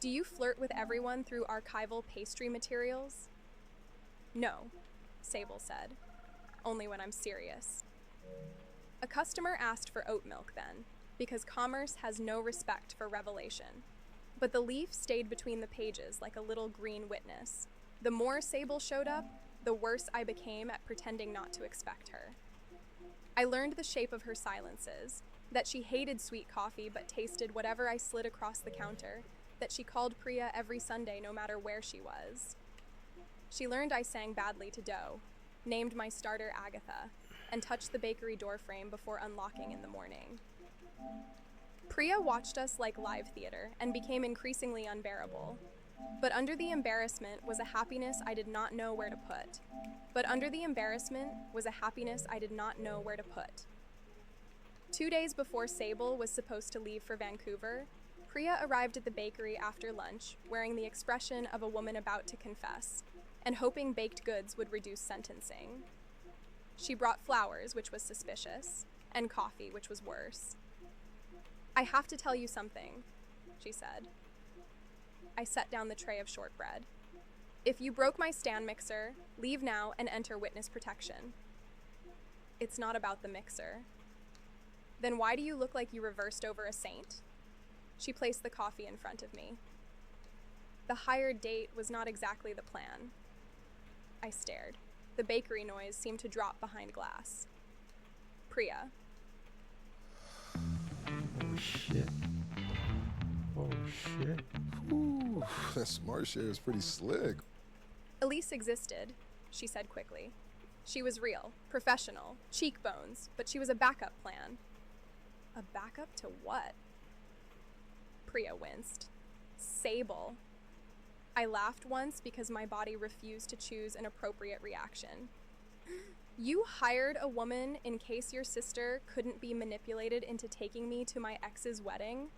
Do you flirt with everyone through archival pastry materials? No, Sable said. Only when I'm serious. A customer asked for oat milk then, because commerce has no respect for revelation. But the leaf stayed between the pages like a little green witness. The more Sable showed up, the worse I became at pretending not to expect her. I learned the shape of her silences, that she hated sweet coffee but tasted whatever I slid across the counter, that she called Priya every Sunday no matter where she was. She learned I sang badly to dough, named my starter Agatha, and touched the bakery doorframe before unlocking in the morning. Priya watched us like live theater and became increasingly unbearable. But under the embarrassment was a happiness I did not know where to put. 2 days before Sable was supposed to leave for Vancouver, Priya arrived at the bakery after lunch wearing the expression of a woman about to confess, and hoping baked goods would reduce sentencing. She brought flowers, which was suspicious, and coffee, which was worse. I have to tell you something, she said. I set down the tray of shortbread. If you broke my stand mixer, leave now and enter witness protection. It's not about the mixer. Then why do you look like you reversed over a saint? She placed the coffee in front of me. The hired date was not exactly the plan. I stared. The bakery noise seemed to drop behind glass. Priya. Oh shit. Oh shit. Ooh, that smart share is pretty slick. Elise existed, she said quickly. She was real, professional, cheekbones, but she was a backup plan. A backup to what? Priya winced. Sable. I laughed once because my body refused to choose an appropriate reaction. You hired a woman in case your sister couldn't be manipulated into taking me to my ex's wedding?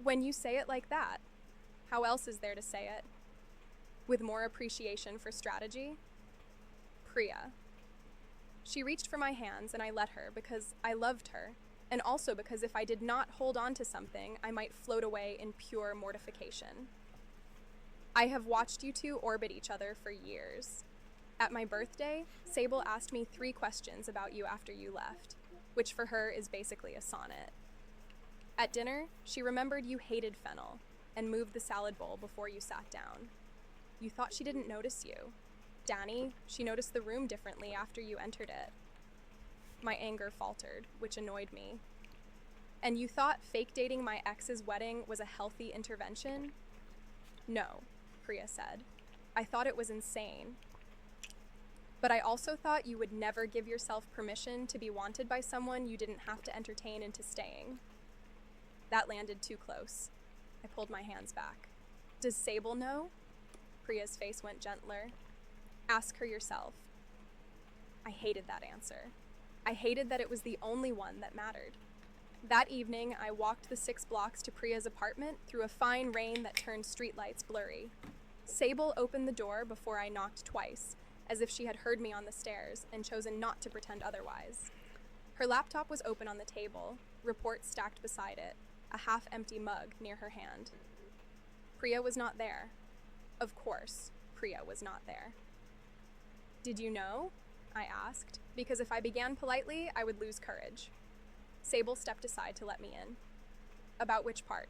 When you say it like that, how else is there to say it? With more appreciation for strategy? Priya. She reached for my hands and I let her because I loved her, and also because if I did not hold on to something, I might float away in pure mortification. I have watched you two orbit each other for years. At my birthday, Sable asked me 3 questions about you after you left, which for her is basically a sonnet. At dinner, she remembered you hated fennel and moved the salad bowl before you sat down. You thought she didn't notice you. Danny, she noticed the room differently after you entered it. My anger faltered, which annoyed me. And you thought fake dating my ex's wedding was a healthy intervention? No, Priya said. I thought it was insane. But I also thought you would never give yourself permission to be wanted by someone you didn't have to entertain into staying. That landed too close. I pulled my hands back. Does Sable know? Priya's face went gentler. Ask her yourself. I hated that answer. I hated that it was the only one that mattered. That evening, I walked the 6 blocks to Priya's apartment through a fine rain that turned streetlights blurry. Sable opened the door before I knocked twice, as if she had heard me on the stairs and chosen not to pretend otherwise. Her laptop was open on the table, reports stacked beside it, a half-empty mug near her hand. Priya was not there. Of course, Priya was not there. Did you know? I asked, because if I began politely, I would lose courage. Sable stepped aside to let me in. About which part?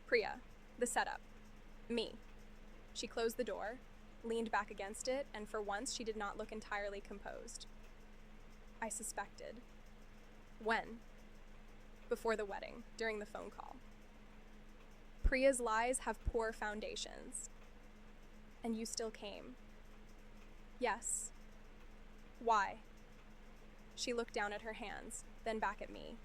Priya, the setup. Me. She closed the door, leaned back against it, and for once she did not look entirely composed. I suspected. When? Before the wedding, during the phone call. Priya's lies have poor foundations. And you still came. Yes. Why? She looked down at her hands, then back at me.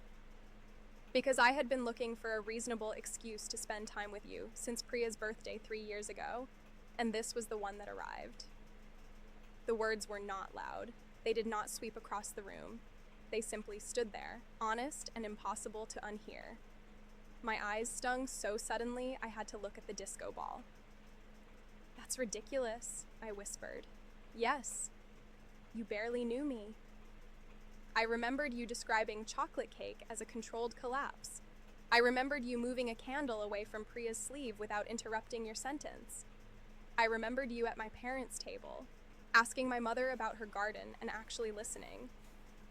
Because I had been looking for a reasonable excuse to spend time with you since Priya's birthday 3 years ago, and this was the one that arrived. The words were not loud. They did not sweep across the room. They simply stood there, honest and impossible to unhear. My eyes stung so suddenly I had to look at the disco ball. That's ridiculous, I whispered. Yes. You barely knew me. I remembered you describing chocolate cake as a controlled collapse. I remembered you moving a candle away from Priya's sleeve without interrupting your sentence. I remembered you at my parents' table, asking my mother about her garden and actually listening.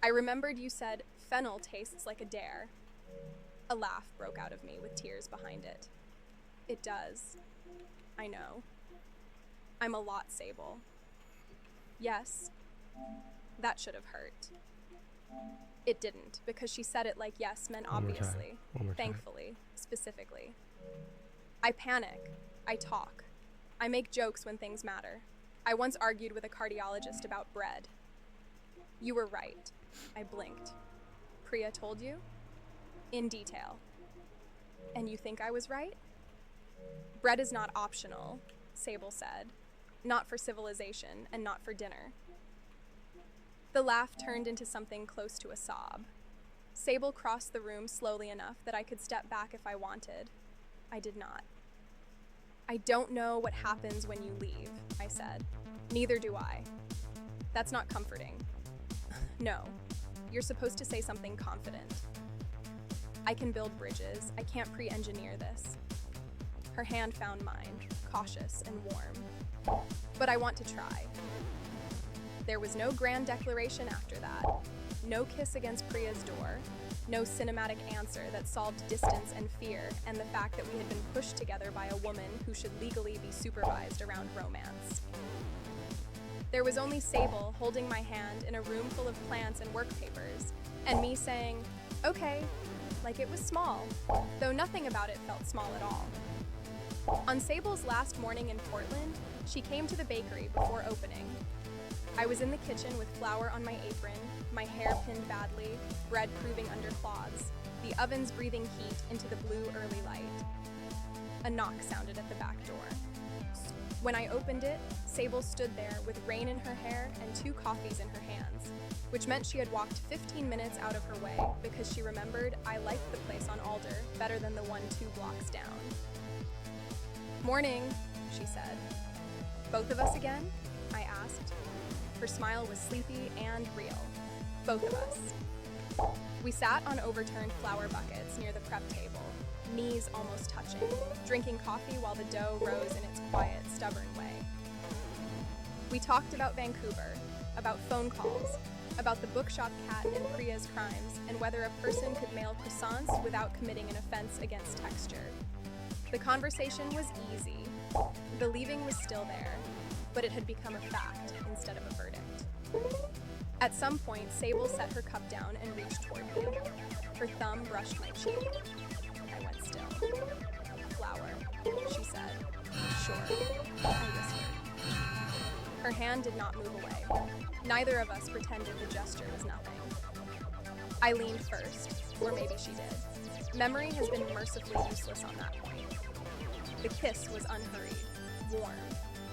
I remembered you said, fennel tastes like a dare. A laugh broke out of me with tears behind it. It does. I know. I'm a lot Sable. Yes. That should have hurt. It didn't, because she said it like yes meant obviously, thankfully, specifically. I panic. I talk. I make jokes when things matter. I once argued with a cardiologist about bread. You were right. I blinked. Priya told you? In detail. And you think I was right? Bread is not optional, Sable said. Not for civilization, and not for dinner. The laugh turned into something close to a sob. Sable crossed the room slowly enough that I could step back if I wanted. I did not. I don't know what happens when you leave, I said. Neither do I. That's not comforting. No, you're supposed to say something confident. I can build bridges. I can't pre-engineer this. Her hand found mine, cautious and warm. But I want to try. There was no grand declaration after that. No kiss against Priya's door. No cinematic answer that solved distance and fear and the fact that we had been pushed together by a woman who should legally be supervised around romance. There was only Sable holding my hand in a room full of plants and work papers, and me saying, okay, like it was small, though nothing about it felt small at all. On Sable's last morning in Portland, she came to the bakery before opening. I was in the kitchen with flour on my apron, my hair pinned badly, bread proving under cloths, the ovens breathing heat into the blue early light. A knock sounded at the back door. When I opened it, Sable stood there with rain in her hair and 2 coffees in her hands, which meant she had walked 15 minutes out of her way because she remembered I liked the place on Alder better than the one 2 blocks down. "Morning," she said. "Both of us again?" I asked. Her smile was sleepy and real. Both of us. We sat on overturned flour buckets near the prep table, knees almost touching, drinking coffee while the dough rose in its quiet, stubborn way. We talked about Vancouver, about phone calls, about the bookshop cat and Priya's crimes, and whether a person could mail croissants without committing an offense against texture. The conversation was easy. The leaving was still there, but it had become a fact instead of a verdict. At some point, Sable set her cup down and reached toward me. Her thumb brushed my cheek. I went still. "Flour," she said. "Sure," I whispered. Her hand did not move away. Neither of us pretended the gesture was nothing. I leaned first, or maybe she did. Memory has been mercifully useless on that point. The kiss was unhurried, warm,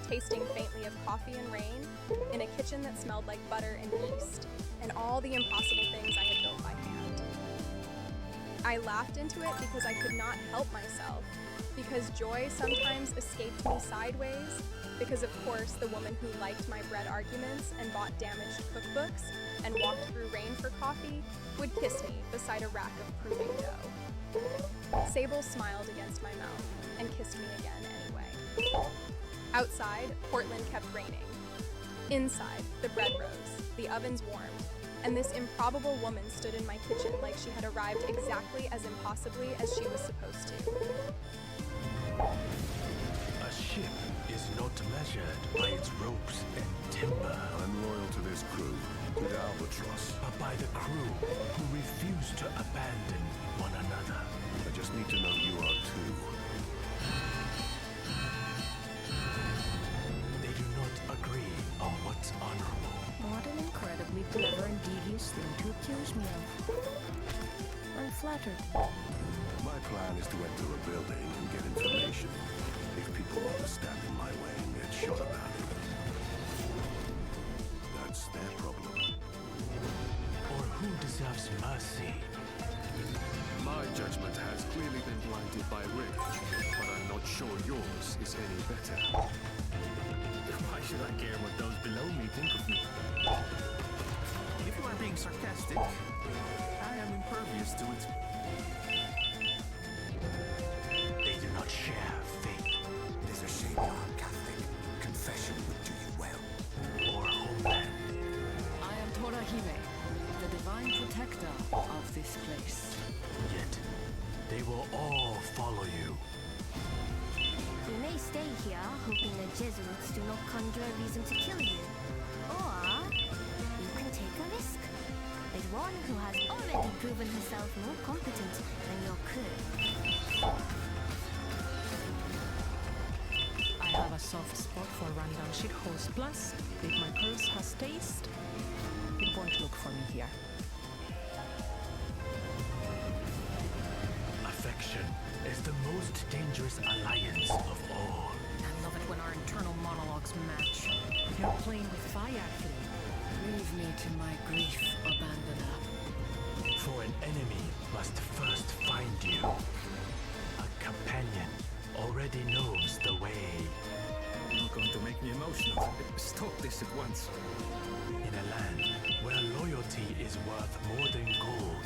tasting faintly of coffee and rain, in a kitchen that smelled like butter and yeast, and all the impossible things I had built by hand. I laughed into it because I could not help myself, because joy sometimes escaped me sideways, because of course the woman who liked my bread arguments and bought damaged cookbooks and walked through rain for coffee would kiss me beside a rack of proving dough. Sable smiled against my mouth and kissed me again anyway. Outside, Portland kept raining. Inside, the bread rose, the ovens warmed, and this improbable woman stood in my kitchen like she had arrived exactly as impossibly as she was supposed to. A ship is not measured by its ropes and timber. I'm loyal to this crew, to the Albatross. But by the crew who refuse to abandon one another. I just need to know you are too. They do not agree on what's honorable. What an incredibly clever and devious thing to accuse me of. I'm flattered. My plan is to enter a building and get information. If people want to stand in my way and get shot about it, that's their problem. Or who deserves mercy? My judgment has clearly been blinded by rage, but I'm not sure yours is any better. Why should I care what those below me think of me? If you are being sarcastic, I am impervious to it. They do not share faith. It is a shame you are Catholic. Confession would do you well. Or homeland. I am Torahime, the divine protector of this place. Yet, they will all follow you. You may stay here, hoping the Jesuits do not conjure a reason to kill you. Or, you can take a risk. With one who has already proven herself more competent than your crew. I have a soft spot for rundown shitholes. Plus, if my curse has taste, it won't look for me here. Affection is the most dangerous alliance of all. I love it when our internal monologues match. You're playing with fire, Flynn. Leave me to my grief, abandoner. For an enemy must first find you. A companion already knows the way. You're going to make me emotional. Stop this at once. In a land where loyalty is worth more than gold,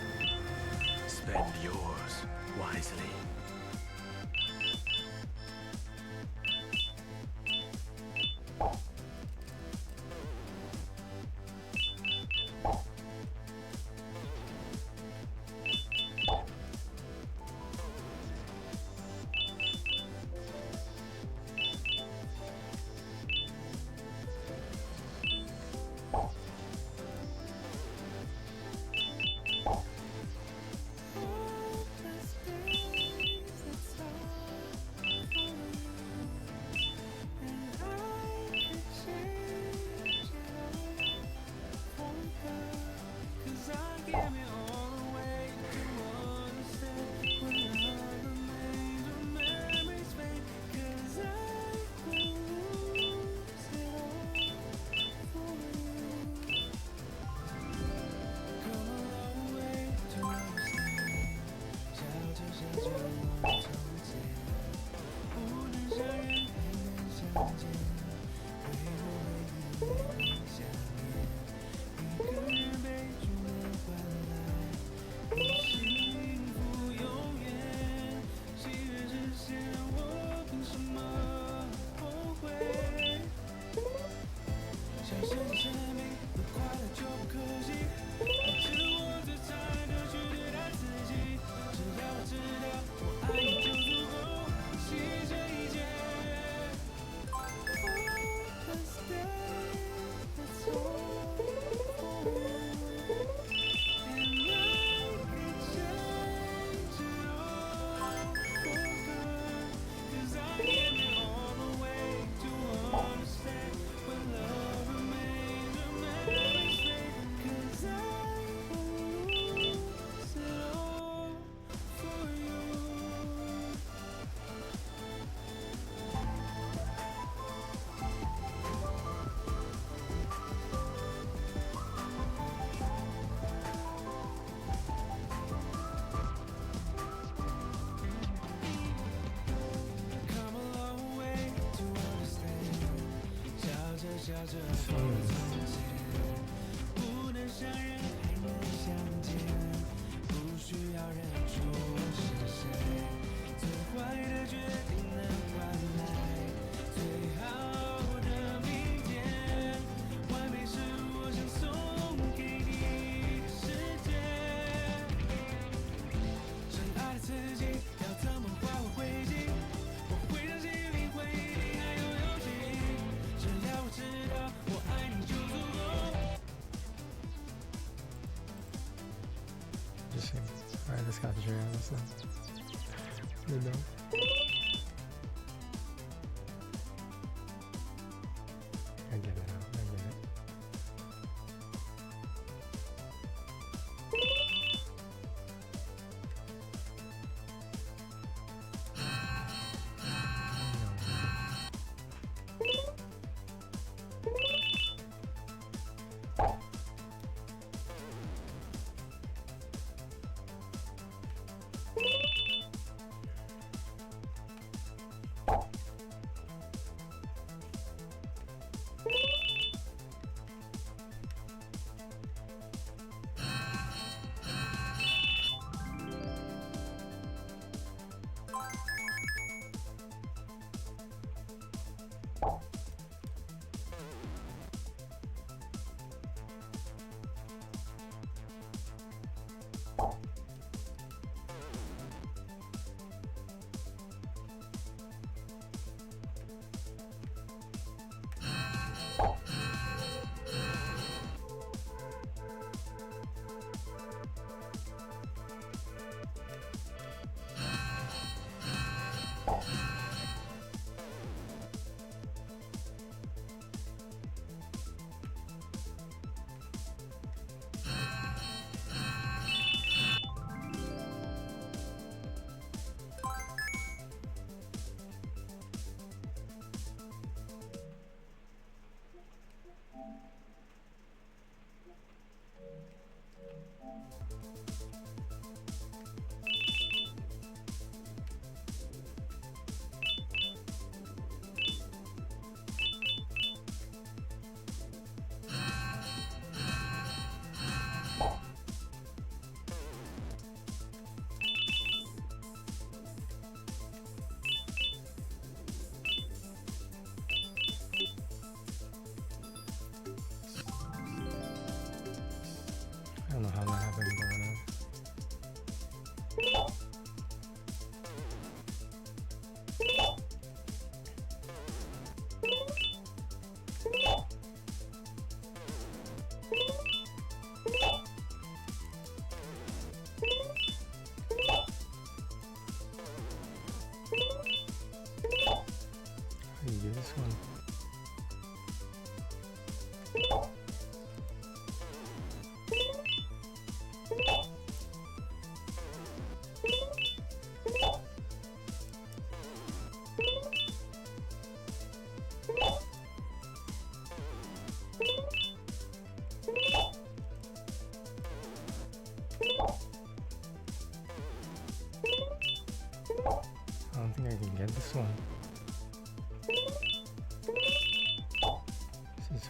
spend yours wisely. Just saying. Alright, let's got the trigger on this now. Good though. I get it now. I get it.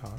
guitar.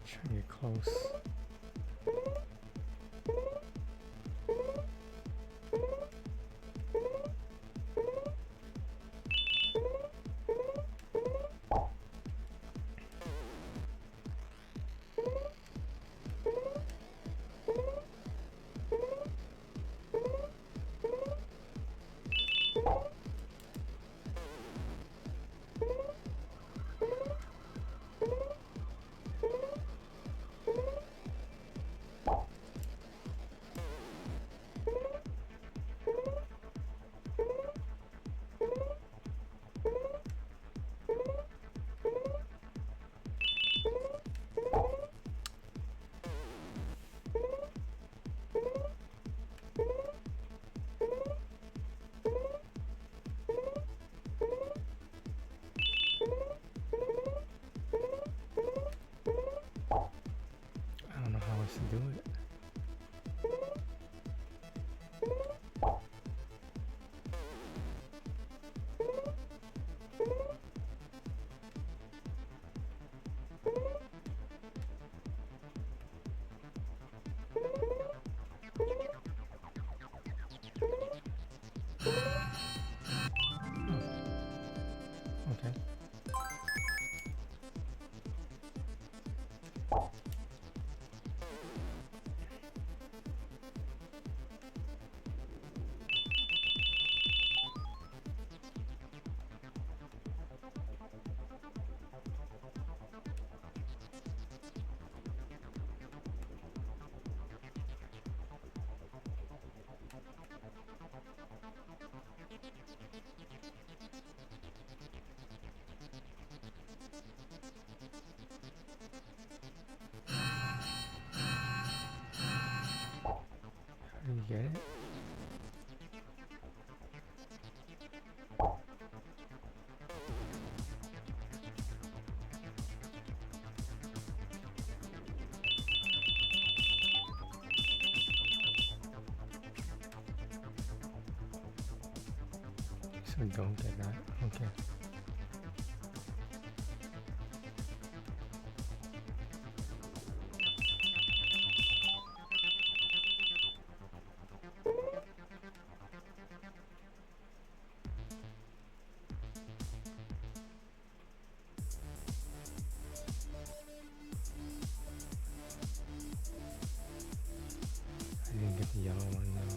Trying to get close. I don't know how else to do it. get it? So don't get that. Okay. I didn't get the yellow one though.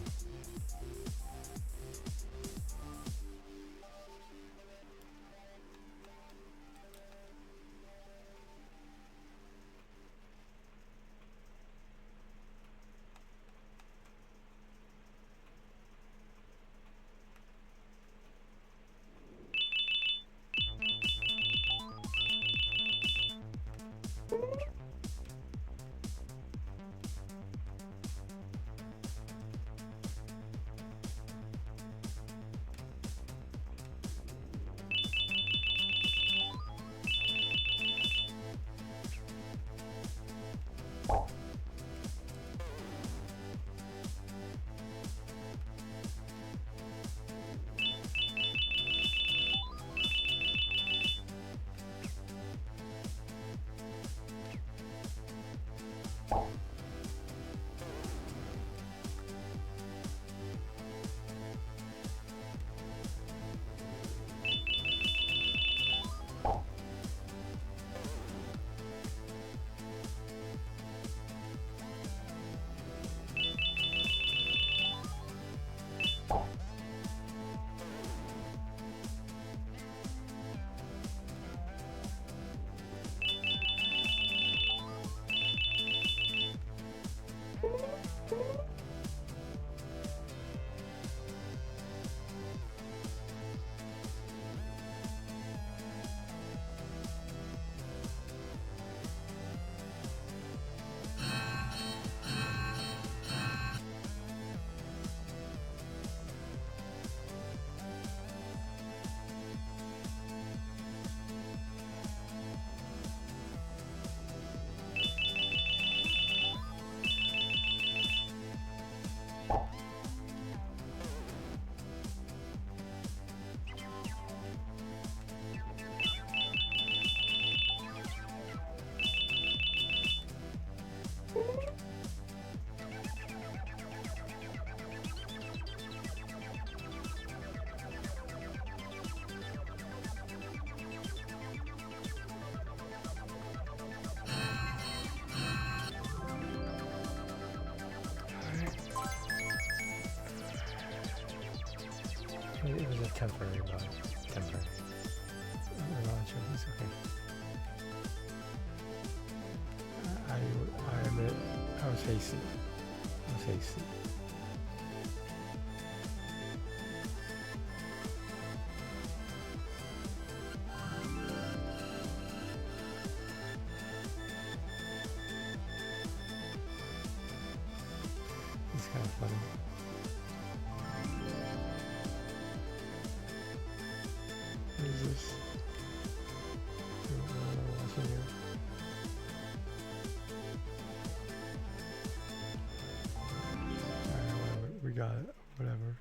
It was a temporary bug. Temporary. The launcher is okay. I admit, I was hasty. I was hasty. It's kind of funny. What is this? Watching here. Alright, whatever. We got it. Whatever.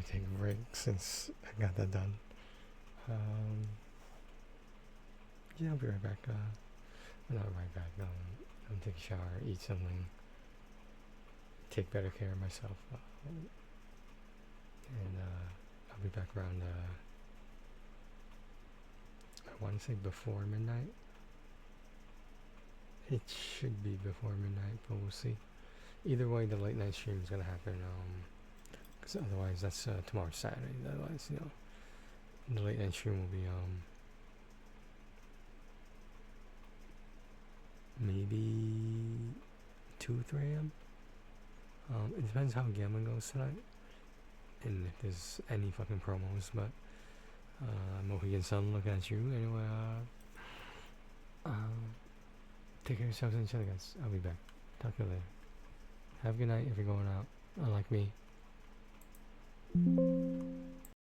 take a break since I got that done. Yeah, I'll be right back. Well, not right back. I'll take a shower, eat something, take better care of myself, and I'll be back around. I want to say before midnight. It should be before midnight, but we'll see. Either way, the late night stream is gonna happen. Because otherwise, that's tomorrow Saturday. Otherwise, you know, the late night stream will be maybe 2, 3 a.m. It depends how gambling goes tonight, and if there's any fucking promos. But Mohegan Sun, looking at you anyway. Take care of yourselves and each other, guys. I'll be back. Talk to you later. Have a good night if you're going out, unlike me.